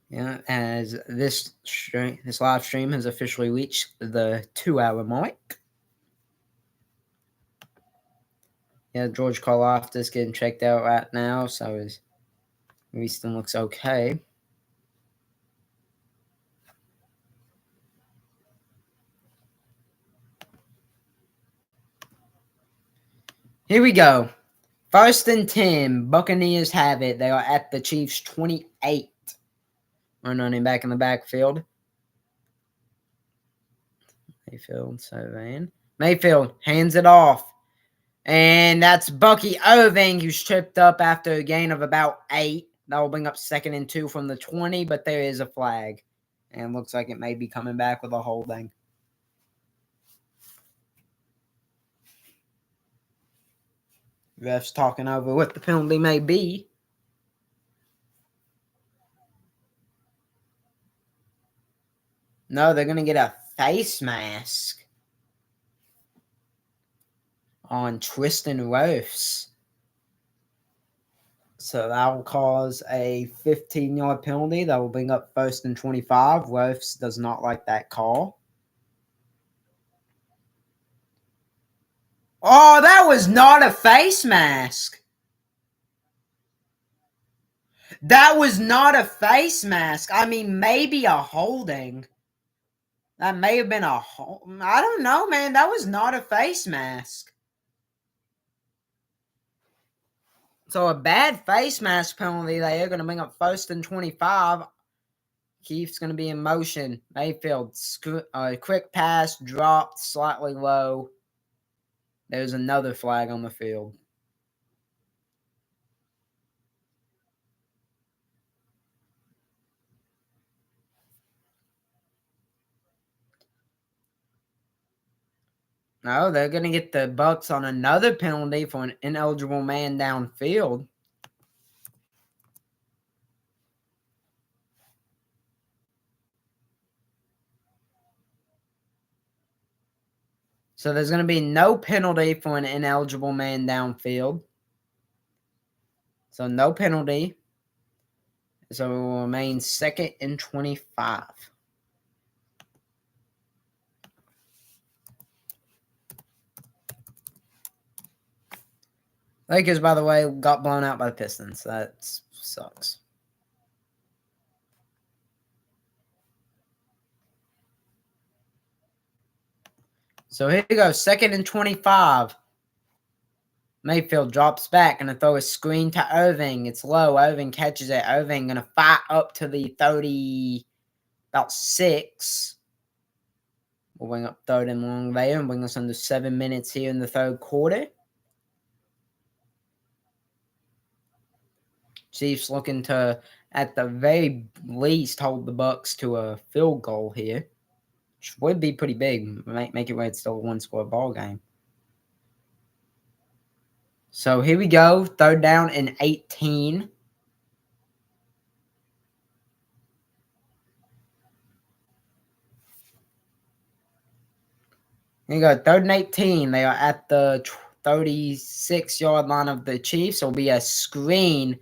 [SPEAKER 1] Yeah, as this live stream has officially reached the 2-hour mark. Yeah, George Karlaftis getting checked out right now, so his Easton looks okay. Here we go. 1st and 10. Buccaneers have it. They are at the Chiefs 28. Running back in the backfield. Mayfield hands it off. And that's Bucky Irving, who's tripped up after a gain of about 8. That will bring up 2nd and 2 from the 20, but there is a flag. And looks like it may be coming back with a holding. Refs talking over what the penalty may be. No, they're going to get a face mask on Tristan Wirfs. So that will cause a 15-yard penalty. That will bring up 1st and 25. Wirfs does not like that call. Oh, that was not a face mask. That was not a face mask. I mean, maybe a holding. That may have been a I don't know, man. That was not a face mask. So a bad face mask penalty. They are going to bring up 1st and 25. Keith's going to be in motion. Mayfield, quick pass, dropped slightly low. There's another flag on the field. No, they're going to get the Bucs on another penalty for an ineligible man downfield. So there's going to be no penalty for an ineligible man downfield. So no penalty. So it will remain 2nd and 25. Lakers, by the way, got blown out by the Pistons. That sucks. So here we go. 2nd and 25. Mayfield drops back. Going to throw a screen to Irving. It's low. Irving catches it. Irving going to fight up to the 30, about 6. We'll bring up 3rd and long there and bring us under 7 minutes here in the 3rd quarter. Chiefs looking to, at the very least, hold the Bucs to a field goal here, which would be pretty big. Make it where it's still a one-score ball game. So here we go. 3rd down and 18. Here you go. 3rd and 18. They are at the 36-yard line of the Chiefs. It'll be a screen,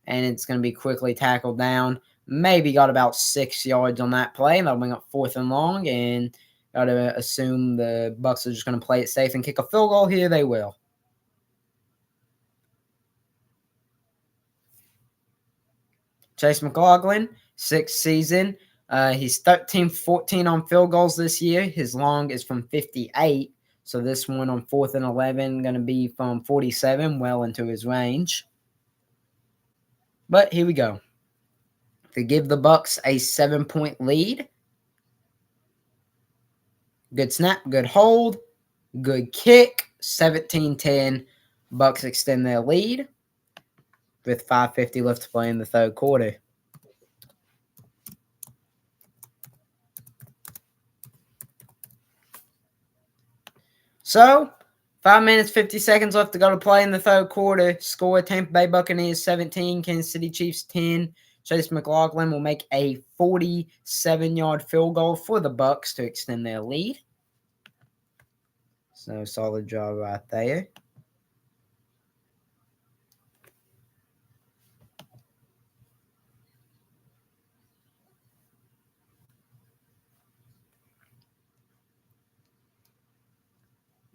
[SPEAKER 1] and it's going to be quickly tackled down. Maybe got about 6 yards on that play. That'll bring up 4th and long, and got to assume the Bucs are just going to play it safe and kick a field goal here. They will. Chase McLaughlin, 6th season. He's 13-14 on field goals this year. His long is from 58. So this one on 4th and 11 going to be from 47, well into his range. But here we go. To give the Bucs a 7-point lead. Good snap, good hold, good kick. 17-10. Bucs extend their lead with 5:50 left to play in the 3rd quarter. So, 5 minutes, 50 seconds left to go to play in the 3rd quarter. Score, Tampa Bay Buccaneers 17, Kansas City Chiefs 10. Chase McLaughlin will make a 47-yard field goal for the Bucs to extend their lead. So, solid job right there.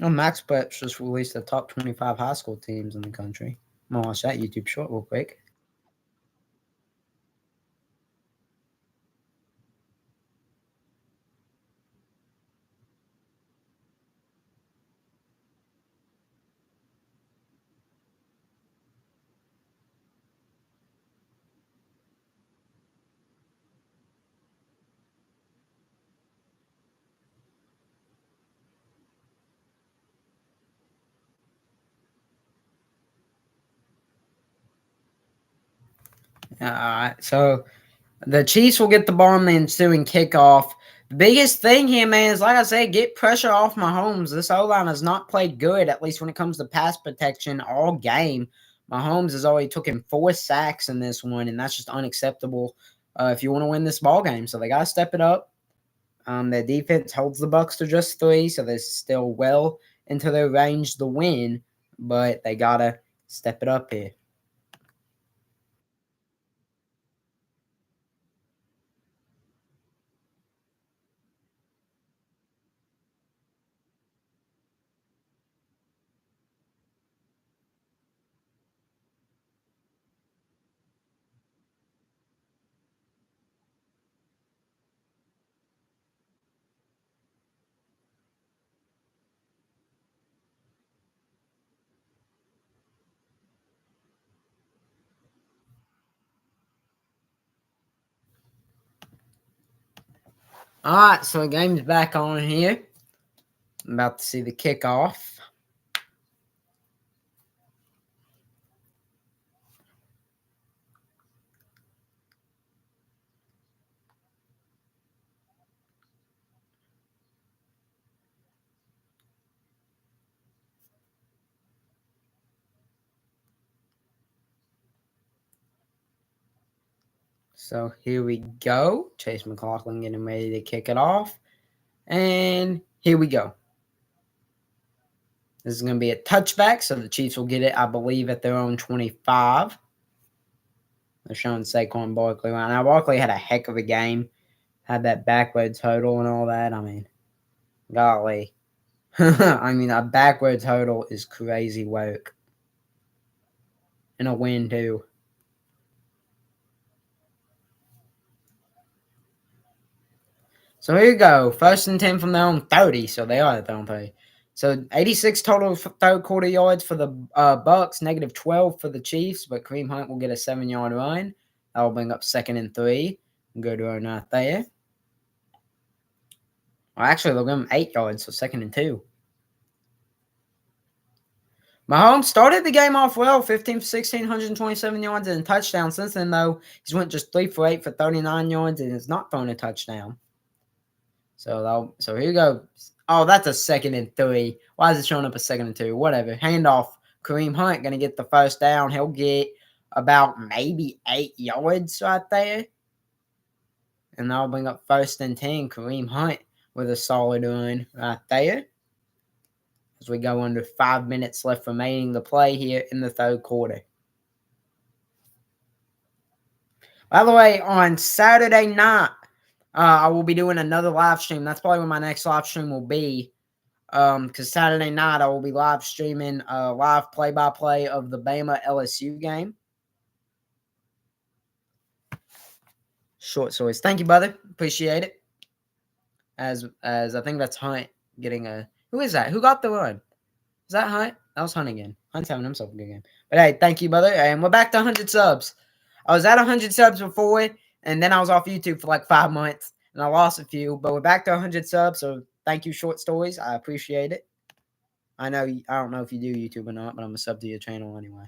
[SPEAKER 1] Oh, Max Preps just released the top 25 high school teams in the country. I'm going to watch that YouTube short real quick. All right. So the Chiefs will get the ball in the ensuing kickoff. The biggest thing here, man, is like I said, get pressure off Mahomes. This O-line has not played good, at least when it comes to pass protection all game. Mahomes has already taken 4 sacks in this one, and that's just unacceptable if you want to win this ball game. So they got to step it up. Their defense holds the Bucks to just 3, so they're still well into their range to win, but they got to step it up here. All right, so the game's back on here. I'm about to see the kickoff. So here we go. Chase McLaughlin getting ready to kick it off. And here we go. This is going to be a touchback, so the Chiefs will get it, I believe, at their own 25. They're showing Saquon Barkley right now. Barkley had a heck of a game. Had that backward total and all that. I mean, golly. I mean, a backward total is crazy work. And a win, too. So here you go. 1st and 10 from their own 30. So they are at their own 30. So 86 total third quarter yards for the Bucks, negative 12 for the Chiefs, but Kareem Hunt will get a 7-yard run. That will bring up 2nd and 3. Go to our north there. Well, actually, they'll give him 8 yards, so 2nd and 2. Mahomes started the game off well, 15 for 16, 127 yards and a touchdown. Since then, though, he's went just 3 for 8 for 39 yards and has not thrown a touchdown. So here we go. Oh, that's a 2nd and 3. Why is it showing up a 2nd and 2? Whatever. Handoff. Kareem Hunt going to get the 1st down. He'll get about maybe 8 yards right there. And that'll bring up 1st and 10. Kareem Hunt with a solid run right there. As we go under 5 minutes left remaining to play here in the 3rd quarter. By the way, on Saturday night, I will be doing another live stream. That's probably when my next live stream will be. Because Saturday night I will be live streaming live play-by-play of the Bama LSU game. Short stories. Thank you, brother. Appreciate it. As I think that's Hunt getting a. Who is that? Who got the run? Is that Hunt? That was Hunt again. Hunt's having himself a good game. But hey, thank you, brother. And we're back to 100 subs. I was at 100 subs before, and then I was off YouTube for like 5 months, and I lost a few. But we're back to 100 subs, so thank you, Short Stories. I appreciate it. I don't know if you do YouTube or not, but I'm a sub to your channel anyway.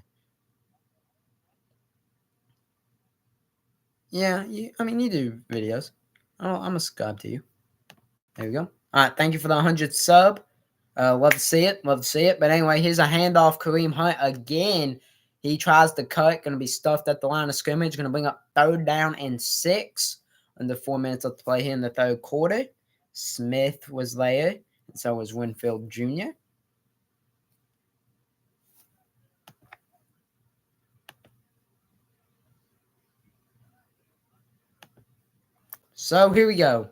[SPEAKER 1] Yeah, you do videos. I'm a subscribe to you. There we go. All right, thank you for the 100 sub. Love to see it. Love to see it. But anyway, here's a handoff. Kareem Hunt again. He tries to cut. Going to be stuffed at the line of scrimmage. Going to bring up 3rd down and 6. Under 4 minutes left to play here in the 3rd quarter. Smith was there. And so was Winfield Jr. So here we go.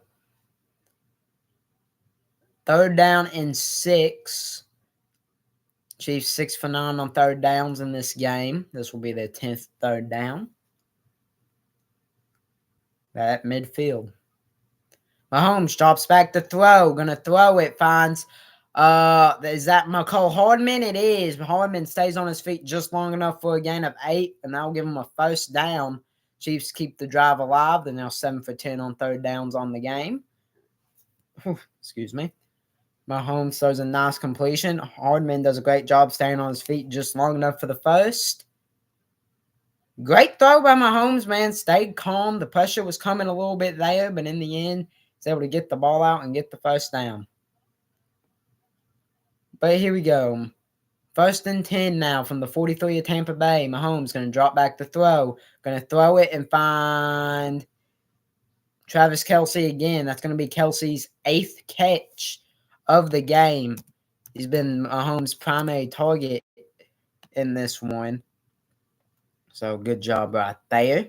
[SPEAKER 1] 3rd down and 6. Chiefs 6 for 9 on 3rd downs in this game. This will be their 10th 3rd down. At midfield. Mahomes drops back to throw. Gonna throw it. Finds. Is that McCole Hardman? It is. Hardman stays on his feet just long enough for a gain of 8, and that'll give him a 1st down. Chiefs keep the drive alive. They're now 7 for 10 on 3rd downs on the game. Excuse me. Mahomes throws a nice completion. Hardman does a great job staying on his feet just long enough for the 1st. Great throw by Mahomes, man. Stayed calm. The pressure was coming a little bit there, but in the end, he's able to get the ball out and get the first down. But here we go. First and 10 now from the 43 of Tampa Bay. Mahomes going to drop back the throw. Going to throw it and find Travis Kelce again. That's going to be Kelce's 8th catch of the game. He's been Mahomes' primary target in this one. So good job right there.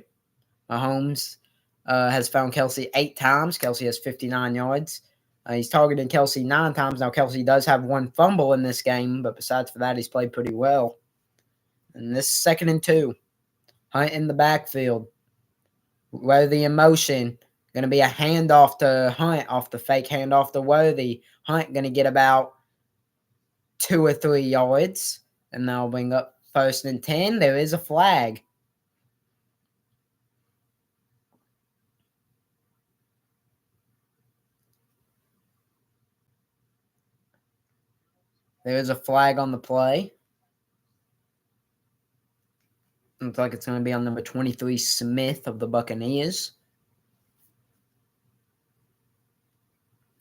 [SPEAKER 1] Mahomes has found Kelce 8 times. Kelce has 59 yards. He's targeted Kelce 9 times. Now, Kelce does have 1 fumble in this game, but besides for that, he's played pretty well. And this is 2nd and 2. Hunt in the backfield. Worthy in motion. Going to be a handoff to Hunt off the fake handoff to Worthy. Hunt going to get about 2 or 3 yards. And that'll bring up 1st and 10. There is a flag. There is a flag on the play. Looks like it's going to be on number 23, Smith of the Buccaneers.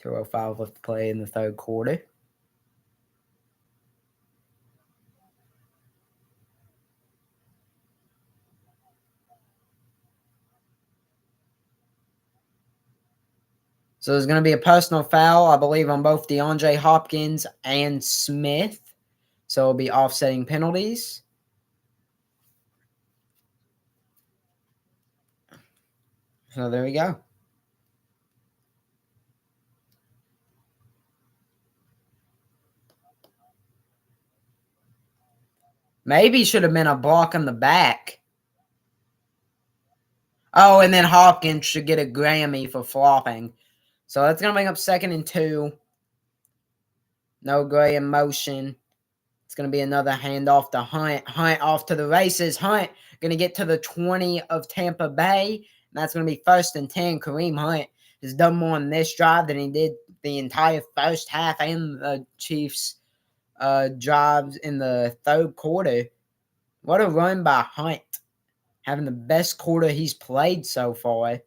[SPEAKER 1] 2:05 left to play in the 3rd quarter. So there's going to be a personal foul, I believe, on both DeAndre Hopkins and Smith. So it'll be offsetting penalties. So there we go. Maybe should have been a block on the back. Oh, and then Hopkins should get a Grammy for flopping. So that's going to bring up 2nd and 2. No gray in motion. It's going to be another handoff to Hunt. Hunt off to the races. Hunt going to get to the 20 of Tampa Bay. And that's going to be 1st and 10. Kareem Hunt has done more on this drive than he did the entire first half and the Chiefs' drives in the 3rd quarter. What a run by Hunt. Having the best quarter he's played so far.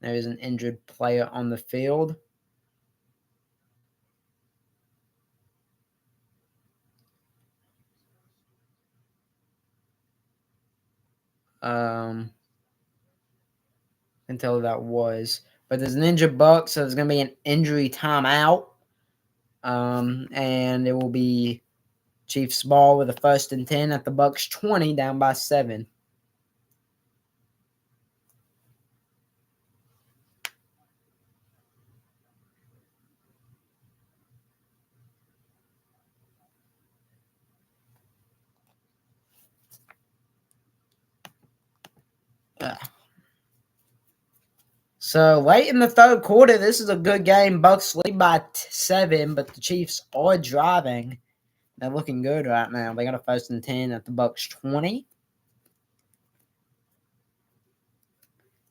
[SPEAKER 1] There is an injured player on the field. Until that was. But there's an injured Buck, so there's going to be an injury timeout. And it will be Chiefs ball with a 1st and 10 at the Bucks 20, down by 7. So late in the 3rd quarter, this is a good game. Bucks lead by 7, but the Chiefs are driving. They're looking good right now. They got a 1st and 10 at the Bucks 20.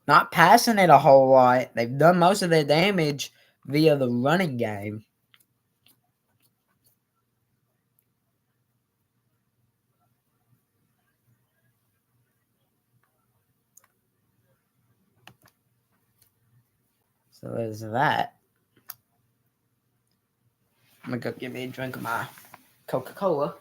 [SPEAKER 1] Not passing it a whole lot. They've done most of their damage via the running game. So there's that. I'm going to go get me a drink of my Coca-Cola.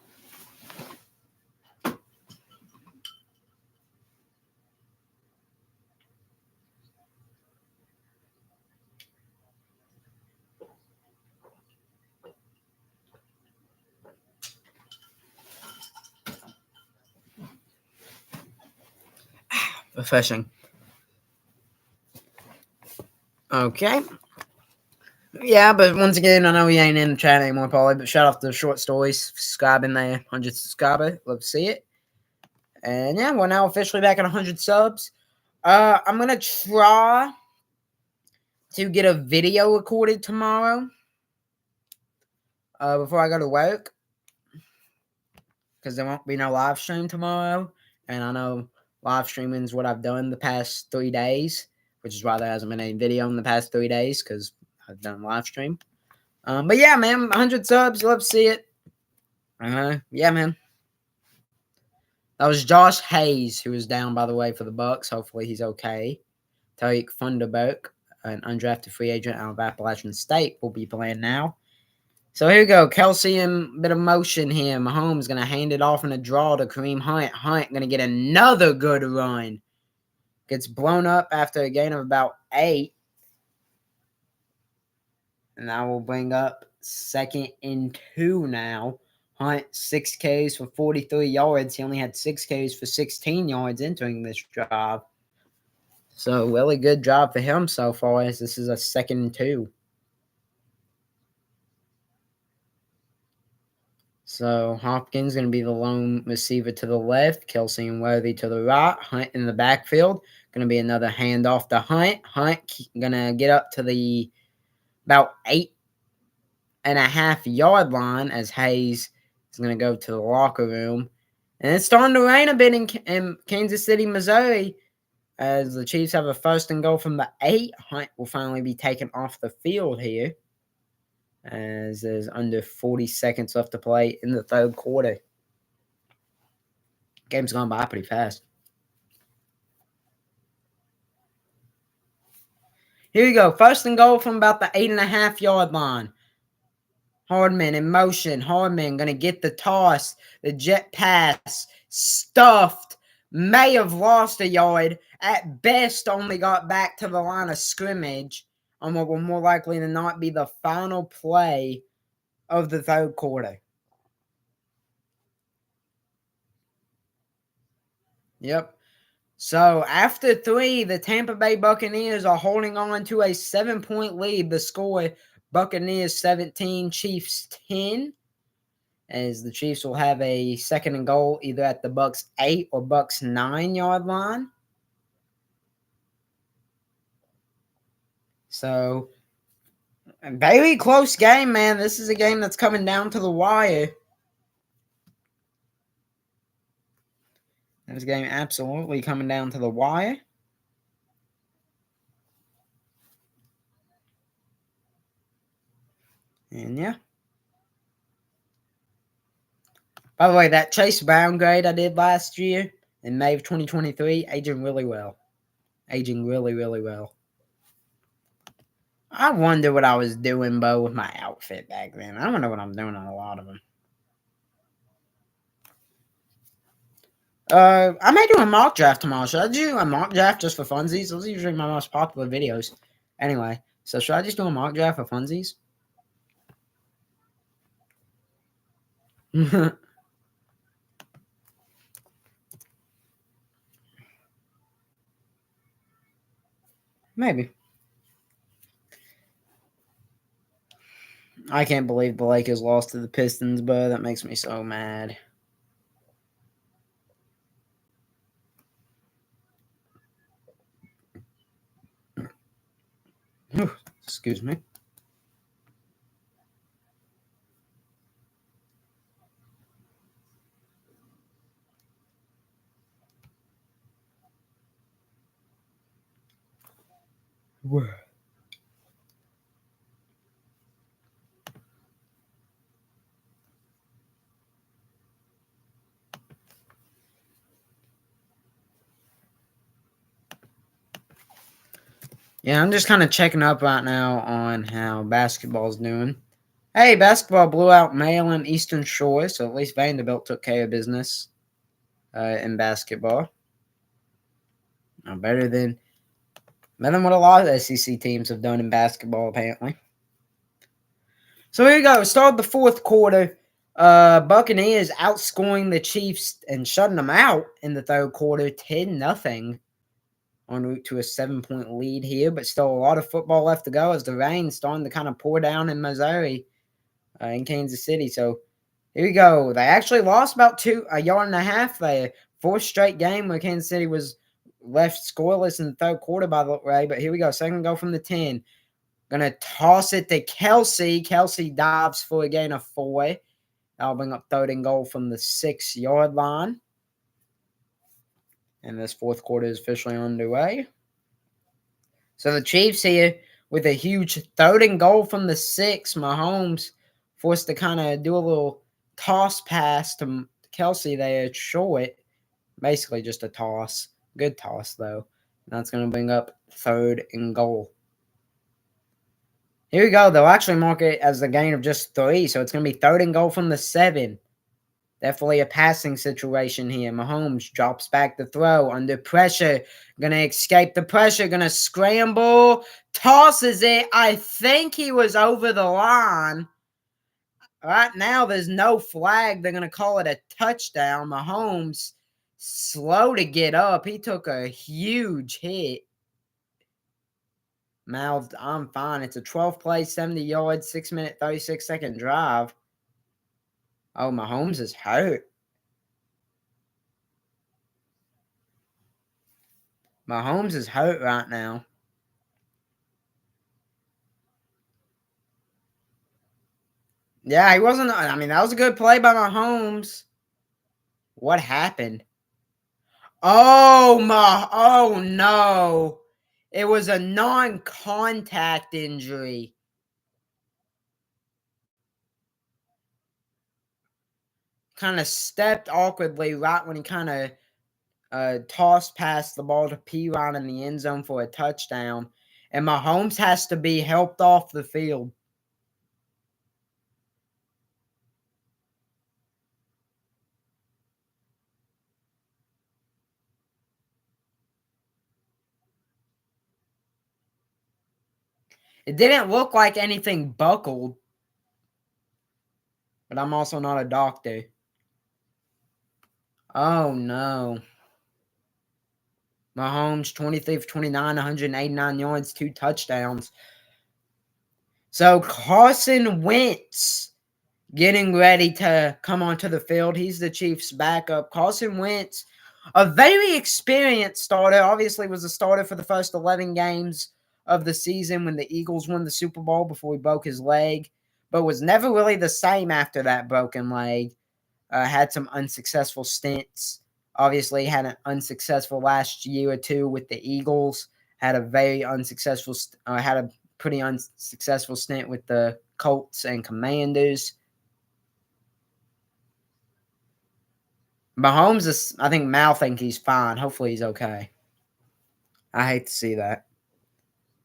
[SPEAKER 1] Refreshing. Okay. Yeah, but once again, I know he ain't in the chat anymore, probably, but shout out to the short stories. Subscribing there. 100 subscriber. Love to see it. And yeah, we're now officially back at 100 subs. I'm going to try to get a video recorded tomorrow before I go to work, because there won't be no live stream tomorrow. And I know live streaming is what I've done the past 3 days, which is why there hasn't been any video in the past 3 days, because I've done live stream. But yeah, man, 100 subs. Love to see it. Yeah, man. That was Josh Hayes, who was down, by the way, for the Bucks. Hopefully he's okay. Tariq Funderburk, an undrafted free agent out of Appalachian State, will be playing now. So here we go. Kelsey in a bit of motion here. Mahomes going to hand it off in a draw to Kareem Hunt. Hunt going to get another good run. Gets blown up after a gain of about 8. And that will bring up 2nd and 2 now. Hunt, 6 Ks for 43 yards. He only had 6 Ks for 16 yards entering this drive. So, really good job for him so far, as this is a 2nd and 2. So, Hopkins going to be the lone receiver to the left. Kelsey and Worthy to the right. Hunt in the backfield. Going to be another handoff to Hunt. Hunt going to get up to the about 8.5-yard line as Hayes is going to go to the locker room. And it's starting to rain a bit in Kansas City, Missouri, as the Chiefs have a 1st and goal from the 8. Hunt will finally be taken off the field here, as there's under 40 seconds left to play in the 3rd quarter. Game's gone by pretty fast. Here we go. 1st and goal from about the 8.5-yard line. Hardman in motion. Hardman going to get the toss. The jet pass. Stuffed. May have lost a yard. At best, only got back to the line of scrimmage on what will more likely than not be the final play of the 3rd quarter. Yep. So, after 3, the Tampa Bay Buccaneers are holding on to a 7-point lead. The score, Buccaneers 17, Chiefs 10. As the Chiefs will have a 2nd and goal either at the Bucks 8 or Bucks 9-yard line. So, a very close game, man. This is a game that's coming down to the wire. This game absolutely coming down to the wire. And yeah. By the way, that Chase Brown grade I did last year in May of 2023, aging really well. Aging really, really well. I wonder what I was doing, Bo, with my outfit back then. I don't know what I'm doing on a lot of them. I may do a mock draft tomorrow. Should I do a mock draft just for funsies? Those are usually my most popular videos. Anyway, so should I just do a mock draft for funsies? Maybe. I can't believe the Lakers lost to the Pistons, but that makes me so mad. Excuse me. Yeah, I'm just kind of checking up right now on how basketball's doing. Hey, basketball blew out Maryland Eastern Shore, so at least Vanderbilt took care of business in basketball. Better than what a lot of SEC teams have done in basketball, apparently. So here we go. Start the 4th quarter. Buccaneers outscoring the Chiefs and shutting them out in the 3rd quarter, 10-0. En route to a 7-point lead here, but still a lot of football left to go as the rain's starting to kind of pour down in Missouri, in Kansas City. So here we go. They actually lost about a yard and a half there. 4th straight game where Kansas City was left scoreless in the 3rd quarter, by the way. But here we go. 2nd goal from the 10. Gonna toss it to Kelsey. Kelsey dives for a gain of 4. That'll bring up 3rd and goal from the 6-yard line. And this 4th quarter is officially underway. So the Chiefs here with a huge 3rd and goal from the 6. Mahomes forced to kind of do a little toss pass to Kelsey there short. Basically just a toss. Good toss, though. That's going to bring up 3rd and goal. Here we go. They'll actually mark it as a gain of just 3, so it's going to be 3rd and goal from the 7. Definitely a passing situation here. Mahomes drops back the throw under pressure. Going to escape the pressure. Going to scramble. Tosses it. I think he was over the line. Right now, there's no flag. They're going to call it a touchdown. Mahomes, slow to get up. He took a huge hit. Mouthed, I'm fine. It's a 12 play, 70 yards, 6 minute, 36-second drive. Oh, Mahomes is hurt. Mahomes is hurt right now. Yeah, he wasn't. I mean, that was a good play by Mahomes. What happened? Oh no. It was a non-contact injury. Kind of stepped awkwardly right when he kind of tossed past the ball to P-Ron in the end zone for a touchdown. And Mahomes has to be helped off the field. It didn't look like anything buckled, but I'm also not a doctor. Oh, no. Mahomes, 23 for 29, 189 yards, 2 touchdowns. So Carson Wentz getting ready to come onto the field. He's the Chiefs' backup. Carson Wentz, a very experienced starter, obviously was a starter for the first 11 games of the season when the Eagles won the Super Bowl before he broke his leg, but was never really the same after that broken leg. Had some unsuccessful stints. Obviously, had an unsuccessful last year or two with the Eagles. Had a very unsuccessful, had a pretty unsuccessful stint with the Colts and Commanders. Mahomes is, I think Mal think he's fine. Hopefully he's okay. I hate to see that.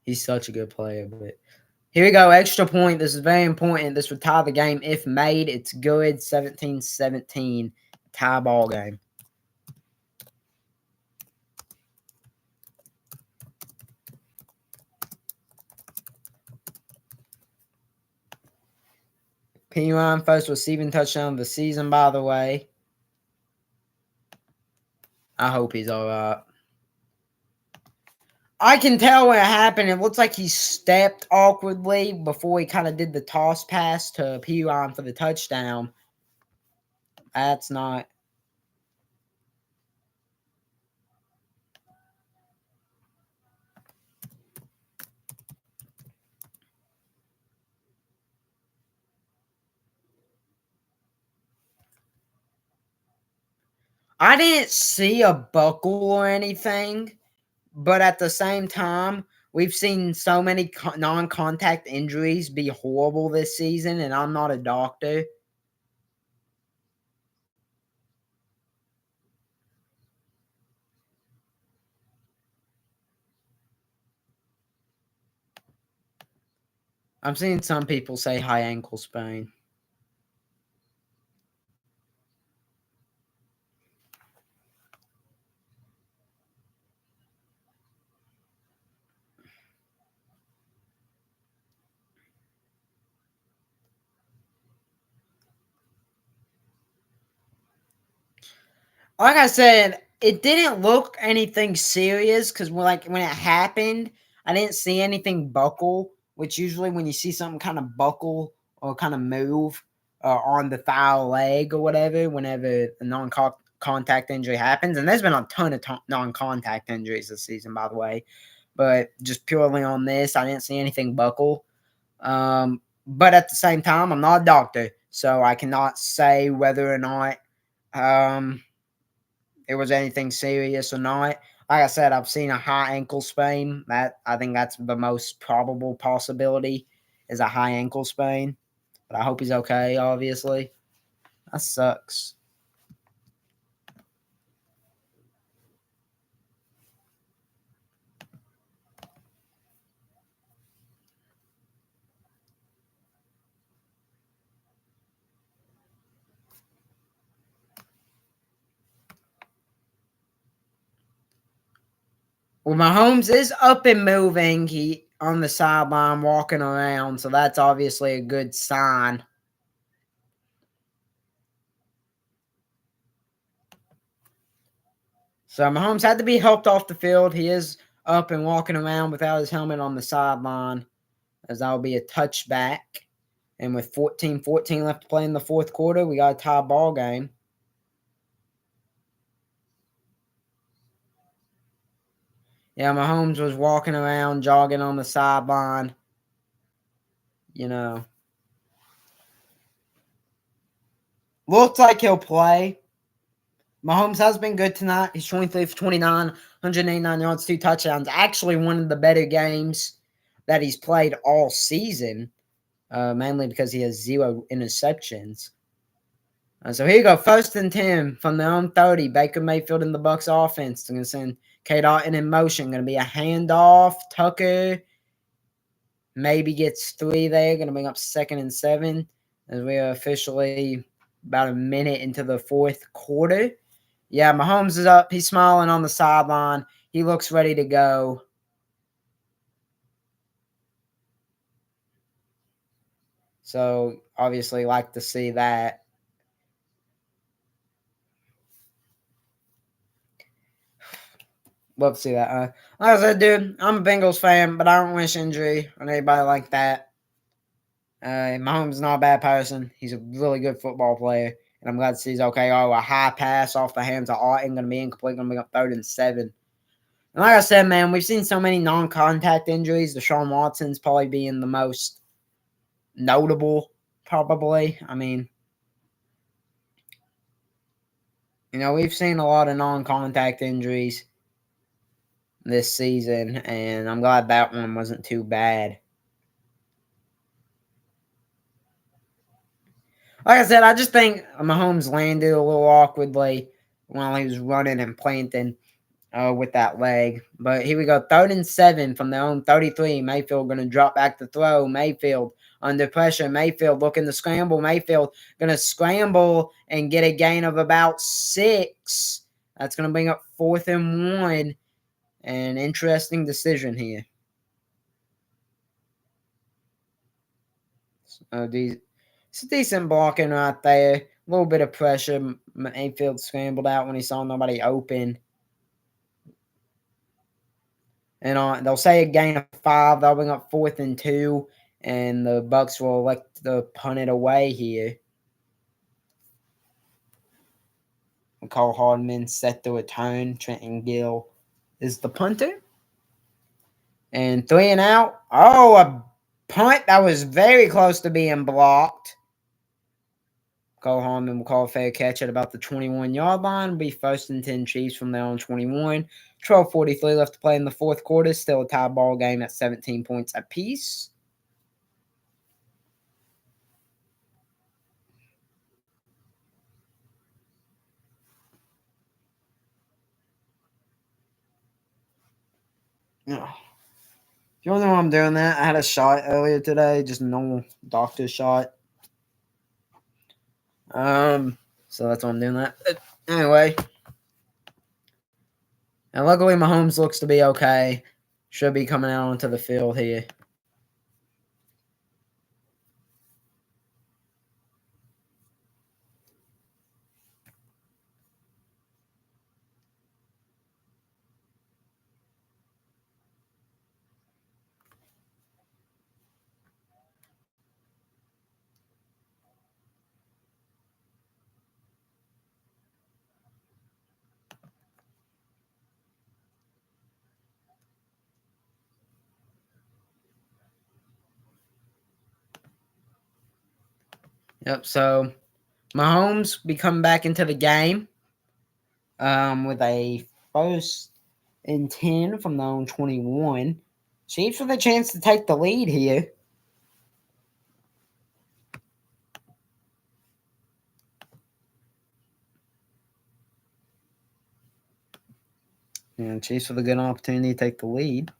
[SPEAKER 1] He's such a good player, but here we go. Extra point. This is very important. This would tie the game. If made, it's good. 17-17. Tie ball game. P-Ron, first receiving touchdown of the season, by the way. I hope he's all right. I can tell when it happened. It looks like he stepped awkwardly before he kind of did the toss pass to P-Ron for the touchdown. That's not. I didn't see a buckle or anything, but at the same time, we've seen so many non-contact injuries be horrible this season, and I'm not a doctor. I'm seeing some people say high ankle sprain. Like I said, it didn't look anything serious because when it happened, I didn't see anything buckle. Which usually when you see something kind of buckle or kind of move on the foul leg or whatever, whenever a non-contact injury happens, and there's been a ton of non-contact injuries this season, by the way, but just purely on this, I didn't see anything buckle. But at the same time, I'm not a doctor, so I cannot say whether or not it was anything serious or not. Like I said, I've seen a high ankle sprain. That I think that's the most probable possibility is a high ankle sprain. But I hope he's okay, obviously. That sucks. Well, Mahomes is up and moving. He on the sideline walking around, so that's obviously a good sign. So Mahomes had to be helped off the field. He is up and walking around without his helmet on the sideline, as that will be a touchback. And with 14-14 left to play in the fourth quarter, we got a tie ball game. Yeah, Mahomes was walking around, jogging on the sideline. You know, looks like he'll play. Mahomes has been good tonight. He's 23 for 29, 189 yards, 2 touchdowns. Actually, one of the better games that he's played all season, mainly because he has 0 interceptions. So here you go, 1st and 10 from their own 30. Baker Mayfield in the Bucs offense. They're going to send K-Dot in motion. Going to be a handoff. Tucker maybe gets 3 there. Going to bring up 2nd and 7 as we are officially about a minute into the fourth quarter. Yeah, Mahomes is up. He's smiling on the sideline. He looks ready to go. So obviously like to see that. Love to see that. Like I said, dude, I'm a Bengals fan, but I don't wish injury on anybody like that. Mahomes is not a bad person. He's a really good football player, and I'm glad to see he's okay. Oh, a high pass off the hands of Arden going to be incomplete. Going to be up 3rd and 7. And like I said, man, we've seen so many non-contact injuries. Deshaun Watson's probably being the most notable, probably. I mean, we've seen a lot of non-contact injuries this season, and I'm glad that one wasn't too bad. Like I said, I just think Mahomes landed a little awkwardly while he was running and planting with that leg. But here we go, 3rd and 7 from their own 33. Mayfield going to drop back to throw. Mayfield under pressure. Mayfield looking to scramble. Mayfield going to scramble and get a gain of about 6. That's going to bring up 4th and 1. An interesting decision here. It's a decent blocking right there. A little bit of pressure. Mayfield scrambled out when he saw nobody open. And they'll say a gain of 5. They'll bring up 4th and 2. And the Bucs will elect to punt it away here. Cole Hardman set the return. Trenton Gill is the punter. And 3 and out. Oh, a punt that was very close to being blocked. Cole Hardman will call a fair catch at about the 21-yard line. It'll be 1st and 10 Chiefs from their own 21. 12:43 left to play in the fourth quarter. Still a tie ball game at 17 points apiece. Oh. You don't know why I'm doing that? I had a shot earlier today, just a normal doctor shot. So that's why I'm doing that. But anyway. And luckily Mahomes looks to be okay. Should be coming out onto the field here. Yep, so Mahomes be coming back into the game with a 1st and 10 from their own 21. Chiefs with a chance to take the lead here. And Chiefs with a good opportunity to take the lead.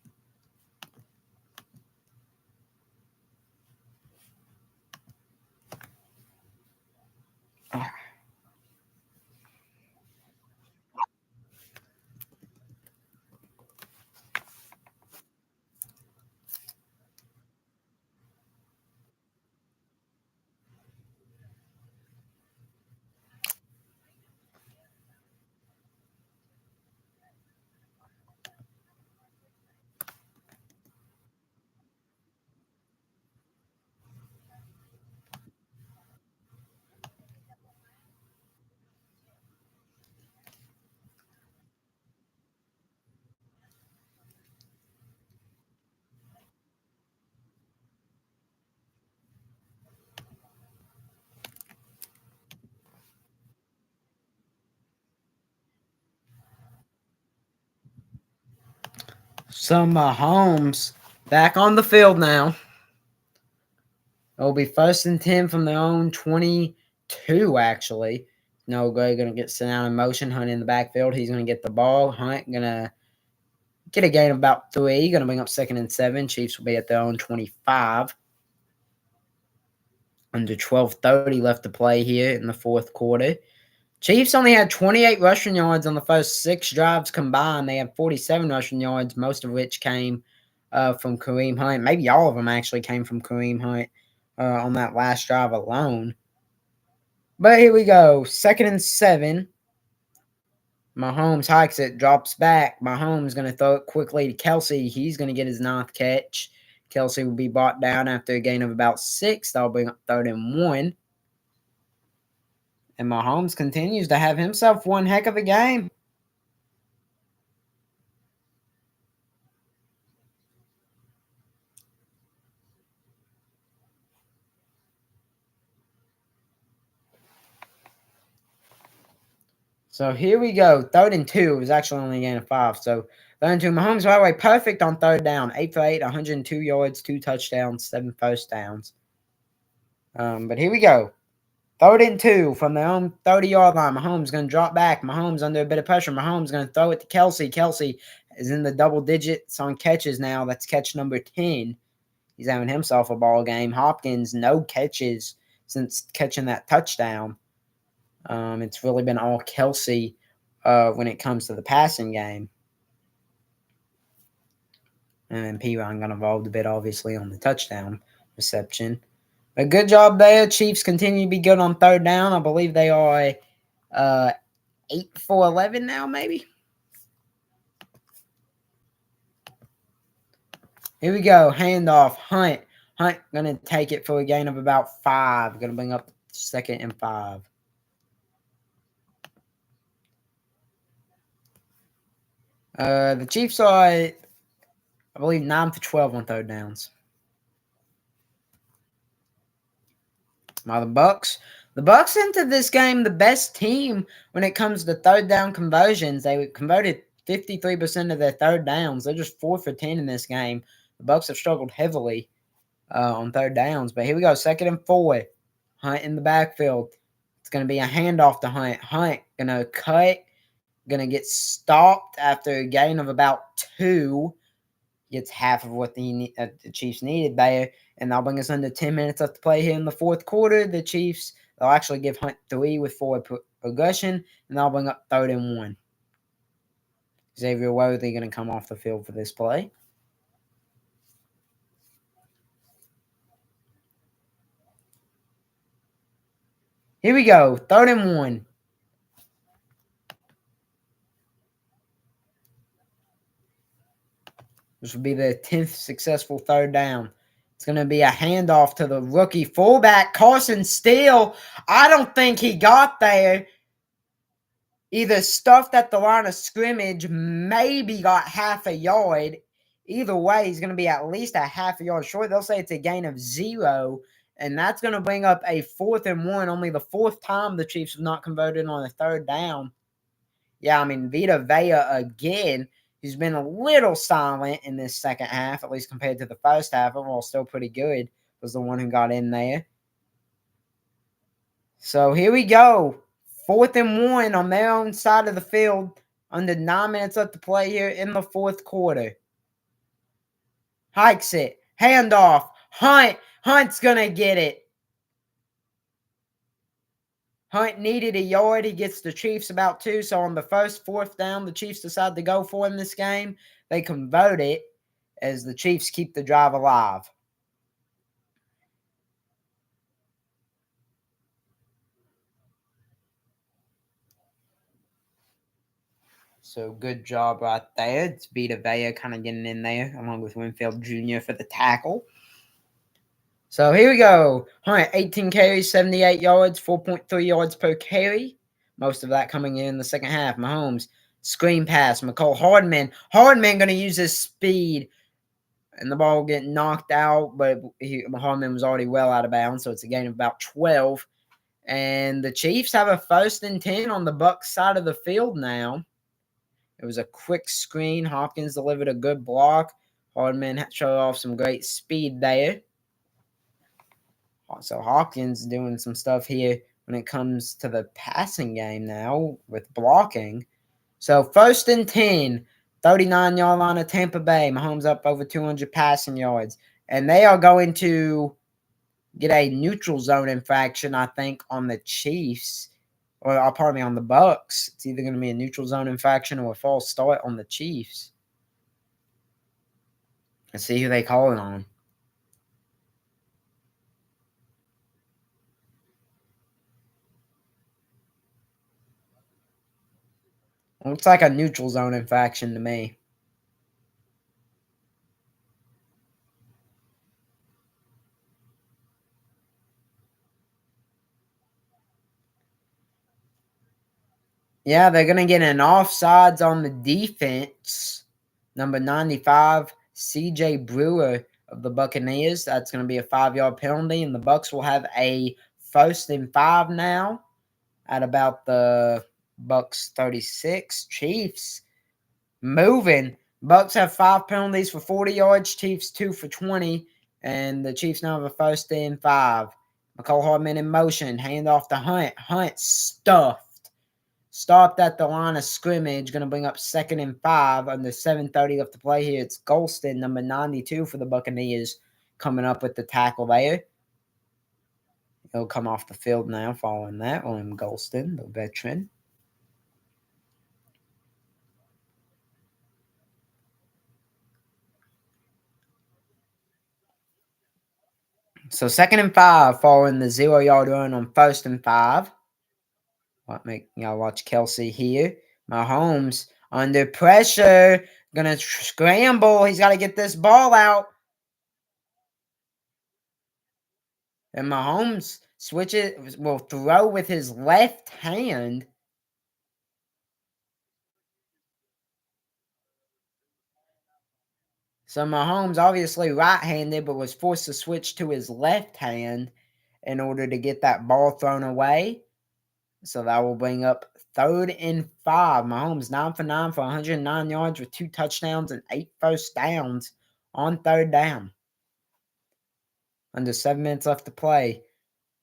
[SPEAKER 1] So Mahomes back on the field now. It'll be 1st and 10 from their own 22, actually. No good. Going to get sent out in motion. Hunt in the backfield. He's going to get the ball. Hunt going to get a gain of about 3. Going to bring up 2nd and 7. Chiefs will be at their own 25. Under 12:30 left to play here in the fourth quarter. Chiefs only had 28 rushing yards on the first 6 drives combined. They had 47 rushing yards, most of which came from Kareem Hunt. Maybe all of them actually came from Kareem Hunt on that last drive alone. But here we go. 2nd and 7. Mahomes hikes it, drops back. Mahomes going to throw it quickly to Kelsey. He's going to get his 9th catch. Kelsey will be brought down after a gain of about 6. That'll bring up 3rd and 1. And Mahomes continues to have himself one heck of a game. So here we go. 3rd and 2. It was actually only a gain of 5. So 3rd and 2. Mahomes, by the way, perfect on 3rd down. 8 for 8, 102 yards, 2 touchdowns, 7 first downs. But here we go. 3rd and 2 from their own 30-yard line. Mahomes going to drop back. Mahomes under a bit of pressure. Mahomes going to throw it to Kelsey. Kelsey is in the double digits on catches now. That's catch number 10. He's having himself a ball game. Hopkins, no catches since catching that touchdown. It's really been all Kelsey when it comes to the passing game. And then P-Ron got involved a bit, obviously, on the touchdown reception. A good job there. Chiefs continue to be good on 3rd down. I believe they are 8 for 11 now, maybe. Here we go. Handoff. Hunt. Hunt going to take it for a gain of about 5. Going to bring up 2nd and 5. The Chiefs are, I believe, 9 for 12 on 3rd downs. Now the Bucks entered this game the best team when it comes to 3rd down conversions. They converted 53% of their 3rd downs. They're just 4 for 10 in this game. The Bucks have struggled heavily on 3rd downs. But here we go, 2nd and 4. Hunt in the backfield. It's going to be a handoff to Hunt. Hunt going to cut. Going to get stopped after a gain of about 2. Gets half of what the Chiefs needed there. And that'll bring us under 10 minutes left to play here in the fourth quarter. The Chiefs, they'll actually give Hunt 3 with forward progression. And that'll bring up 3rd and 1. Xavier Worthy going to come off the field for this play. Here we go. 3rd and 1. This will be the 10th successful 3rd down. It's going to be a handoff to the rookie fullback, Carson Steele. I don't think he got there. Either stuffed at the line of scrimmage, maybe got half a yard. Either way, he's going to be at least a half a yard short. They'll say it's a gain of 0, and that's going to bring up a 4th and 1. Only the 4th time the Chiefs have not converted on a 3rd down. Yeah, I mean, Vita Vea again. He's been a little silent in this second half, at least compared to the first half. Overall, still pretty good. Was the one who got in there. So here we go. 4th and 1 on their own side of the field. Under 9 minutes left to play here in the fourth quarter. Hikes it. Handoff. Hunt. Hunt's going to get it. Hunt needed a yard. He gets the Chiefs about 2. So on the first 4th down, the Chiefs decide to go for him this game. They convert it as the Chiefs keep the drive alive. So good job right there. It's Vita Vea kind of getting in there along with Winfield Jr. for the tackle. So here we go. Hunt, 18 carries, 78 yards, 4.3 yards per carry. Most of that coming in the second half. Mahomes, screen pass. McCole Hardman. Hardman going to use his speed. And the ball getting knocked out, but Hardman was already well out of bounds, so it's a gain of about 12. And the Chiefs have a 1st and 10 on the Bucs side of the field now. It was a quick screen. Hopkins delivered a good block. Hardman showed off some great speed there. So Hopkins doing some stuff here when it comes to the passing game now with blocking. So 1st and 10, 39-yard line of Tampa Bay. Mahomes up over 200 passing yards. And they are going to get a neutral zone infraction, I think, on the Chiefs. Or, pardon me, on the Bucks. It's either going to be a neutral zone infraction or a false start on the Chiefs. Let's see who they call it on. Looks like a neutral zone infraction to me. Yeah, they're going to get an offsides on the defense. Number 95, C.J. Brewer of the Buccaneers. That's going to be a 5-yard penalty, and the Bucks will have a 1st and 5 now at about the Bucks 36. Chiefs moving. Bucks have 5 penalties for 40 yards, Chiefs 2 for 20, and the Chiefs now have a 1st and 5. McCole Hardman in motion, hand off to Hunt. Hunt stuffed. Stopped at the line of scrimmage. Going to bring up 2nd and 5 under 7:30 left to play here. It's Golston, number 92 for the Buccaneers, coming up with the tackle there. He'll come off the field now following that. William Golston, the veteran. So 2nd and 5 following the 0-yard run on 1st and 5. Watch Kelsey here. Mahomes under pressure. Gonna scramble. He's got to get this ball out. And Mahomes will throw with his left hand. So Mahomes obviously right-handed, but was forced to switch to his left hand in order to get that ball thrown away. So that will bring up 3rd and 5. Mahomes 9 for 9 for 109 yards with 2 touchdowns and 8 first downs on 3rd down. Under 7 minutes left to play.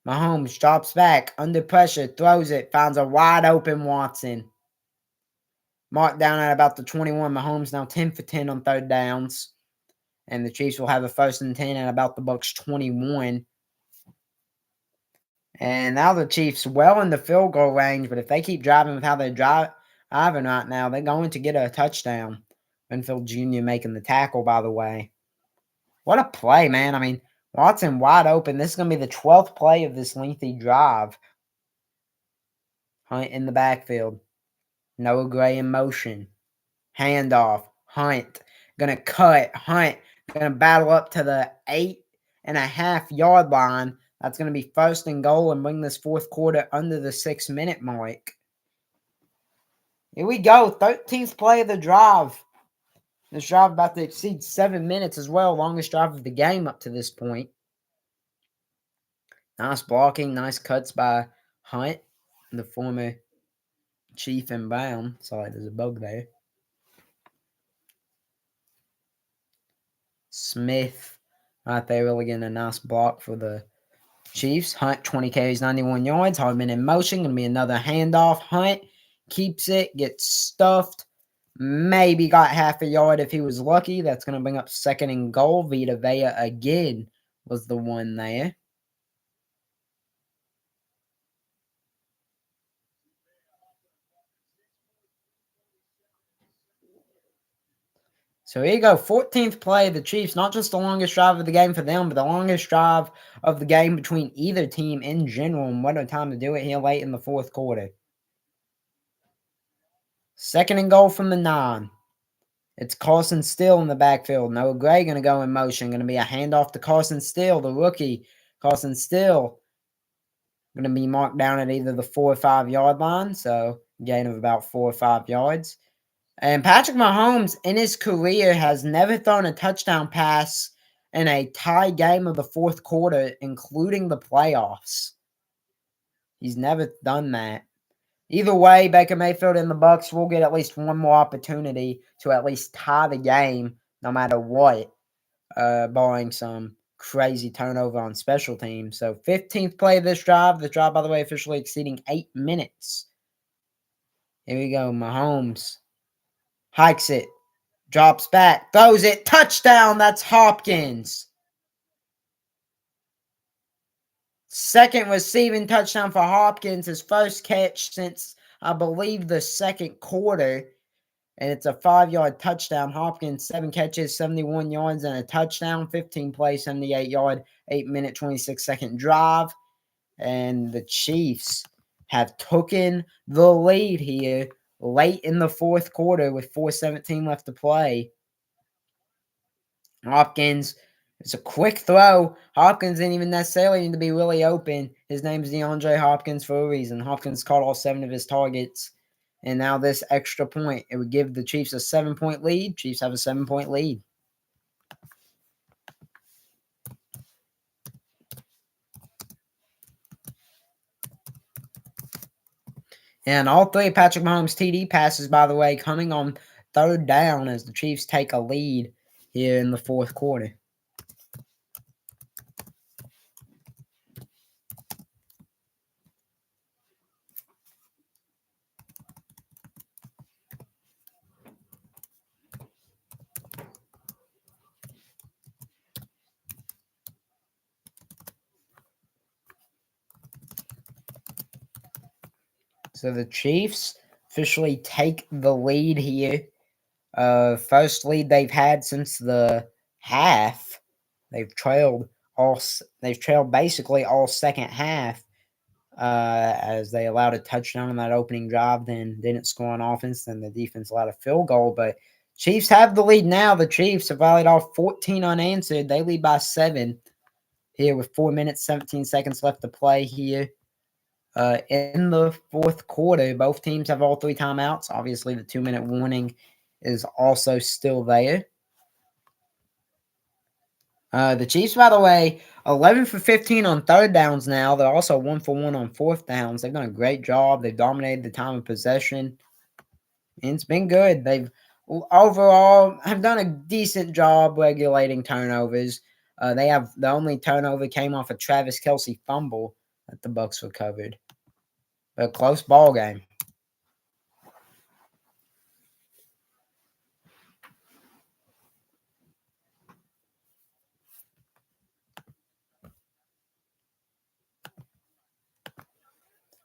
[SPEAKER 1] Mahomes drops back, under pressure, throws it, finds a wide open Watson. Marked down at about the 21. Mahomes now 10 for 10 on 3rd downs. And the Chiefs will have a 1st and 10 at about the Bucks 21. And now the Chiefs well in the field goal range, but if they keep driving with how they're driving right now, they're going to get a touchdown. Winfield Jr. making the tackle, by the way. What a play, man. I mean, Watson wide open. This is going to be the 12th play of this lengthy drive. Hunt in the backfield. Noah Gray in motion. Handoff. Hunt. Going to cut. Hunt. Going to battle up to the 8.5-yard line. That's going to be 1st and goal and bring this 4th quarter under the 6-minute mark. Here we go. 13th play of the drive. This drive about to exceed 7 minutes as well. Longest drive of the game up to this point. Nice blocking. Nice cuts by Hunt, the former Chief and Brown. Sorry, there's a bug there. Smith right there really getting a nice block for the Chiefs. Hunt, 20 carries, 91 yards. Hardman in motion. Going to be another handoff. Hunt keeps it, gets stuffed. Maybe got half a yard if he was lucky. That's going to bring up 2nd and goal. Vita Vea again was the one there. So here you go, 14th play. The Chiefs, not just the longest drive of the game for them, but the longest drive of the game between either team in general. And what a time to do it here late in the 4th quarter. 2nd and goal from the 9. It's Carson Steele in the backfield. Noah Gray going to go in motion. Going to be a handoff to Carson Steele, the rookie. Carson Steele going to be marked down at either the 4 or 5-yard line. So gain of about 4 or 5 yards. And Patrick Mahomes, in his career, has never thrown a touchdown pass in a tie game of the 4th quarter, including the playoffs. He's never done that. Either way, Baker Mayfield and the Bucks will get at least one more opportunity to at least tie the game, no matter what, barring some crazy turnover on special teams. So 15th play of this drive. The drive, by the way, officially exceeding 8 minutes. Here we go. Mahomes hikes it, drops back, throws it, touchdown. That's Hopkins. Second receiving touchdown for Hopkins, his first catch since, I believe, the second quarter. And it's a 5-yard touchdown. Hopkins, 7 catches, 71 yards, and a touchdown. 15 play, 78-yard, 8-minute, 26-second drive. And the Chiefs have taken the lead here late in the fourth quarter with 4:17 left to play. Hopkins, it's a quick throw. Hopkins didn't even necessarily need to be really open. His name is DeAndre Hopkins for a reason. Hopkins caught all 7 of his targets. And now this extra point, it would give the Chiefs a 7-point lead. Chiefs have a 7-point lead. And all 3 of Patrick Mahomes' TD passes, by the way, coming on third down as the Chiefs take a lead here in the fourth quarter. So the Chiefs officially take the lead here. First lead they've had since the half. They've trailed basically all second half. As they allowed a touchdown on that opening drive, then didn't score on offense, then the defense allowed a field goal. But Chiefs have the lead now. The Chiefs have rallied off 14 unanswered. They lead by 7 here with 4 minutes, 17 seconds left to play here. In the fourth quarter, both teams have all 3 timeouts. Obviously, the 2-minute warning is also still there. The Chiefs, by the way, 11 for 15 on third downs now. They're also 1 for 1 on fourth downs. They've done a great job. They've dominated the time of possession. And it's been good. They've overall have done a decent job regulating turnovers. The only turnover came off a Travis Kelce fumble that the Bucks recovered. But a close ball game.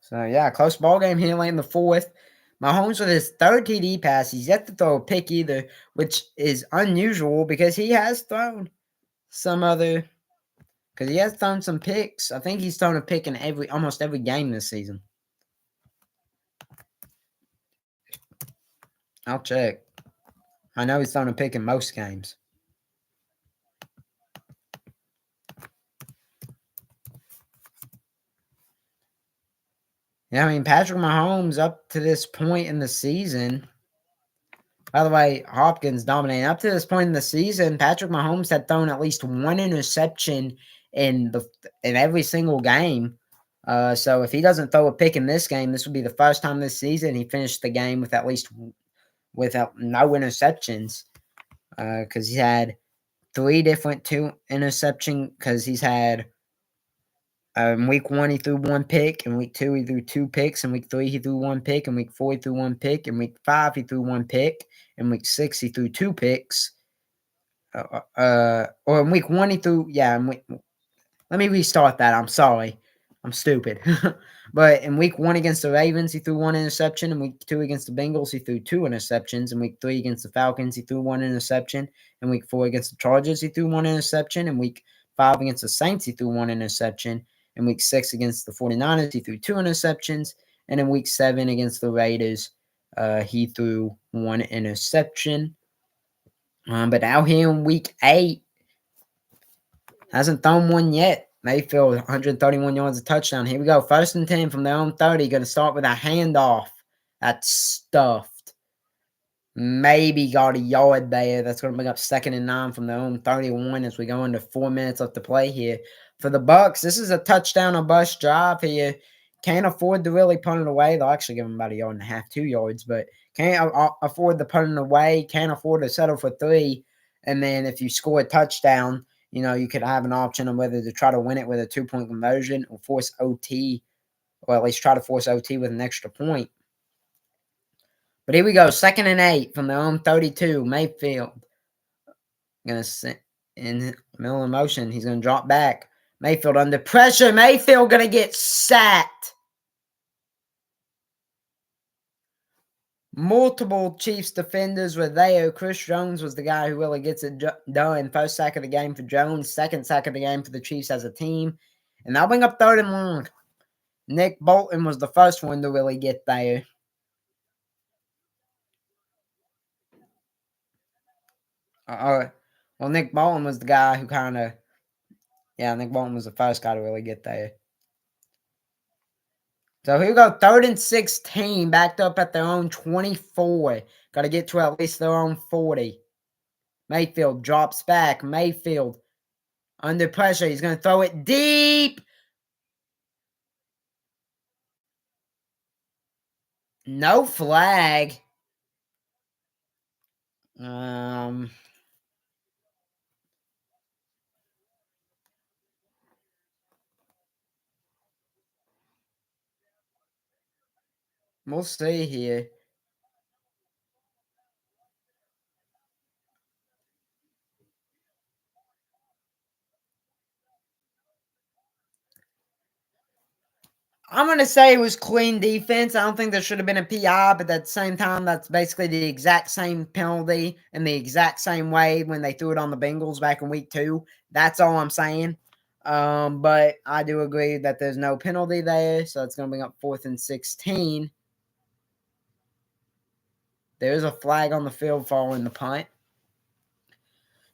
[SPEAKER 1] So, yeah, close ball game here late in the fourth. Mahomes with his third TD pass. He's yet to throw a pick either, which is unusual because he has thrown some picks. I think he's thrown a pick in almost every game this season. I'll check. I know he's thrown a pick in most games. Yeah, I mean, Patrick Mahomes up to this point in the season. By the way, Hopkins dominating. Up to this point in the season, Patrick Mahomes had thrown at least 1 interception in every single game. So if he doesn't throw a pick in this game, this would be the first time this season he finished the game with without no interceptions. Because he had 3 different 2 interception. Because he's had week 1 he threw 1 pick, in week 2 he threw 2 picks, in week 3 he threw 1 pick, in week 4 he threw 1 pick, in week 5 he threw 1 pick, in week 6 he threw 2 picks. Or in week 1 he threw let me restart that. I'm sorry. I'm stupid. But in week 1 against the Ravens, he threw 1 interception. In week 2 against the Bengals, he threw 2 interceptions. In week 3 against the Falcons, he threw 1 interception. In week 4 against the Chargers, he threw 1 interception. In week 5 against the Saints, he threw 1 interception. In week 6 against the 49ers, he threw 2 interceptions. And in week 7 against the Raiders, he threw 1 interception. But now here in week 8, hasn't thrown one yet. Mayfield, 131 yards, a touchdown. Here we go. 1st and 10 from their own 30. Going to start with a handoff. That's stuffed. Maybe got a yard there. That's going to bring up 2nd and 9 from their own 31 as we go into 4 minutes left to play here. For the Bucks, this is a touchdown or bust drive here. can't afford to really punt it away. They'll actually give him about 1.5 yards, 2 yards, but can't afford to punt it away. Can't afford to settle for 3. And then if you score a touchdown, you could have an option on whether to try to win it with a 2-point conversion or force OT, or at least try to force OT with an extra point. But here we go, 2nd and 8 from their own 32. Mayfield going to sit in the middle of motion. He's going to drop back. Mayfield under pressure. Mayfield going to get sacked. Multiple Chiefs defenders were there. Chris Jones was the guy who really gets it done. First sack of the game for Jones. Second sack of the game for the Chiefs as a team. And they'll bring up 3rd and long. Nick Bolton was the first one to really get there. Well, Nick Bolton was the guy who Nick Bolton was the first guy to really get there. So here we go, 3rd and 16, backed up at their own 24. Got to get to at least their own 40. Mayfield drops back. Mayfield under pressure. He's going to throw it deep. No flag. We'll see here. I'm going to say it was clean defense. I don't think there should have been a PI, but at the same time, that's basically the exact same penalty and the exact same way when they threw it on the Bengals back in week 2. That's all I'm saying. But I do agree that there's no penalty there, so it's going to bring up 4th and 16. There's a flag on the field following the punt.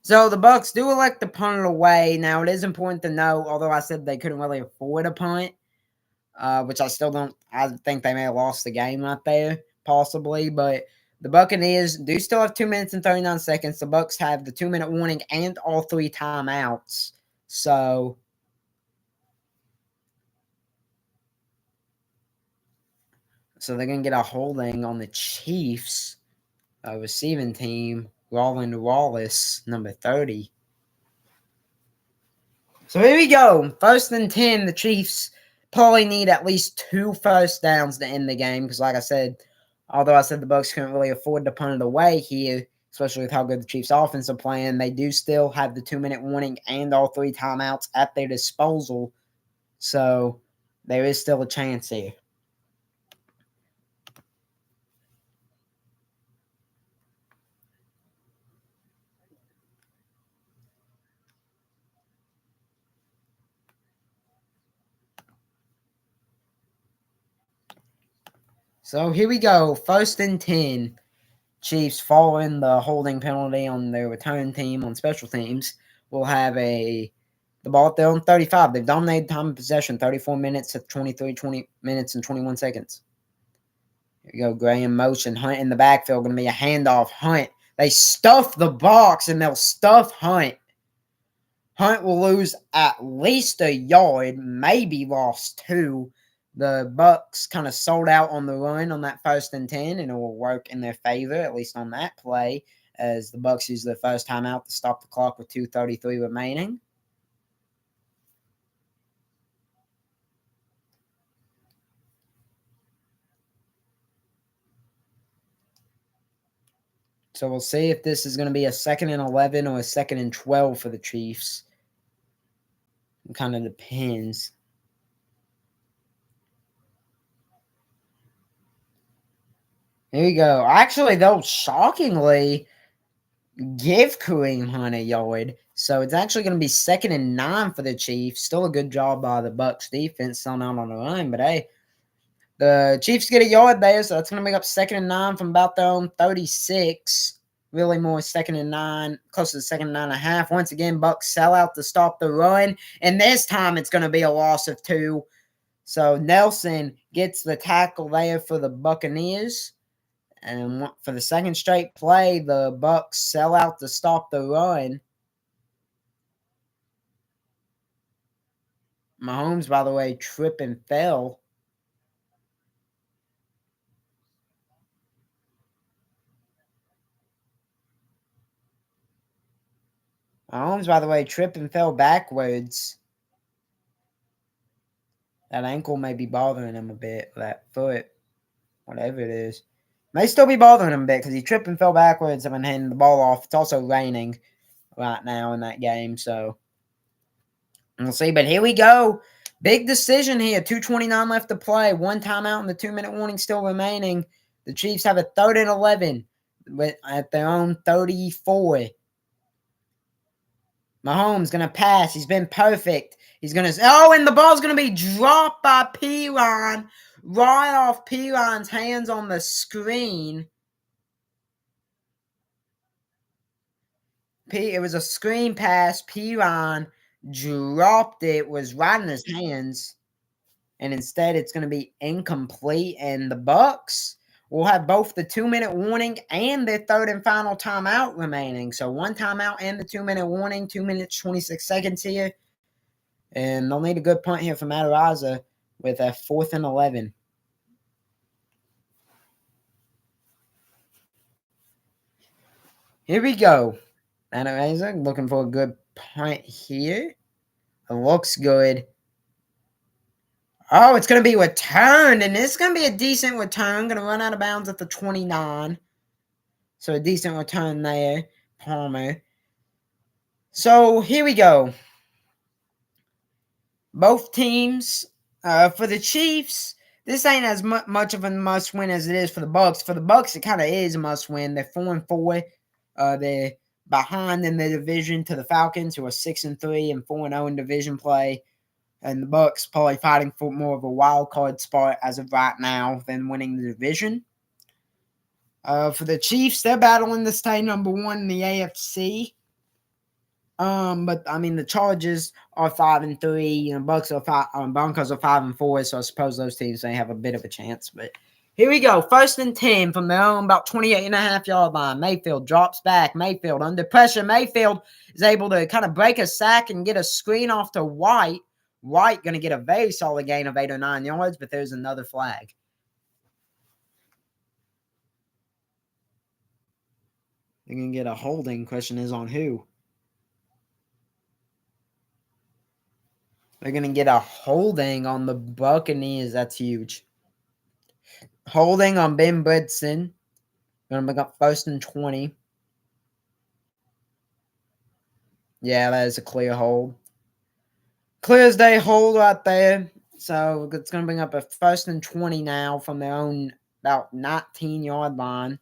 [SPEAKER 1] So the Bucs do elect to punt it away. Now, it is important to note, although I said they couldn't really afford a punt, which I still don't. I think they may have lost the game right there, possibly. But the Buccaneers do still have 2 minutes and 39 seconds. The Bucs have the 2-minute warning and all 3 timeouts. So they're going to get a holding on the Chiefs receiving team, Roland Wallace, number 30. So here we go. 1st and 10, the Chiefs probably need at least 2 first downs to end the game because, like I said, although I said the Bucs couldn't really afford to punt it away here, especially with how good the Chiefs' offense are playing, they do still have the 2-minute warning and all 3 timeouts at their disposal. So there is still a chance here. So here we go. 1st and 10. Chiefs following the holding penalty on their return team on special teams will have the ball at their own 35. They've dominated time of possession, 34 minutes to 20 minutes and 21 seconds. Here we go, Gray in motion. Hunt in the backfield, going to be a handoff. Hunt. They stuff the box, and they'll stuff Hunt. Hunt will lose at least 1 yard, maybe lost 2. The Bucs kind of sold out on the run on that 1st and 10, and it will work in their favor, at least on that play, as the Bucs use their first timeout to stop the clock with 2:33 remaining. So we'll see if this is going to be a 2nd and 11 or a 2nd and 12 for the Chiefs. It kind of depends. Here we go. Actually, they'll shockingly give Kareem Hunt 1 yard. So it's actually going to be 2nd and 9 for the Chiefs. Still a good job by the Bucs defense selling out on the run. But hey, the Chiefs get 1 yard there, so that's going to make up 2nd and 9 from about their own 36. Really more 2nd and 9, close to the 2nd and 9.5. Once again, Bucs sell out to stop the run. And this time it's going to be a loss of 2. So Nelson gets the tackle there for the Buccaneers. And for the 2nd straight play, the Bucs sell out to stop the run. Mahomes, by the way, tripped and fell. Mahomes, by the way, tripped and fell backwards. That ankle may be bothering him a bit. That foot, whatever it is, may still be bothering him a bit because he tripped and fell backwards and handing the ball off. It's also raining right now in that game, so we'll see. But here we go. Big decision here. 2:29 left to play. One timeout and the 2-minute warning still remaining. The Chiefs have a 3rd and 11 at their own 34. Mahomes going to pass. He's been perfect. He's going to... Oh, and the ball's going to be dropped by P-Line. Right off P-Line's hands on the screen. It was a screen pass. P-Line dropped it. Was right in his hands. And instead, it's going to be incomplete. And the Bucs will have both the 2-minute warning and their 3rd and final timeout remaining. So 1 timeout and the 2-minute warning. 2 minutes, 26 seconds here. And they'll need a good punt here from Matarazza with a 4th and 11. Here we go. Matarazza looking for a good punt here. It looks good. Oh, it's going to be returned, and it's going to be a decent return. Going to run out of bounds at the 29. So a decent return there, Palmer. So here we go. Both teams, for the Chiefs, this ain't as much of a must-win as it is for the Bucs. For the Bucs, it kind of is a must-win. They're 4-4. They're behind in the division to the Falcons, who are 6-3 and 4-0 in division play. And the Bucs probably fighting for more of a wild card spot as of right now than winning the division. For the Chiefs, they're battling to stay number 1 in the AFC. But I mean, the Chargers are 5-3. Bucks are Broncos are 5-4. So I suppose those teams may have a bit of a chance. But here we go. 1st and 10 from their own about 28.5-yard line. Mayfield drops back. Mayfield under pressure. Mayfield is able to kind of break a sack and get a screen off to White. White going to get a very solid gain of 8 or 9 yards, but there's another flag. They're going to get a holding. Question is on who? They're going to get a holding on the Buccaneers. That's huge. Holding on Ben Bridson. Going to make up 1st and 20. Yeah, that is a clear hold. Clear as day hold right there. So it's going to bring up a 1st and 20 now from their own about 19-yard line.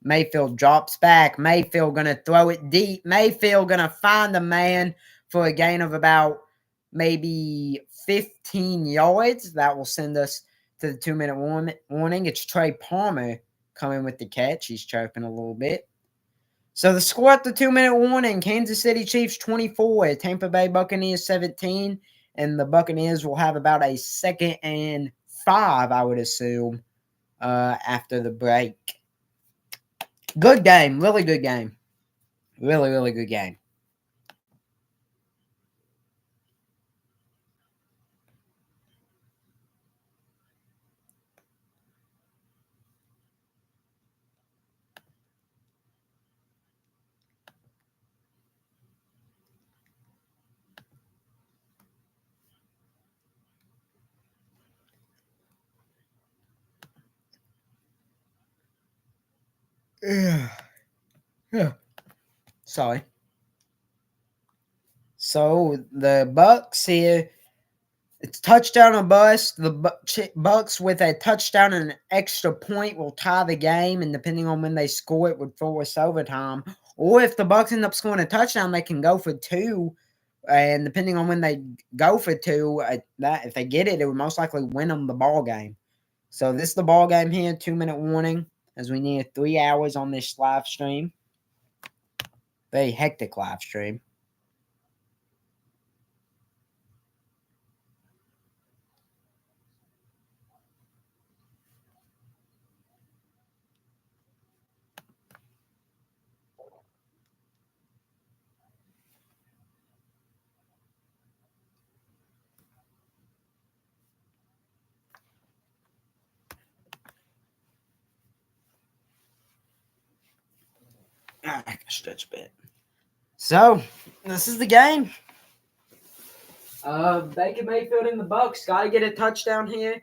[SPEAKER 1] Mayfield drops back. Mayfield going to throw it deep. Mayfield going to find the man for a gain of about maybe 15 yards. That will send us to the 2-minute warning. It's Trey Palmer coming with the catch. He's chirping a little bit. So the score at the 2-minute warning, Kansas City Chiefs 24, Tampa Bay Buccaneers 17, and the Buccaneers will have about a 2nd and 5, I would assume, after the break. Good game. Really good game. Really, really good game. Yeah. Sorry. So the Bucs here, it's touchdown or bust. The Bucs with a touchdown and an extra point will tie the game, and depending on when they score, it would force overtime. Or if the Bucs end up scoring a touchdown, they can go for 2. And depending on when they go for 2, if they get it, it would most likely win them the ball game. So this is the ball game here. 2-minute warning as we need 3 hours on this live stream. Very hectic live stream. I can stretch a bit. So, this is the game. Baker Mayfield and the Bucks got to get a touchdown here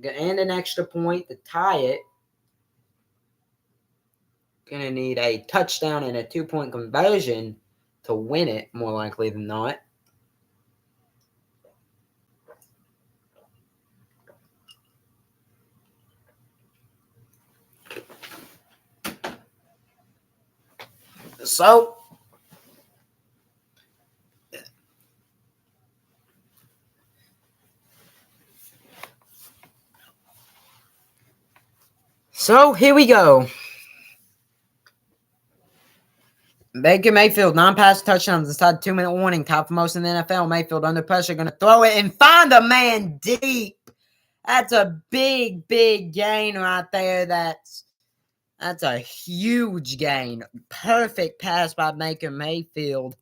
[SPEAKER 1] and an extra point to tie it. Gonna need a touchdown and a 2-point conversion to win it, more likely than not. So here we go. Baker Mayfield, 9 pass touchdowns inside 2-minute warning, top for most in the NFL. Mayfield under pressure, going to throw it and find a man deep. That's a big, big gain right there. That's a huge gain. Perfect pass by Baker Mayfield.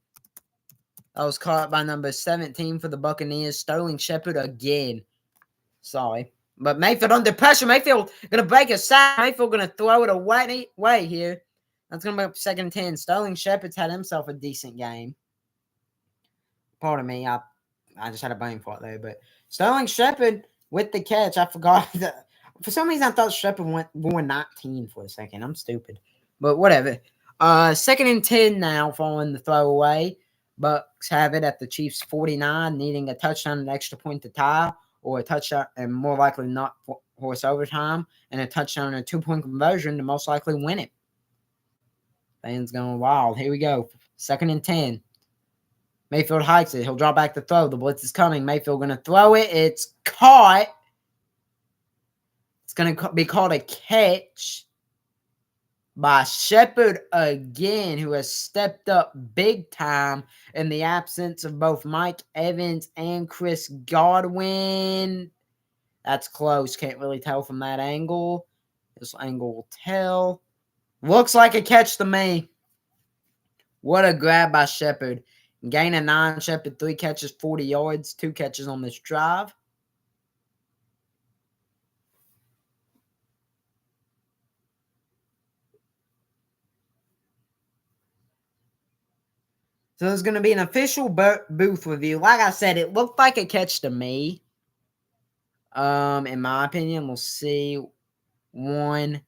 [SPEAKER 1] That was caught by number 17 for the Buccaneers, Sterling Shepard again. Sorry. But Mayfield under pressure. Mayfield going to break a sack. Mayfield going to throw it away here. That's going to be up 2nd and 10. Sterling Shepard's had himself a decent game. Pardon me. I just had a brain fart there. But Sterling Shepard with the catch. I forgot. For some reason, I thought Shepard went 19 for a second. I'm stupid. But whatever. 2nd and 10 now following the throwaway. Bucks have it at the Chiefs 49, needing a touchdown and an extra point to tie, or a touchdown and more likely not force overtime, and a touchdown and a 2-point conversion to most likely win it. Fans going wild. Here we go. 2nd and 10. Mayfield hikes it. He'll draw back the throw. The blitz is coming. Mayfield going to throw it. It's caught. It's going to be called a catch by Shepard again, who has stepped up big time in the absence of both Mike Evans and Chris Godwin. That's close. Can't really tell from that angle. This angle will tell. Looks like a catch to me. What a grab by Shepard. Gain of 9. Shepard, 3 catches, 40 yards. 2 catches on this drive. So there's going to be an official booth review. Like I said, it looked like a catch to me. In my opinion, we'll see. 1,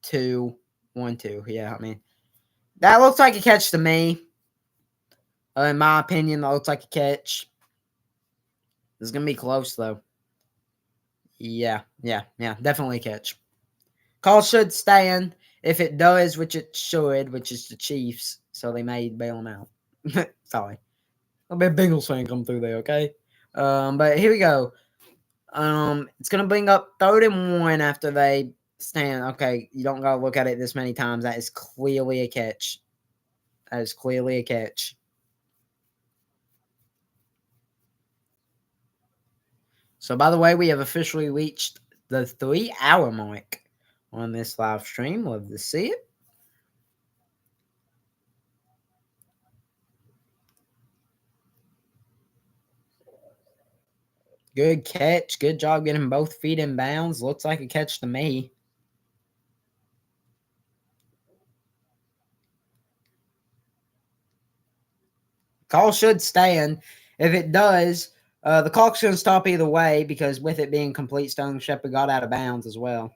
[SPEAKER 1] 2, 1, 2. Yeah, I mean, that looks like a catch to me. In my opinion, that looks like a catch. It's going to be close, though. Yeah, definitely a catch. Call should stand. If it does, which it should, which is the Chiefs, so they may bail them out. Sorry. I'll be a Bengals fan come through there, okay? But here we go. It's going to bring up 3rd and 1 after they stand. Okay, you don't got to look at it this many times. That is clearly a catch. That is clearly a catch. So, by the way, we have officially reached the 3-hour mark on this live stream. Love to see it. Good catch. Good job getting both feet in bounds. Looks like a catch to me. Call should stand. If it does, the clock's going to stop either way because with it being complete, Sterling Shepard got out of bounds as well.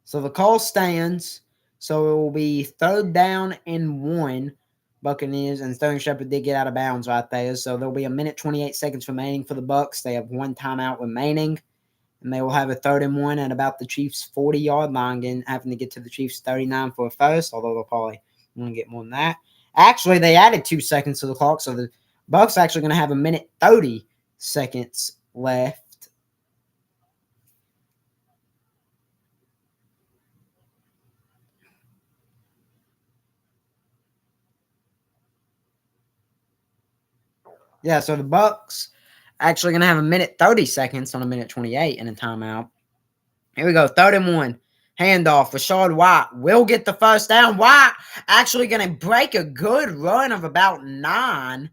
[SPEAKER 1] So the call stands. So it will be 3rd down and 1, Buccaneers, and Sterling Shepard did get out of bounds right there. So there'll be 1 minute 28 seconds remaining for the Bucks. They have 1 timeout remaining, and they will have a 3rd and 1 at about the Chiefs' 40-yard line, again, having to get to the Chiefs' 39 for a first, although they'll probably want to get more than that. Actually, they added 2 seconds to the clock, so the Bucks actually going to have 1 minute 30 seconds left. Yeah, so the Bucks actually going to have 1 minute 30 seconds on 1 minute 28 in a timeout. Here we go, 3rd and 1. Handoff. Rashad White will get the first down. White actually going to break a good run of about 9.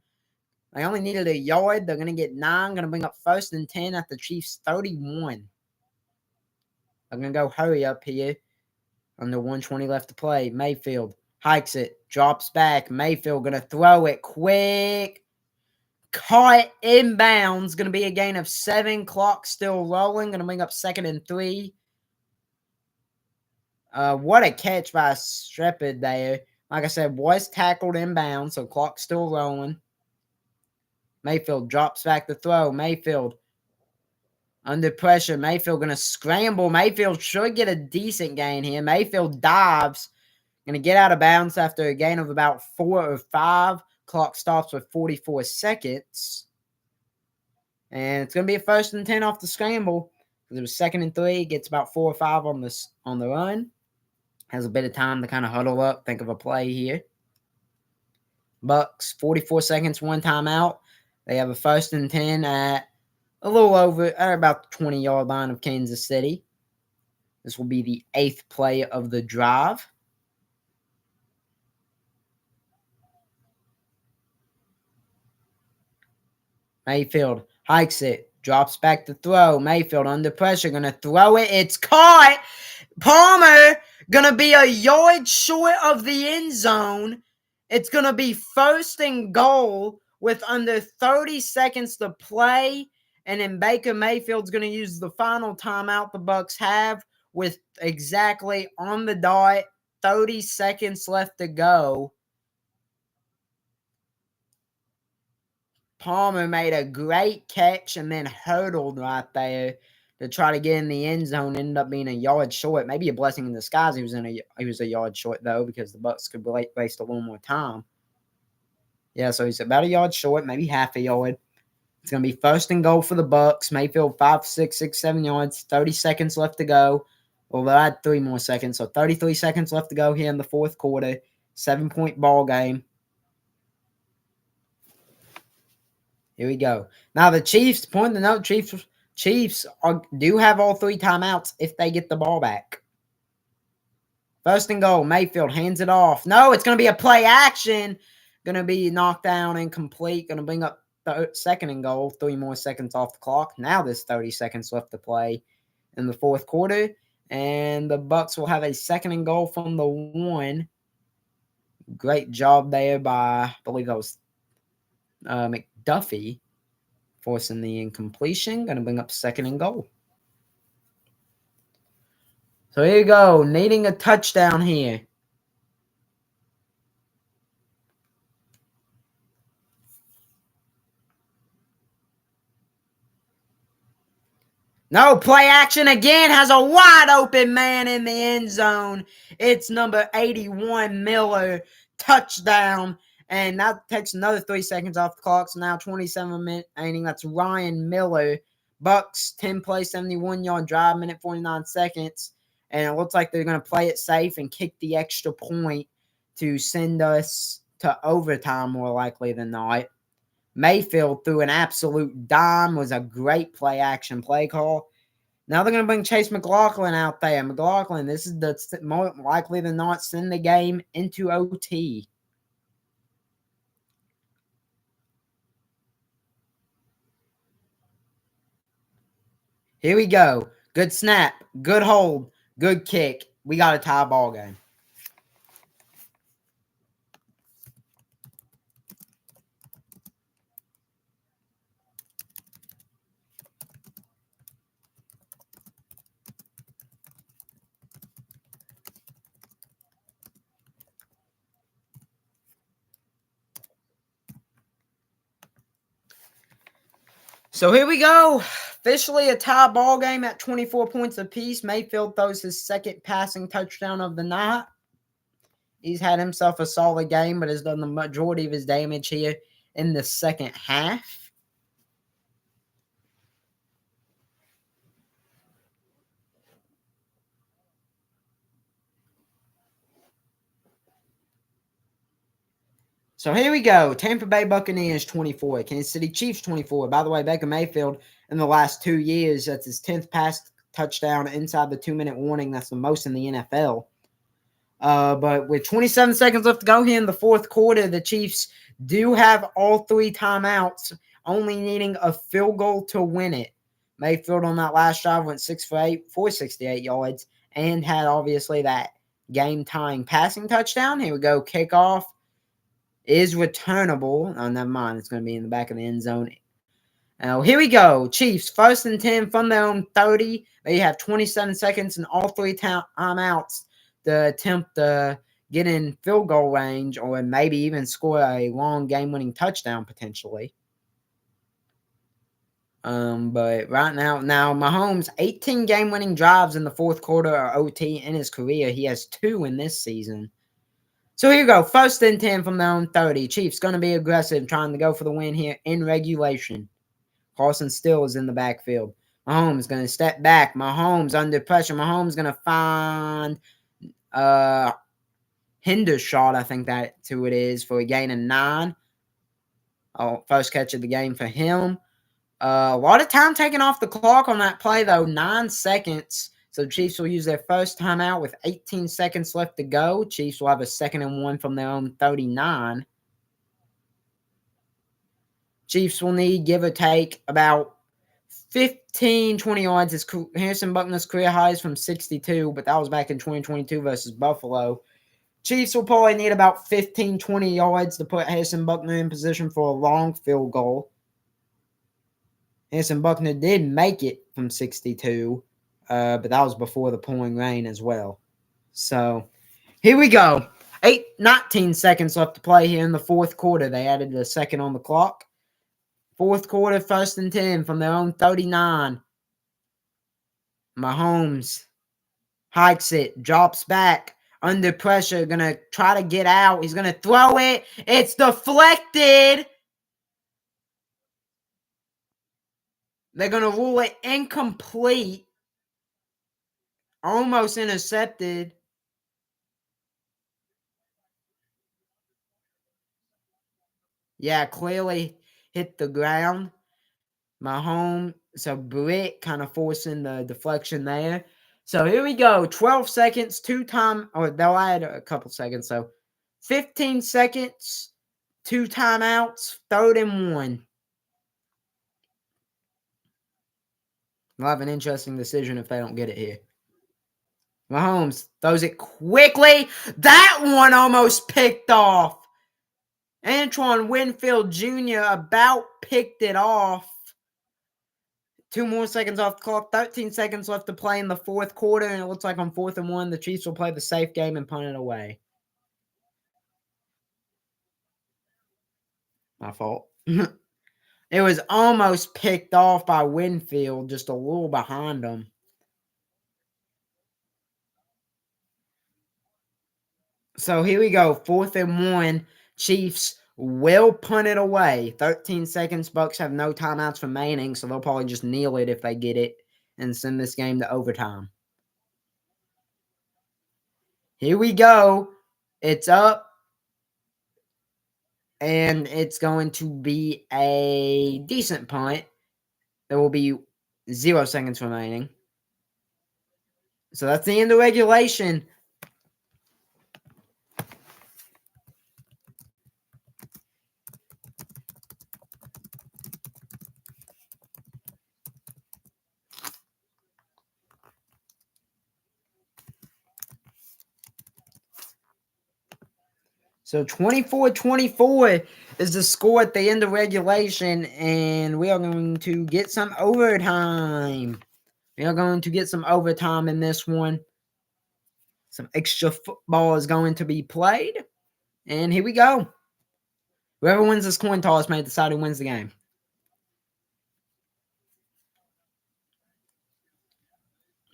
[SPEAKER 1] They only needed a yard. They're going to get 9. Going to bring up 1st and 10 at the Chiefs' 31. I'm going to go hurry up here. Under 120 left to play. Mayfield hikes it. Drops back. Mayfield going to throw it quick. Caught inbounds. Going to be a gain of 7. Clock still rolling. Going to bring up 2nd and 3. What a catch by Shepard there. Like I said, was tackled inbounds, so clock still rolling. Mayfield drops back to throw. Mayfield under pressure. Mayfield going to scramble. Mayfield should get a decent gain here. Mayfield dives. Going to get out of bounds after a gain of about 4 or 5. Clock stops with 44 seconds. And it's going to be a 1st and 10 off the scramble. It was 2nd and 3. Gets about 4 or 5 on the run. Has a bit of time to kind of huddle up. Think of a play here. Bucks, 44 seconds, 1 timeout. They have a 1st and 10 at a little over, at about the 20-yard line of Kansas City. This will be the 8th play of the drive. Mayfield hikes it, drops back to throw. Mayfield under pressure, going to throw it. It's caught. Palmer going to be a yard short of the end zone. It's going to be 1st and goal with under 30 seconds to play. And then Baker Mayfield's going to use the final timeout the Bucks have with exactly on the dot 30 seconds left to go. Palmer made a great catch and then hurdled right there to try to get in the end zone. Ended up being a yard short. Maybe a blessing in disguise. He was a yard short though, because the Bucks could waste a little more time. Yeah, so he's about a yard short, maybe half a yard. It's gonna be 1st and goal for the Bucks. Mayfield 5, 6, 6, 7 yards. 30 seconds left to go. Well, they had 3 more seconds, so 33 seconds left to go here in the 4th quarter. 7-point ball game. Here we go. Now the Chiefs, point to note, Chiefs do have all 3 timeouts if they get the ball back. 1st and goal. Mayfield hands it off. No, it's going to be a play action. Going to be knocked down, incomplete. Going to bring up 2nd and goal. 3 more seconds off the clock. Now there's 30 seconds left to play in the 4th quarter. And the Bucks will have a 2nd and goal from the 1. Great job there by, I believe that was McDuffie, forcing the incompletion. Going to bring up 2nd and goal. So here you go. Needing a touchdown here. No, play action again. Has a wide open man in the end zone. It's number 81, Miller. Touchdown. And that takes another 3 seconds off the clock. So now 27 minutes remaining. That's Ryan Miller. Bucks 10-play, 71-yard drive, minute 49 seconds. And it looks like they're going to play it safe and kick the extra point to send us to overtime more likely than not. Mayfield threw an absolute dime. Was a great play action play call. Now they're going to bring Chase McLaughlin out there. McLaughlin, this is the more likely than not send the game into OT. Here we go. Good snap. Good hold. Good kick. We got a tie ball game. So here we go. Officially a tie ball game at 24 points apiece. Mayfield throws his 2nd passing touchdown of the night. He's had himself a solid game, but has done the majority of his damage here in the 2nd half. So here we go. Tampa Bay Buccaneers 24. Kansas City Chiefs 24. By the way, Baker Mayfield in the last 2 years, that's his 10th pass touchdown inside the 2-minute warning. That's the most in the NFL. But with 27 seconds left to go here in the fourth quarter, the Chiefs do have all three timeouts, only needing a field goal to win it. Mayfield on that last drive went 6 for 8, 468 yards, and had obviously that game-tying passing touchdown. Here we go. Kickoff is returnable. Oh, never mind. It's going to be in the back of the end zone. Now, here we go. Chiefs, 1st and 10 from their own 30. They have 27 seconds and all three timeouts to attempt to get in field goal range or maybe even score a long game-winning touchdown potentially. But right now Mahomes, 18 game-winning drives in the fourth quarter or OT in his career. He has 2 in this season. So here you go. 1st and 10 from their own 30. Chiefs going to be aggressive, trying to go for the win here in regulation. Carson still is in the backfield. Mahomes going to step back. Mahomes under pressure. Mahomes going to find Hendershot, I think that's who it is, for a gain of 9. Oh, first catch of the game for him. A lot of time taken off the clock on that play, though. 9 seconds. So the Chiefs will use their first timeout with 18 seconds left to go. Chiefs will have a 2nd and 1 from their own 39. Chiefs will need, give or take, about 15, 20 yards. It's Harrison Buckner's career highs from 62, but that was back in 2022 versus Buffalo. Chiefs will probably need about 15, 20 yards to put Harrison Buckner in position for a long field goal. Harrison Buckner did make it from 62, but that was before the pouring rain as well. So, here we go. 19 seconds left to play here in the fourth quarter. They added a second on the clock. Fourth quarter, 1st and 10 from their own 39. Mahomes hikes it, drops back, under pressure, going to try to get out. He's going to throw it. It's deflected. They're going to rule it incomplete. Almost intercepted. Yeah, clearly hit the ground. Mahomes, so Britt kind of forcing the deflection there. So here we go. 12 seconds, or they'll add a couple seconds. So 15 seconds, 2 timeouts, 3rd and 1. They'll have an interesting decision if they don't get it here. Mahomes throws it quickly. That one almost picked off. Antoine Winfield Jr. about picked it off. 2 more seconds off the clock. 13 seconds left to play in the fourth quarter, and it looks like on 4th and 1, the Chiefs will play the safe game and punt it away. My fault. It was almost picked off by Winfield, just a little behind him. So here we go. 4th and 1. Chiefs will punt it away. 13 seconds. Bucks have no timeouts remaining, so they'll probably just kneel it if they get it and send this game to overtime. Here we go. It's up. And it's going to be a decent punt. There will be 0 seconds remaining. So that's the end of regulation. So 24-24 is the score at the end of regulation, and we are going to get some overtime. We are going to get some overtime in this one. Some extra football is going to be played, and here we go. Whoever wins this coin toss may decide who wins the game.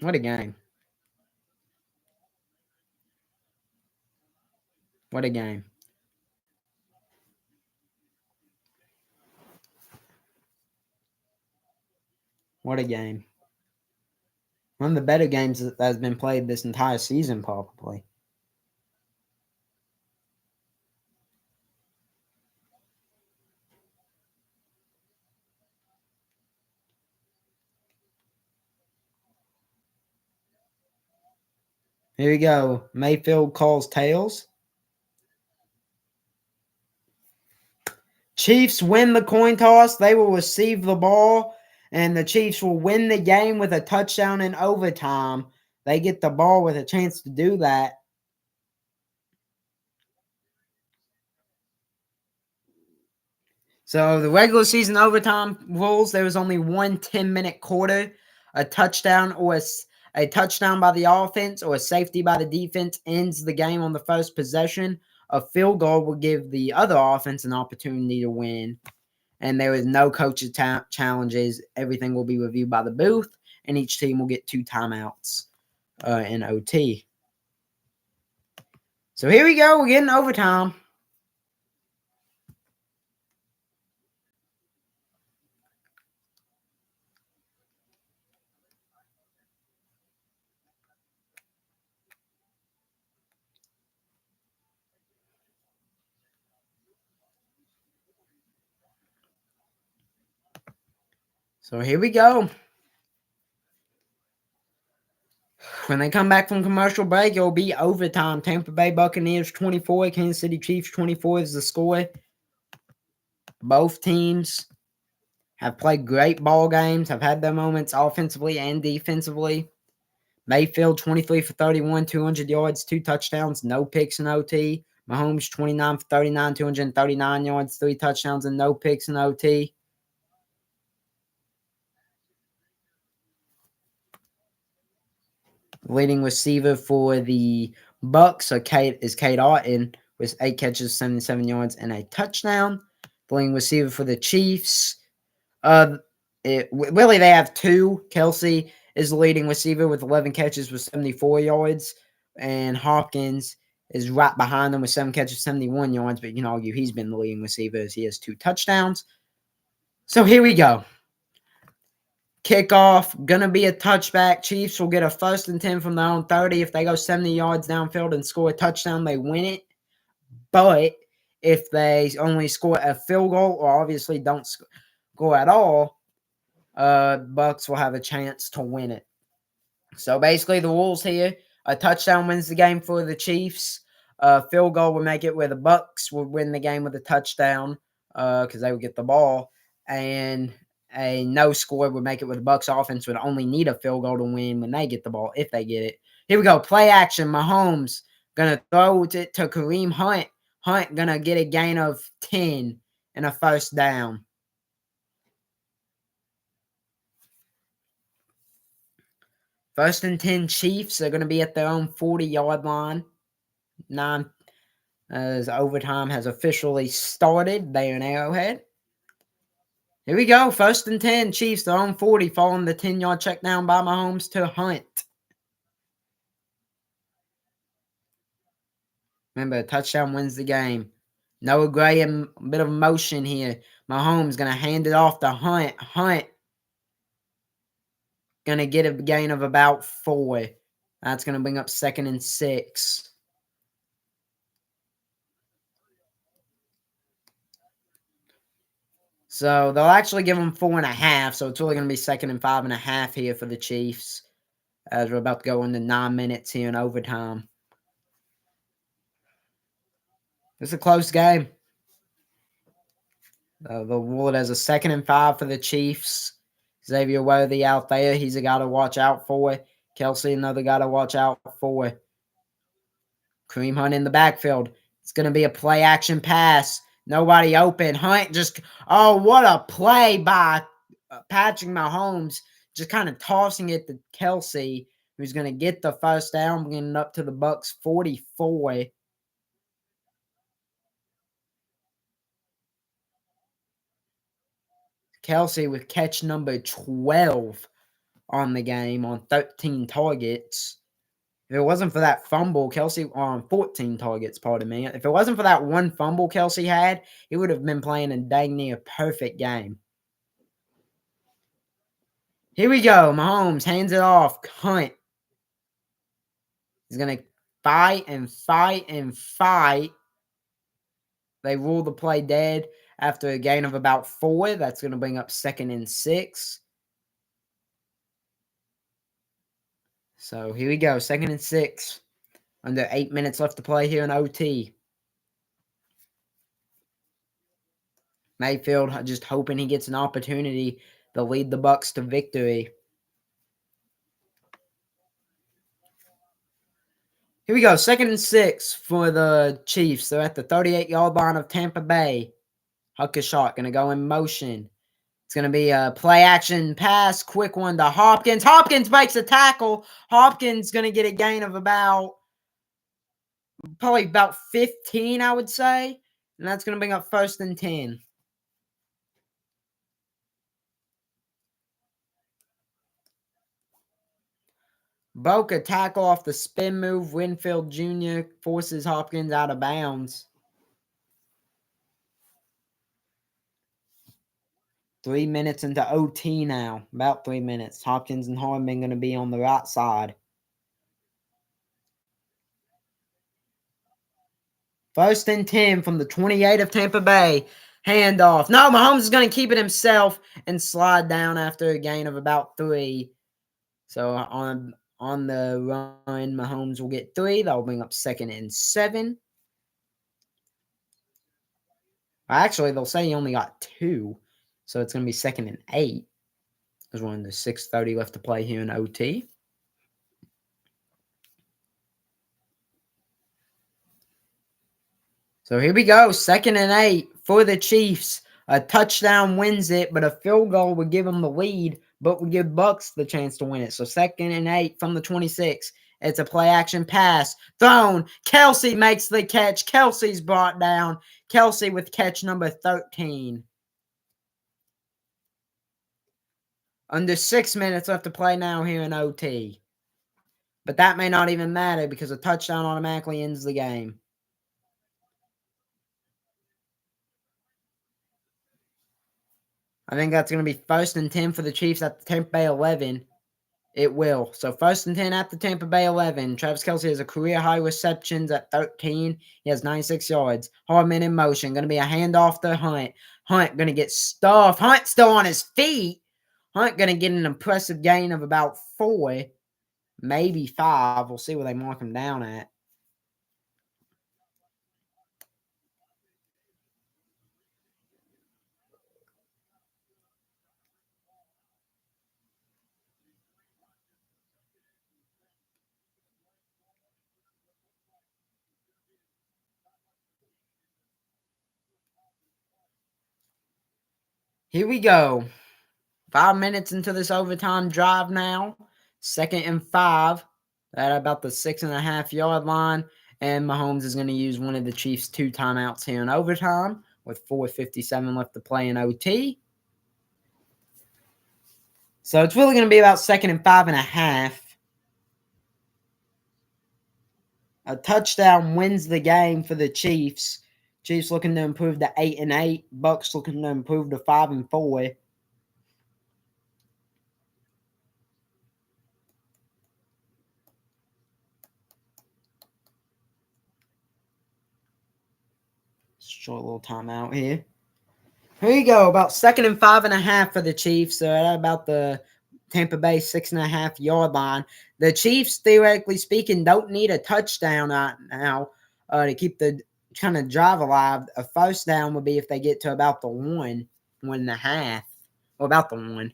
[SPEAKER 1] What a game. What a game. What a game. One of the better games that has been played this entire season, probably. Here we go. Mayfield calls tails. Chiefs win the coin toss. They will receive the ball, and the Chiefs will win the game with a touchdown in overtime. They get the ball with a chance to do that. So the regular season overtime rules, there was only one 10-minute quarter. A touchdown or a touchdown by the offense or a safety by the defense ends the game on the first possession. A field goal will give the other offense an opportunity to win. And there is no coaches challenges. Everything will be reviewed by the booth, and each team will get 2 timeouts in OT. So here we go. We're getting overtime. So here we go. When they come back from commercial break, it'll be overtime. Tampa Bay Buccaneers 24, Kansas City Chiefs 24 is the score. Both teams have played great ball games, have had their moments offensively and defensively. Mayfield 23 for 31, 200 yards, 2 touchdowns, no picks in OT. Mahomes 29 for 39, 239 yards, 3 touchdowns, and no picks in OT. Leading receiver for the Bucks is Cade Otton with 8 catches, 77 yards, and a touchdown. The leading receiver for the Chiefs, really they have 2. Kelsey is the leading receiver with 11 catches with 74 yards, and Hopkins is right behind them with 7 catches, 71 yards. But you can argue he's been the leading receiver as he has 2 touchdowns. So here we go. Kickoff, gonna be a touchback. Chiefs will get a 1st and 10 from their own 30. If they go 70 yards downfield and score a touchdown, they win it. But if they only score a field goal or obviously don't score at all, Bucks will have a chance to win it. So basically the rules here, a touchdown wins the game for the Chiefs. A field goal will make it where the Bucks will win the game with a touchdown because they would get the ball. And a no score would make it where the Bucks offense would only need a field goal to win when they get the ball, if they get it. Here we go. Play action. Mahomes going to throw it to Kareem Hunt. Hunt going to get a gain of 10 and a 1st down. First and 10 Chiefs are going to be at their own 40-yard line. As overtime has officially started there in Arrowhead. Here we go. 1st and 10 Chiefs, their own 40, following the 10-yard check down by Mahomes to Hunt. Remember, a touchdown wins the game. Noah Gray, a bit of motion here. Mahomes going to hand it off to Hunt. Hunt going to get a gain of about 4. That's going to bring up 2nd and 6. So they'll actually give them 4.5. So it's really going to be 2nd and 5.5 here for the Chiefs as we're about to go into 9 minutes here in overtime. It's a close game. They'll rule it as a 2nd and 5 for the Chiefs. Xavier Worthy out there. He's a guy to watch out for. Kelsey, another guy to watch out for. Kareem Hunt in the backfield. It's going to be a play action pass. Nobody open. Hunt just, oh, what a play by Patrick Mahomes. Just kind of tossing it to Kelsey, who's going to get the 1st down, bringing it up to the Bucks 44. Kelsey with catch number 12 on the game on 13 targets. If it wasn't for that fumble, Kelsey on 14 targets, pardon me. If it wasn't for that one fumble Kelsey had, he would have been playing a dang near perfect game. Here we go. Mahomes hands it off. Hunt. He's going to fight and fight and fight. They rule the play dead after a gain of about 4. That's going to bring up 2nd and 6. So here we go. 2nd and 6. Under 8 minutes left to play here in OT. Mayfield just hoping he gets an opportunity to lead the Bucs to victory. Here we go. 2nd and 6 for the Chiefs. They're at the 38-yard line of Tampa Bay. Huck is shot. Going to go in motion. It's going to be a play action pass. Quick one to Hopkins. Hopkins makes a tackle. Hopkins going to get a gain of probably about 15, I would say. And that's going to bring up 1st and 10. Boca tackle off the spin move. Winfield Jr. forces Hopkins out of bounds. 3 minutes into OT now. About 3 minutes. Hopkins and Hardman going to be on the right side. 1st and 10 from the 28 of Tampa Bay. Handoff. No, Mahomes is going to keep it himself and slide down after a gain of about 3. So on the run, Mahomes will get 3. That'll bring up 2nd and 7. Actually, they'll say he only got 2. So it's going to be 2nd and 8. Because we're in the 6:30 left to play here in OT. So here we go. 2nd and 8 for the Chiefs. A touchdown wins it, but a field goal would give them the lead, but would give Bucs the chance to win it. So 2nd and 8 from the 26. It's a play action pass. Thrown. Kelsey makes the catch. Kelsey's brought down. Kelsey with catch number 13. Under 6 minutes left to play now here in OT. But that may not even matter because a touchdown automatically ends the game. I think that's going to be 1st and 10 for the Chiefs at the Tampa Bay 11. It will. So 1st and 10 at the Tampa Bay 11. Travis Kelce has a career high receptions at 13. He has 96 yards. Hardman in motion. Going to be a handoff to Hunt. Hunt going to get stuffed. Hunt still on his feet. Hunt going to get an impressive gain of about 4, maybe 5. We'll see where they mark him down at. Here we go. 5 minutes into this overtime drive now. 2nd and 5 at about the 6.5-yard line. And Mahomes is going to use one of the Chiefs' 2 timeouts here in overtime with 4:57 left to play in OT. So it's really going to be about 2nd and 5.5. A touchdown wins the game for the Chiefs. Chiefs looking to improve to 8 and 8. Bucs looking to improve to 5 and 4. Short little timeout here. Here you go. About 2nd and 5.5 for the Chiefs. So at about the Tampa Bay 6.5-yard line. The Chiefs, theoretically speaking, don't need a touchdown right now to keep the kind of drive alive. A 1st down would be if they get to about the 1.5, or about the 1.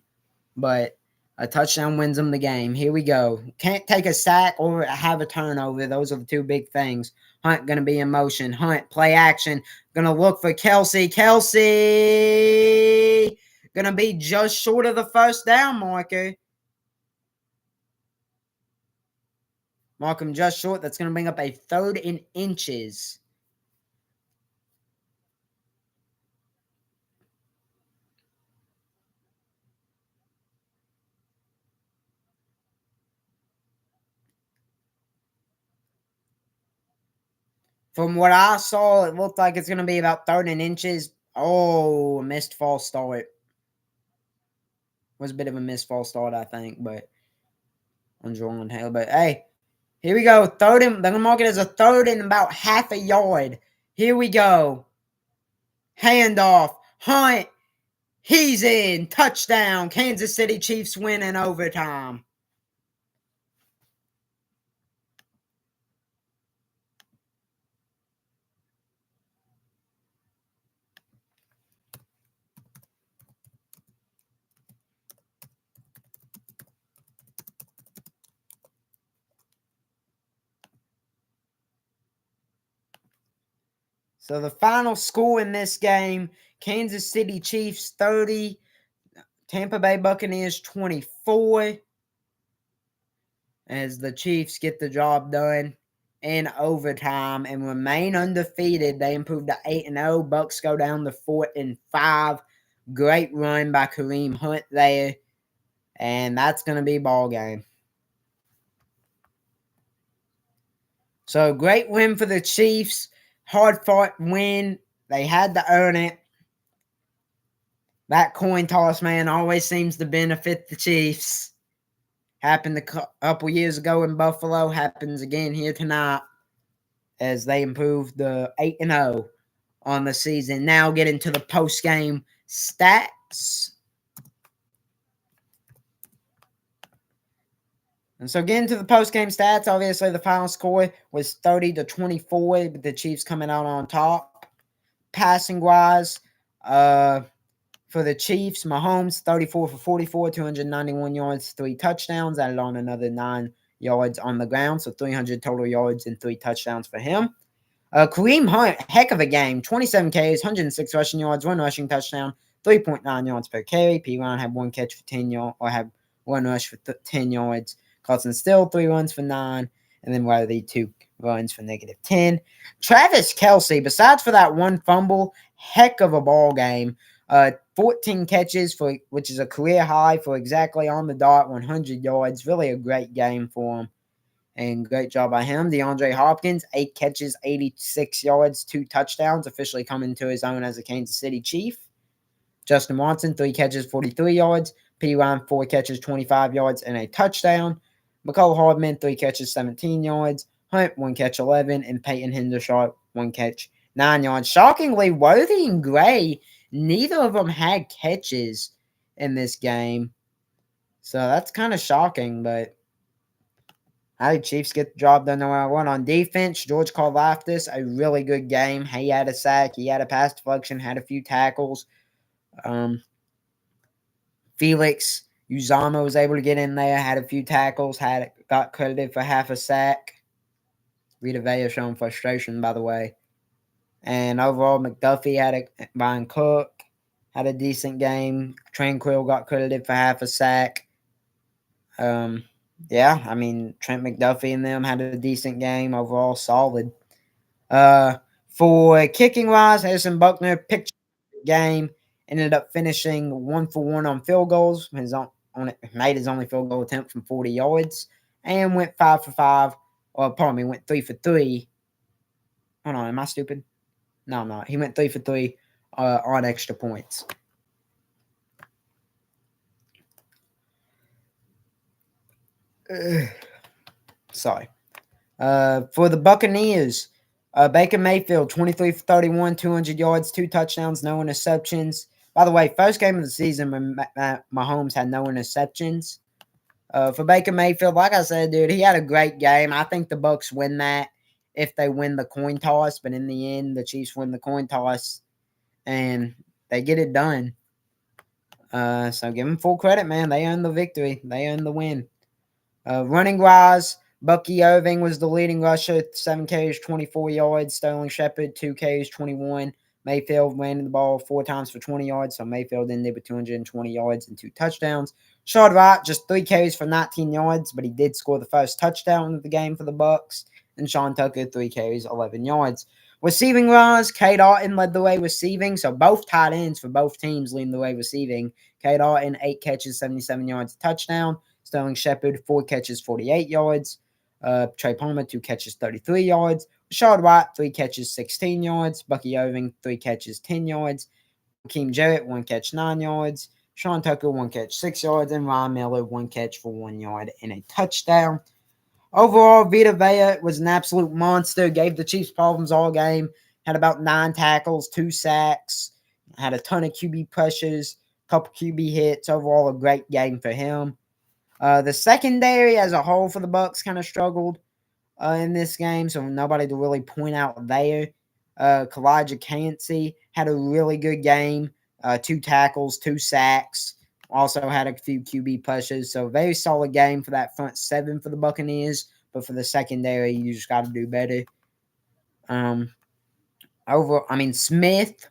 [SPEAKER 1] But a touchdown wins them the game. Here we go. Can't take a sack or have a turnover. Those are the 2 big things. Hunt going to be in motion. Hunt, play action. Going to look for Kelsey. Kelsey going to be just short of the 1st down marker. Mark him just short. That's going to bring up a 3rd and inches. From what I saw, it looked like it's going to be about 3rd and inches. Oh, a missed false start. Was a bit of a missed false start, I think, but on Jordan Hale. But hey, here we go. They're going to mark it as a 3rd and about half a yard. Here we go. Handoff. Hunt. He's in. Touchdown. Kansas City Chiefs win in overtime. So the final score in this game, Kansas City Chiefs 30, Tampa Bay Buccaneers 24, as the Chiefs get the job done in overtime and remain undefeated. They improved to 8-0. Bucks go down to 4-5. Great run by Kareem Hunt there, and that's going to be ball game. So great win for the Chiefs. Hard-fought win. They had to earn it. That coin toss, man, always seems to benefit the Chiefs. Happened a couple years ago in Buffalo. Happens again here tonight as they improve the 8-0 on the season. Now get into the post-game stats. And so getting to the post-game stats, obviously the final score was 30-24, with the Chiefs coming out on top. Passing-wise, for the Chiefs, Mahomes, 34 for 44, 291 yards, 3 touchdowns, added on another 9 yards on the ground, so 300 total yards and 3 touchdowns for him. Kareem Hunt, heck of a game, 27 Ks, 106 rushing yards, 1 rushing touchdown, 3.9 yards per carry. P. Ryan had 1 catch for 10 yards, or had 1 rush for 10 yards. Carson Still, 3 runs for 9, and then Riley, 2 runs for -10. Travis Kelce, besides for that 1 fumble, heck of a ball game. 14 catches, which is a career high for exactly on the dot, 100 yards. Really a great game for him. And great job by him. DeAndre Hopkins, 8 catches, 86 yards, 2 touchdowns, officially coming to his own as a Kansas City Chief. Justin Watson, 3 catches, 43 yards. P. Ryan, 4 catches, 25 yards, and a touchdown. McCole Hardman, 3 catches, 17 yards. Hunt, 1 catch, 11. And Peyton Hendershot, 1 catch, 9 yards. Shockingly, Worthy and Gray, neither of them had catches in this game. So that's kind of shocking, but I think Chiefs get the job done no matter what. On defense, George Karlaftis, a really good game. He had a sack. He had a pass deflection, had a few tackles. Felix Uzama was able to get in there, had a few tackles, got credited for half a sack. Rita Vea showing frustration, by the way. And overall, McDuffie Brian Cook had a decent game. Tranquil got credited for half a sack. Yeah, I mean, Trent McDuffie and them had a decent game. Overall, solid. For kicking-wise, Harrison Buckner picked the game. Ended up finishing 1 for 1 on field goals. Made his only field goal attempt from 40 yards. And went 5 for 5. Went 3 for 3. Hold on, am I stupid? No, I'm not. He went 3 for 3 on extra points. Sorry. For the Buccaneers, Baker Mayfield, 23 for 31, 200 yards, 2 touchdowns, no interceptions. By the way, first game of the season when Mahomes had no interceptions. For Baker Mayfield, like I said, dude, he had a great game. I think the Bucs win that if they win the coin toss, but in the end, the Chiefs win the coin toss, and they get it done. So give them full credit, man. They earned the victory. They earned the win. Running-wise, Bucky Irving was the leading rusher, 7 Ks, 24 yards. Sterling Shepard, 2 Ks, 21. Mayfield ran the ball 4 times for 20 yards, so Mayfield ended with 220 yards and 2 touchdowns. Shard Wright, just 3 Ks for 19 yards, but he did score the first touchdown of the game for the Bucs. And Sean Tucker, 3 Ks, 11 yards. Receiving-wise, K. Dalton led the way receiving, so both tight ends for both teams leading the way receiving. K. Dalton, 8 catches, 77 yards, touchdown. Sterling Shepard, 4 catches, 48 yards. Trey Palmer, 2 catches, 33 yards. Rashad White, 3 catches, 16 yards. Bucky Irving, 3 catches, 10 yards. Hakeem Jarrett, 1 catch, 9 yards. Sean Tucker, 1 catch, 6 yards. And Ryan Miller, 1 catch for 1 yard and a touchdown. Overall, Vita Vea was an absolute monster. Gave the Chiefs problems all game. Had about 9 tackles, 2 sacks. Had a ton of QB pressures, couple QB hits. Overall, a great game for him. The secondary as a whole for the Bucs kind of struggled in this game, so nobody to really point out there. Kalijah Cansey had a really good game. 2 tackles, 2 sacks. Also had a few QB pushes, so very solid game for that front 7 for the Buccaneers. But for the secondary, you just got to do better. Smith,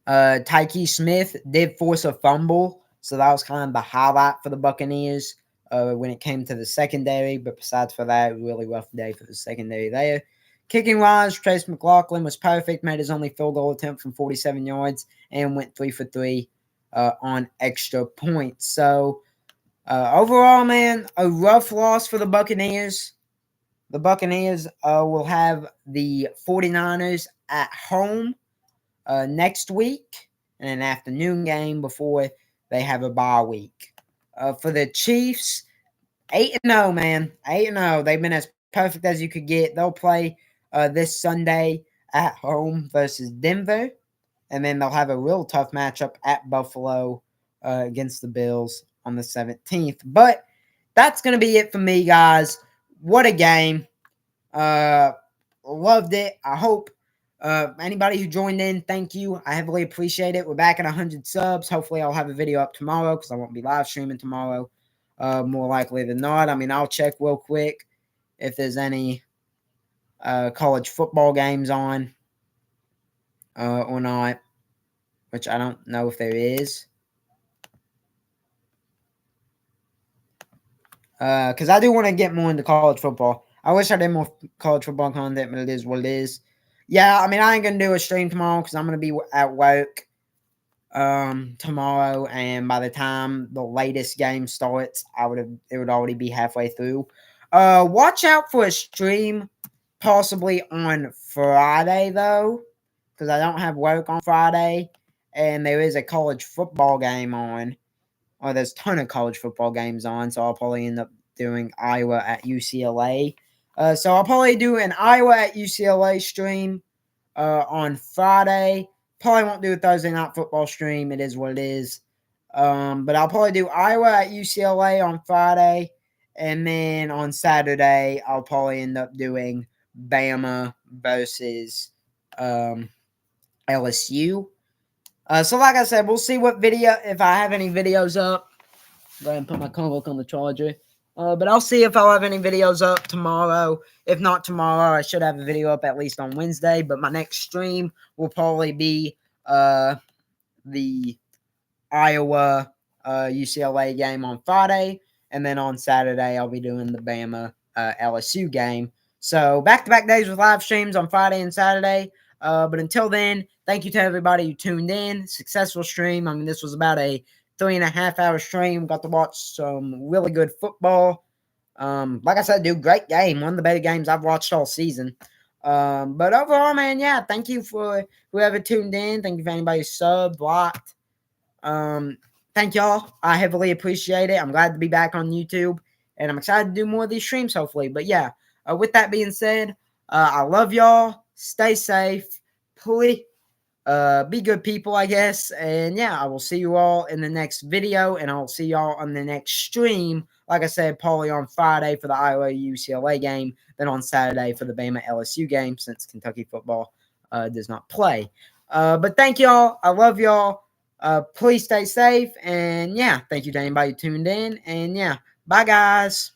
[SPEAKER 1] Tyke Smith did force a fumble, so that was kind of the highlight for the Buccaneers when it came to the secondary. But besides for that, really rough day for the secondary there. Kicking wise, Trace McLaughlin was perfect, made his only field goal attempt from 47 yards, and went 3 for 3 on extra points. So overall, man, a rough loss for the Buccaneers. The Buccaneers will have the 49ers at home next week and an afternoon game before they have a bye week. For the Chiefs, 8-0, man. 8-0. They've been as perfect as you could get. They'll play this Sunday at home versus Denver. And then they'll have a real tough matchup at Buffalo against the Bills on the 17th. But that's going to be it for me, guys. What a game. Loved it. I hope anybody who joined in, thank you. I heavily appreciate it. We're back at 100 subs. Hopefully, I'll have a video up tomorrow because I won't be live streaming tomorrow. More likely than not. I'll check real quick if there's any college football games on or not, which I don't know if there is. Because I do want to get more into college football. I wish I did more college football content, but it is what it is. Yeah, I ain't going to do a stream tomorrow because I'm going to be at work tomorrow, and by the time the latest game starts, it would already be halfway through. Watch out for a stream possibly on Friday, though, because I don't have work on Friday, and there is a college football game on. Or there's a ton of college football games on, so I'll probably end up doing Iowa at UCLA. So I'll probably do an Iowa at UCLA stream on Friday. Probably won't do a Thursday night football stream. It is what it is. But I'll probably do Iowa at UCLA on Friday. And then on Saturday, I'll probably end up doing Bama versus LSU. So like I said, we'll see what video, if I have any videos up. Go ahead and put my Chromebook on the charger. But I'll see if I'll have any videos up tomorrow. If not tomorrow, I should have a video up at least on Wednesday. But my next stream will probably be the Iowa UCLA game on Friday. And then on Saturday, I'll be doing the Bama LSU game. So back-to-back days with live streams on Friday and Saturday. But until then, thank you to everybody who tuned in. Successful stream. This was about a 3.5-hour stream. Got to watch some really good football. Like I said, dude, great game. One of the better games I've watched all season. But overall, man, yeah, thank you for whoever tuned in. Thank you for anybody who subbed, blocked. Thank y'all. I heavily appreciate it. I'm glad to be back on YouTube, and I'm excited to do more of these streams, hopefully. But yeah, with that being said, I love y'all. Stay safe. Please be good people, I guess. And yeah, I will see you all in the next video, and I'll see y'all on the next stream. Like I said, probably on Friday for the Iowa UCLA game, then on Saturday for the Bama LSU game, since Kentucky football does not play. But thank y'all. I love y'all. Please stay safe. And yeah, thank you to anybody who tuned in. And yeah, bye guys.